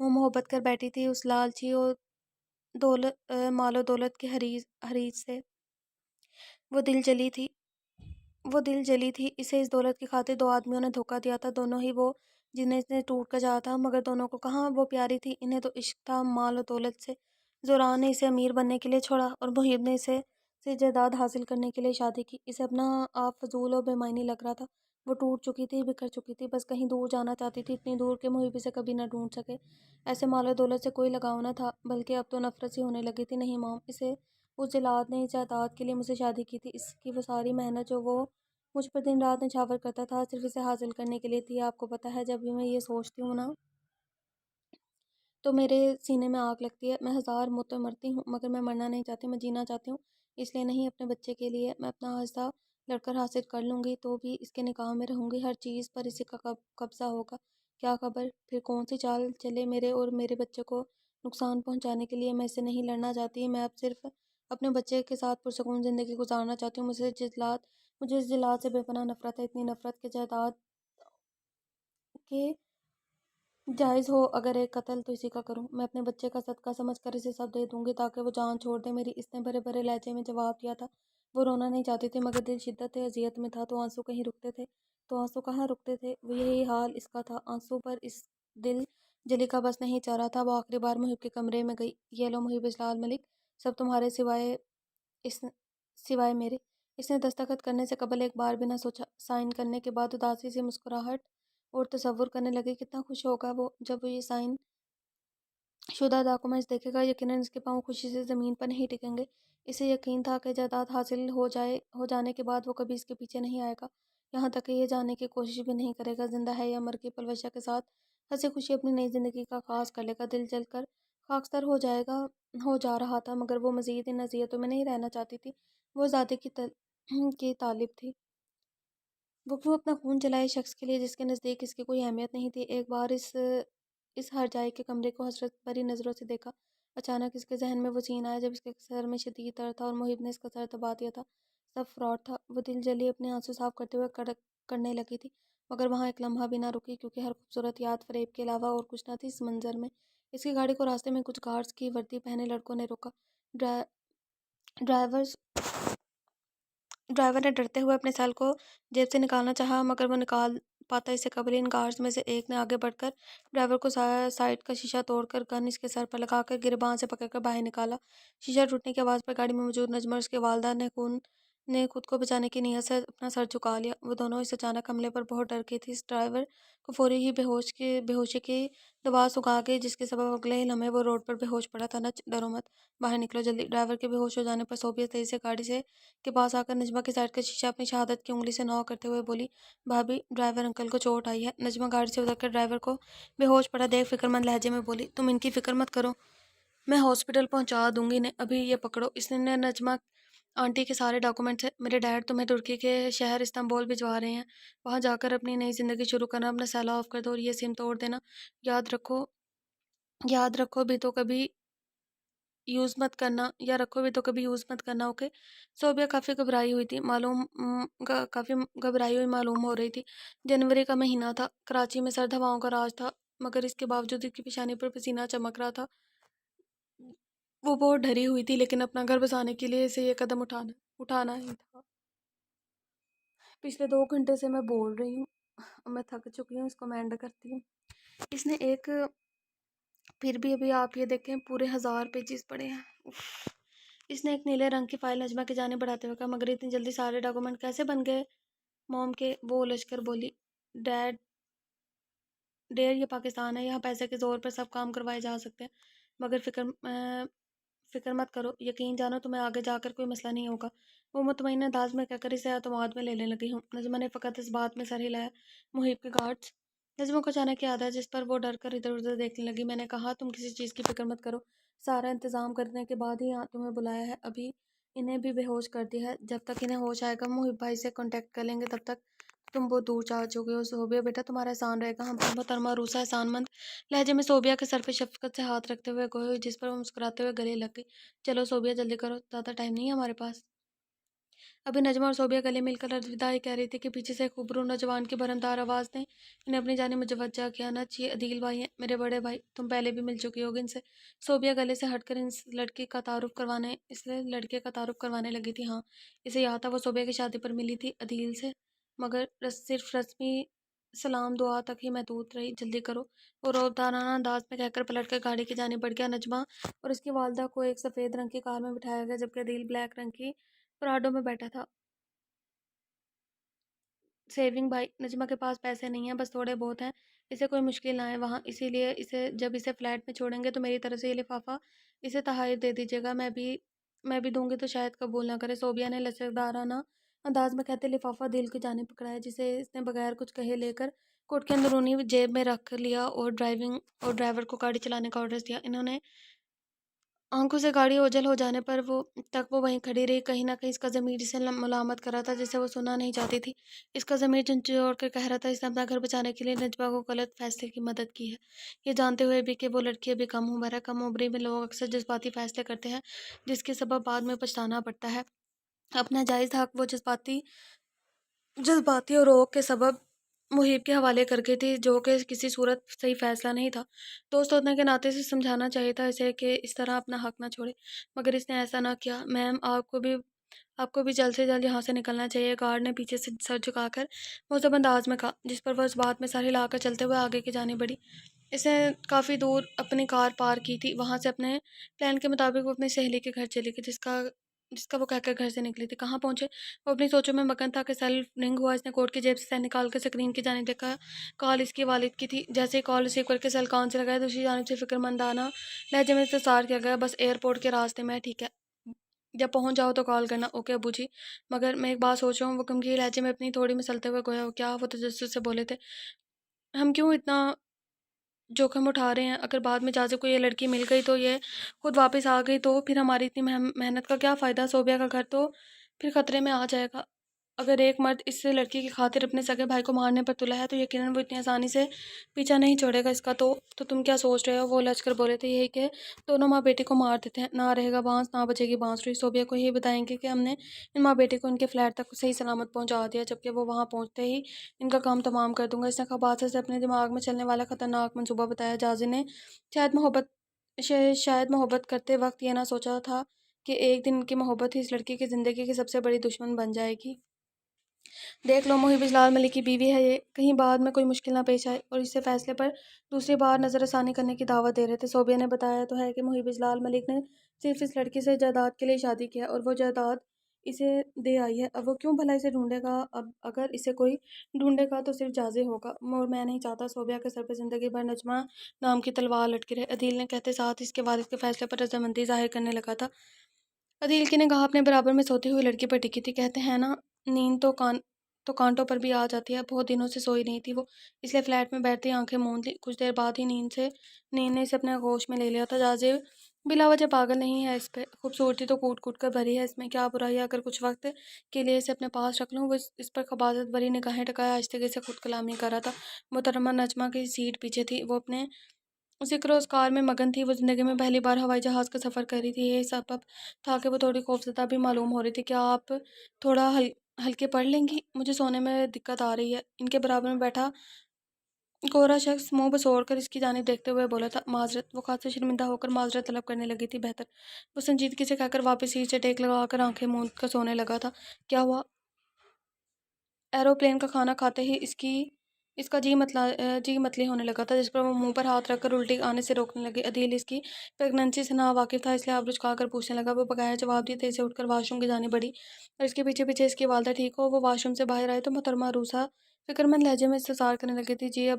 Speaker 1: وہ محبت کر بیٹھی تھی اس لالچی اور مال و دولت کے حریص سے۔ وہ دل جلی تھی اسے اس دولت کی خاطر دو آدمیوں نے دھوکا دیا تھا، دونوں ہی وہ جنہیں اس نے ٹوٹ کر جانا تھا، مگر دونوں کو کہاں وہ پیاری تھی، انہیں تو عشق تھا مال و دولت سے۔ زوران نے اسے امیر بننے کے لیے چھوڑا اور محب نے اسے سے جائیداد حاصل کرنے کے لیے شادی کی۔ اسے اپنا آپ فضول اور بے معنی لگ رہا تھا، وہ ٹوٹ چکی تھی، بکھر چکی تھی، بس کہیں دور جانا چاہتی تھی، اتنی دور کہ محب اسے کبھی نہ ڈھونڈ سکے۔ ایسے مال و دولت سے کوئی لگاؤ نہ تھا، بلکہ اب تو نفرت سی ہونے لگی تھی۔ نہیں مام، اسے اس جلاد نے اس جائیداد کے لیے مجھ سے شادی کی تھی، اس کی وہ ساری محنت جو وہ مجھ پر دن رات نچھاور کرتا تھا، صرف اسے حاصل کرنے کے لیے تھی۔ آپ کو پتہ ہے، جب بھی میں یہ سوچتی ہوں نا تو میرے سینے میں آگ لگتی ہے۔ میں ہزار موتیں مرتی ہوں مگر میں مرنا نہیں چاہتی، میں جینا چاہتی ہوں، اس لیے نہیں، اپنے بچے کے لیے۔ میں اپنا حصہ لڑ کر حاصل کر لوں گی تو بھی اس کے نکاح میں رہوں گی، ہر چیز پر اسی کا قبضہ ہوگا۔ کیا خبر پھر کون سی چال چلے میرے اور میرے بچے کو نقصان پہنچانے کے لیے۔ میں اسے نہیں لڑنا چاہتی، میں اب صرف اپنے بچے کے ساتھ پرسکون زندگی گزارنا چاہتی ہوں۔ مجھے اس جلاد سے بے پناہ نفرت ہے، اتنی نفرت کہ جائیداد کے جائز ہو اگر ایک قتل تو اسی کا کروں۔ میں اپنے بچے کا صدقہ سمجھ کر اسے سب دے دوں گی تاکہ وہ جان چھوڑ دے میری۔ اس نے بھرے بھرے لہجے میں جواب دیا تھا۔ وہ رونا نہیں چاہتی تھی مگر دل شدت اذیت میں تھا، تو آنسو کہاں رکتے تھے۔ وہ یہی حال اس کا تھا، آنسو پر اس دل جلی کا بس نہیں چل رہا تھا۔ وہ آخری بار محب کے کمرے میں گئی۔ یہ لو محب اسلام ملک، سب تمہارے سوائے میرے۔ اس نے دستخط کرنے سے قبل ایک بار بھی نہ سوچا۔ سائن کرنے کے بعد اداسی سی مسکراہٹ اور تصور کرنے لگی کتنا خوش ہوگا وہ جب وہ یہ سائن شدہ ڈاکومنٹس دیکھے گا۔ یقیناً اس کے پاؤں خوشی سے زمین پر نہیں ٹکیں گے۔ اسے یقین تھا کہ جائیداد حاصل ہو جانے کے بعد وہ کبھی اس کے پیچھے نہیں آئے گا، یہاں تک کہ یہ جاننے کی کوشش بھی نہیں کرے گا زندہ ہے یا مر گئی۔ پلوشا کے ساتھ ہنسی خوشی اپنی نئی زندگی کا آغاز کر لے گا۔ دل جل کر خاکستر ہو جا رہا تھا مگر وہ مزید ان اذیتوں میں نہیں رہنا چاہتی تھی۔ وہ آزادی کی طالب تھی۔ وہ کیوں اپنا خون جلائے شخص کے لیے جس کے نزدیک اس کی کوئی اہمیت نہیں تھی۔ ایک بار اس ہر جائے کے کمرے کو حسرت بھری نظروں سے دیکھا۔ اچانک اس کے ذہن میں وہ سین آیا جب اس کے سر میں شدید درد تھا اور محب نے اس کا سر دبا دیا تھا۔ سب فراڈ تھا۔ وہ دل جلی اپنے آنسو صاف کرتے ہوئے کرنے لگی تھی، مگر وہاں ایک لمحہ بھی نہ رکی کیونکہ ہر خوبصورت یاد فریب کے علاوہ اور کچھ نہ تھی اس منظر میں۔ اس کی گاڑی کو راستے میں کچھ گارڈز کی وردی پہنے لڑکوں نے روکا۔ ڈرائیور نے ڈرتے ہوئے اپنے سیل کو جیب سے نکالنا چاہا مگر وہ نکال پاتا اس سے قبل ان گارڈز میں سے ایک نے آگے بڑھ کر ڈرائیور کو سائیڈ کا شیشہ توڑ کر گن اس کے سر پر لگا کر گریباں سے پکڑ کر باہر نکالا۔ شیشہ ٹوٹنے کی آواز پر گاڑی میں موجود نجمہ اور اس کی والدہ نے خود کو بچانے کی نیت سے اپنا سر جھکا لیا۔ وہ دونوں اس اچانک حملے پر بہت ڈر گئی تھی۔ اس ڈرائیور کو فوری ہی بے ہوشی کی دوا سکھا گئی جس کے سبب اگلے ہی لمحے وہ روڈ پر بے ہوش پڑا تھا۔ ڈرو مت، باہر نکلو جلدی۔ ڈرائیور کے بے ہوش ہو جانے پر صوبیہ تیزی سے گاڑی کے پاس آ کر نجمہ کی سائیڈ کا شیشہ اپنی شہادت کی انگلی سے نوک کرتے ہوئے بولی، بھابی، ڈرائیور انکل کو چوٹ آئی ہے۔ نجمہ گاڑی سے اتر کر ڈرائیور کو بے ہوش پڑا دیکھ فکر مند لہجے میں بولی، تم ان کی فکر مت کرو، میں ہاسپٹل پہنچا دوں گی انہیں، ابھی یہ پکڑو۔ اس نے نجمہ آنٹی کے سارے ڈاکومنٹس ہیں، میرے ڈیڈ تمہیں ترکی کے شہر استنبول بھجوا رہے ہیں، وہاں جا کر اپنی نئی زندگی شروع کرنا، اپنا سیلا آف کر دو اور یہ سم توڑ دینا، یاد رکھو بھی تو کبھی یوز مت کرنا، اوکے۔ صوبیہ کافی گھبرائی ہوئی معلوم ہو رہی تھی۔ جنوری کا مہینہ تھا، کراچی میں سرد ہواؤں کا راج تھا مگر اس کے باوجود اس کی پیشانی پر پسینہ چمک رہا تھا۔ وہ بہت ڈری ہوئی تھی لیکن اپنا گھر بسانے کے لیے اسے یہ قدم اٹھانا ہی تھا۔ پچھلے 2 گھنٹے سے میں بول رہی ہوں، میں تھک چکی ہوں، اس کو میں اینڈ کرتی ہوں۔ اس نے پھر بھی ابھی آپ یہ دیکھیں پورے 1000 پیجز پڑے ہیں۔ اس نے ایک نیلے رنگ کی فائل نجمہ کی جانب بڑھاتے ہوئے کہا، مگر اتنی جلدی سارے ڈاکومنٹ کیسے بن گئے موم کے؟ وہ الجھ کر بولی، ڈیئر، یہ پاکستان ہے، یہاں پیسے کے زور پر سب کام کروائے جا سکتے ہیں، مگر فکر مت کرو، یقین جانو تمہیں آگے جا کر کوئی مسئلہ نہیں ہوگا۔ وہ مطمئن انداز میں کہہ کر اسے اعتماد میں لینے لگی ہوں۔ نجمہ نے فقط اس بات میں سر ہلایا، محب کے گارڈز۔ نجمہ کو اچانک یاد ہے جس پر وہ ڈر کر ادھر ادھر دیکھنے لگی، میں نے کہا تم کسی چیز کی فکر مت کرو، سارا انتظام کرنے کے بعد ہی تمہیں بلایا ہے، ابھی انہیں بھی بے ہوش کر دیا ہے، جب تک انہیں ہوش آئے گا محب بھائی سے کانٹیکٹ کر لیں گے، تب تک تم بہت دور جا چکے ہو۔ صوبیہ بیٹا تمہارا احسان رہے گا ہم پر۔ محترمہ عروسہ احسان مند لہجے میں صوبیہ کے سر پہ شفقت سے ہاتھ رکھتے ہوئے گوئی جس پر وہ مسکراتے ہوئے گلے لگ گئی۔ چلو صوبیہ جلدی کرو، زیادہ ٹائم نہیں ہے ہمارے پاس۔ ابھی نجمہ اور صوبیہ گلے مل کر الوداعی کہہ رہی تھی کہ پیچھے سے ایک خوبرو نوجوان کی بھرمدار آواز نے انہیں اپنی جانب متوجہ کیا۔ نچ، یہ عدیل بھائی ہیں، میرے بڑے بھائی، تم پہلے بھی مل چکی ہوگی ان سے۔ صوبیہ گلے سے ہٹ کر اس لڑکے کا تعارف کروانے لگی تھی۔ ہاں، اسے یاد تھا وہ صوبیہ کی شادی پر ملی تھی عدیل سے، مگر صرف رسمی سلام دعا تک ہی محدود رہی۔ جلدی کرو، وہ روبدارانہ انداز میں کہہ کر پلٹ کر گاڑی کی جانب بڑھ گیا۔ نجمہ اور اس کی والدہ کو ایک سفید رنگ کی کار میں بٹھایا گیا، جبکہ عدیل بلیک رنگ کی پراڈو میں بیٹھا تھا۔ سیونگ بھائی، نجمہ کے پاس پیسے نہیں ہیں، بس تھوڑے بہت ہیں، اسے کوئی مشکل نہ ہے وہاں، اسی لیے جب اسے فلیٹ میں چھوڑیں گے تو میری طرف سے یہ لفافہ اسے تحائف دے دیجیے گا۔ میں بھی دوں گی تو شاید قبول نہ کرے۔ صوبیہ نے لچکدارانہ انداز میں کہتے لفافہ دل کی جانب پکڑایا، جسے اس نے بغیر کچھ کہے لے کر کوٹ کے اندرونی جیب میں رکھ لیا اور ڈرائیور کو گاڑی چلانے کا آرڈر دیا۔ انہوں نے آنکھوں سے گاڑی اوجھل ہو جانے پر وہ وہیں کھڑی رہی۔ کہیں نہ کہیں اس کا ضمیر اسے ملامت کر رہا تھا، جسے وہ سننا نہیں چاہتی تھی۔ اس کا ضمیر جھنجھوڑ کر کہہ رہا تھا اس نے اپنا گھر بچانے کے لیے نجمہ کو غلط فیصلے کی مدد کی ہے، یہ جانتے ہوئے بھی کہ وہ لڑکی ابھی کم عمر ہے۔ کم عمری میں لوگ اکثر جذباتی فیصلے کرتے ہیں، جس کے سبب بعد میں پچھتانا پڑتا ہے۔ اپنا جائز حق وہ جذباتی اور روک کے سبب محیب کے حوالے کر گئی تھی، جو کہ کسی صورت صحیح فیصلہ نہیں تھا۔ دوست ہونے کے ناطے سے سمجھانا چاہیے تھا اسے کہ اس طرح اپنا حق نہ چھوڑے، مگر اس نے ایسا نہ کیا۔ میم، آپ کو بھی جلد سے جلد یہاں سے نکلنا چاہیے، گارڈ نے پیچھے سے سر جھکا کر مہذب انداز میں کہا، جس پر وہ اس بات میں سر ہلا کر چلتے ہوئے آگے کی جانب بڑھی۔ اس نے کافی دور اپنی کار پارک کی تھی، وہاں سے اپنے پلان کے مطابق وہ اپنی سہیلی کے گھر چلی گئی، جس کا وہ کہہ کر گھر سے نکلی تھی۔ کہاں پہنچے؟ وہ اپنی سوچوں میں مگن تھا کہ سیل رنگ ہوا۔ اس نے کوٹ کی جیب سے سیل نکال کر اسکرین کی جانب دیکھا، کال اس کی والد کی تھی۔ جیسے ہی کال ریسیو کر کے سیل کان سے لگایا، دوسری جانب سے فکرمندانہ لہجے میں استفسار کیا گیا، بس ایئرپورٹ کے راستے میں ہے، ٹھیک ہے، جب پہنچ جاؤ تو کال کرنا۔ اوکے ابو جی، مگر میں ایک بات سوچ رہا ہوں، وہ گمگین لہجے میں اپنی تھوڑی مسلتے ہوئے گویا کیا وہ تجسس سے بولے تھے، ہم کیوں اتنا جوخم اٹھا رہے ہیں؟ اگر بعد میں جازب کو یہ لڑکی مل گئی تو یہ خود واپس آ گئی تو پھر ہماری اتنی محنت کا کیا فائدہ؟ صوبیہ کا گھر تو پھر خطرے میں آ جائے گا۔ اگر ایک مرد اس لڑکی کی خاطر اپنے سگے بھائی کو مارنے پر تلا ہے تو یقیناً وہ اتنی آسانی سے پیچھا نہیں چھوڑے گا اس کا۔ تو تم کیا سوچ رہے ہو؟ وہ لچ کر بولے تھے، یہی کہ دونوں ماں بیٹی کو مار دیتے ہیں، نہ رہے گا بانس نہ بچے گی بانسری۔ صوبیہ کو یہ بتائیں گے کہ ہم نے ان ماں بیٹی کو ان کے فلیٹ تک صحیح سلامت پہنچا دیا، جبکہ وہ وہاں پہنچتے ہی ان کا کام تمام کر دوں گا۔ اس نے خباثت سے اپنے دماغ میں چلنے والا خطرناک منصوبہ بتایا۔ جازی نے شاید محبت کرتے وقت یہ نہ سوچا تھا کہ ایک دن ان کی محبت ہی اس لڑکی کی زندگی کی سب سے بڑی دشمن بن جائے گی۔ دیکھ لو، محب اجلال ملک کی بیوی ہے یہ، کہیں بعد میں کوئی مشکل نہ پیش آئے، اور اسے فیصلے پر دوسری بار نظر ثانی کرنے کی دعوت دے رہے تھے۔ صوبیہ نے بتایا تو ہے کہ محب اجلال ملک نے صرف اس لڑکی سے جائیداد کے لیے شادی کیا ہے، اور وہ جائیداد اسے دے آئی ہے۔ اب وہ کیوں بھلا اسے ڈھونڈے گا؟ اب اگر اسے کوئی ڈھونڈے گا تو صرف جازے ہوگا، اور میں نہیں چاہتا صوبیہ کے سر پہ زندگی بھر نجمہ نام کی تلوار لٹکی رہے۔ عدیل نے کہتے ساتھ اس کے والد کے فیصلے پر رضامندی ظاہر کرنے لگا تھا۔ عدیل کی نگاہ اپنے برابر میں سوتی ہوئی لڑکی پر ٹکی تھی۔ کہتے ہیں نا، نیند تو کانٹوں پر بھی آ جاتی ہے۔ بہت دنوں سے سوئی نہیں تھی وہ، اس لیے فلیٹ میں بیٹھتی آنکھیں موند لی۔ کچھ دیر بعد ہی نیند نے اسے اپنے آغوش میں لے لیا تھا۔ جازے بلا وجہ پاگل نہیں ہے اس پہ، خوبصورتی تو کوٹ کوٹ کر بھری ہے، اس میں کیا برائی ہے؟ اگر کچھ وقت کے لیے اسے اپنے پاس رکھ لوں۔ وہ اس پر خباثت بھری نگاہیں ٹکائے آہستگی سے خود کلامی کر رہا تھا۔ محترمہ نجمہ کی سیٹ پیچھے تھی، وہ اپنے ذکر و اذکار میں مگن تھی۔ وہ زندگی میں پہلی بار ہوائی جہاز کا سفر کر رہی تھی، یہی سبب تھا کہ وہ تھوڑی خوفزدہ بھی معلوم ہو رہی تھی۔ کیا آپ تھوڑا ہلکے پڑھ لیں گی؟ مجھے سونے میں دقت آ رہی ہے۔ ان کے برابر میں بیٹھا گورا شخص منہ بسوڑ کر اس کی جانب دیکھتے ہوئے بولا تھا۔ معذرت، وہ خاصا شرمندہ ہو کر معذرت طلب کرنے لگی تھی۔ بہتر، وہ سنجیدگی سے کہہ کر واپس سیٹ سے ٹیک لگا کر آنکھیں موند کر سونے لگا تھا۔ کیا ہوا؟ ایروپلین کا کھانا کھاتے ہی اس کا جی متلی ہونے لگا تھا، جس پر وہ منہ پر ہاتھ رکھ کر الٹی آنے سے روکنے لگی۔ عدیل اس کی پریگننسی سے ناواقف تھا، اس لیے آبرو جھکا کر پوچھنے لگا۔ وہ بغیر جواب دیے تیزی سے اٹھ کر واش روم کی جانب بڑھی، اور اس کے پیچھے پیچھے اس کی والدہ۔ ٹھیک ہو؟ وہ واش روم سے باہر آئے تو محترمہ عروسہ فکرمند لہجے میں استفسار کرنے لگی تھی۔ جی، اب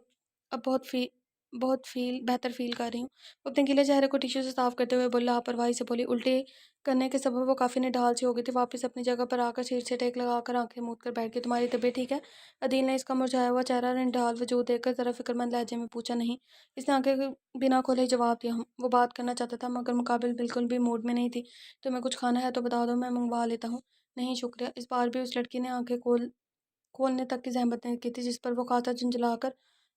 Speaker 1: بہتر فیل کر رہی ہوں۔ وہ اپنے گیلے چہرے کو ٹیشو سے صاف کرتے ہوئے لاپرواہی سے بولی۔ الٹی کرنے کے سبب وہ کافی نڈھال سی ہو گئی تھی۔ واپس اپنی جگہ پر آ کر سیٹ سے ٹیک لگا کر آنکھیں موند کر بیٹھ گئی۔ تمہاری طبیعت ٹھیک ہے؟ عدیل نے اس کا مرجھایا ہوا چہرہ اور نڈھال وجود دیکھ کر ذرا فکرمند لہجے میں پوچھا۔ نہیں، اس نے آنکھیں بنا کھولے ہی جواب دیا۔ وہ بات کرنا چاہتا تھا، مگر مقابل بالکل بھی موڈ میں نہیں تھی۔ تمہیں کچھ کھانا ہے تو بتا دو، میں منگوا لیتا ہوں۔ نہیں شکریہ۔ اس بار بھی اس لڑکی نے آنکھیں کھولنے تک کی زحمت نہیں کی تھی، جس پر وہ خاصا جھنجھلا کر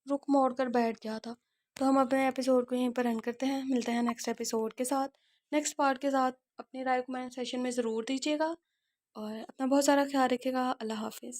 Speaker 1: رخ موڑ کر بیٹھ گیا تھا۔ تو ہم اپنے ایپیسوڈ کو یہیں پر اینڈ کرتے ہیں، ملتے ہیں نیکسٹ ایپیسوڈ کے ساتھ، نیکسٹ پارٹ کے ساتھ۔ اپنی رائے کمنٹ سیشن میں ضرور دیجیے گا، اور اپنا بہت سارا خیال رکھیے گا۔ اللہ حافظ۔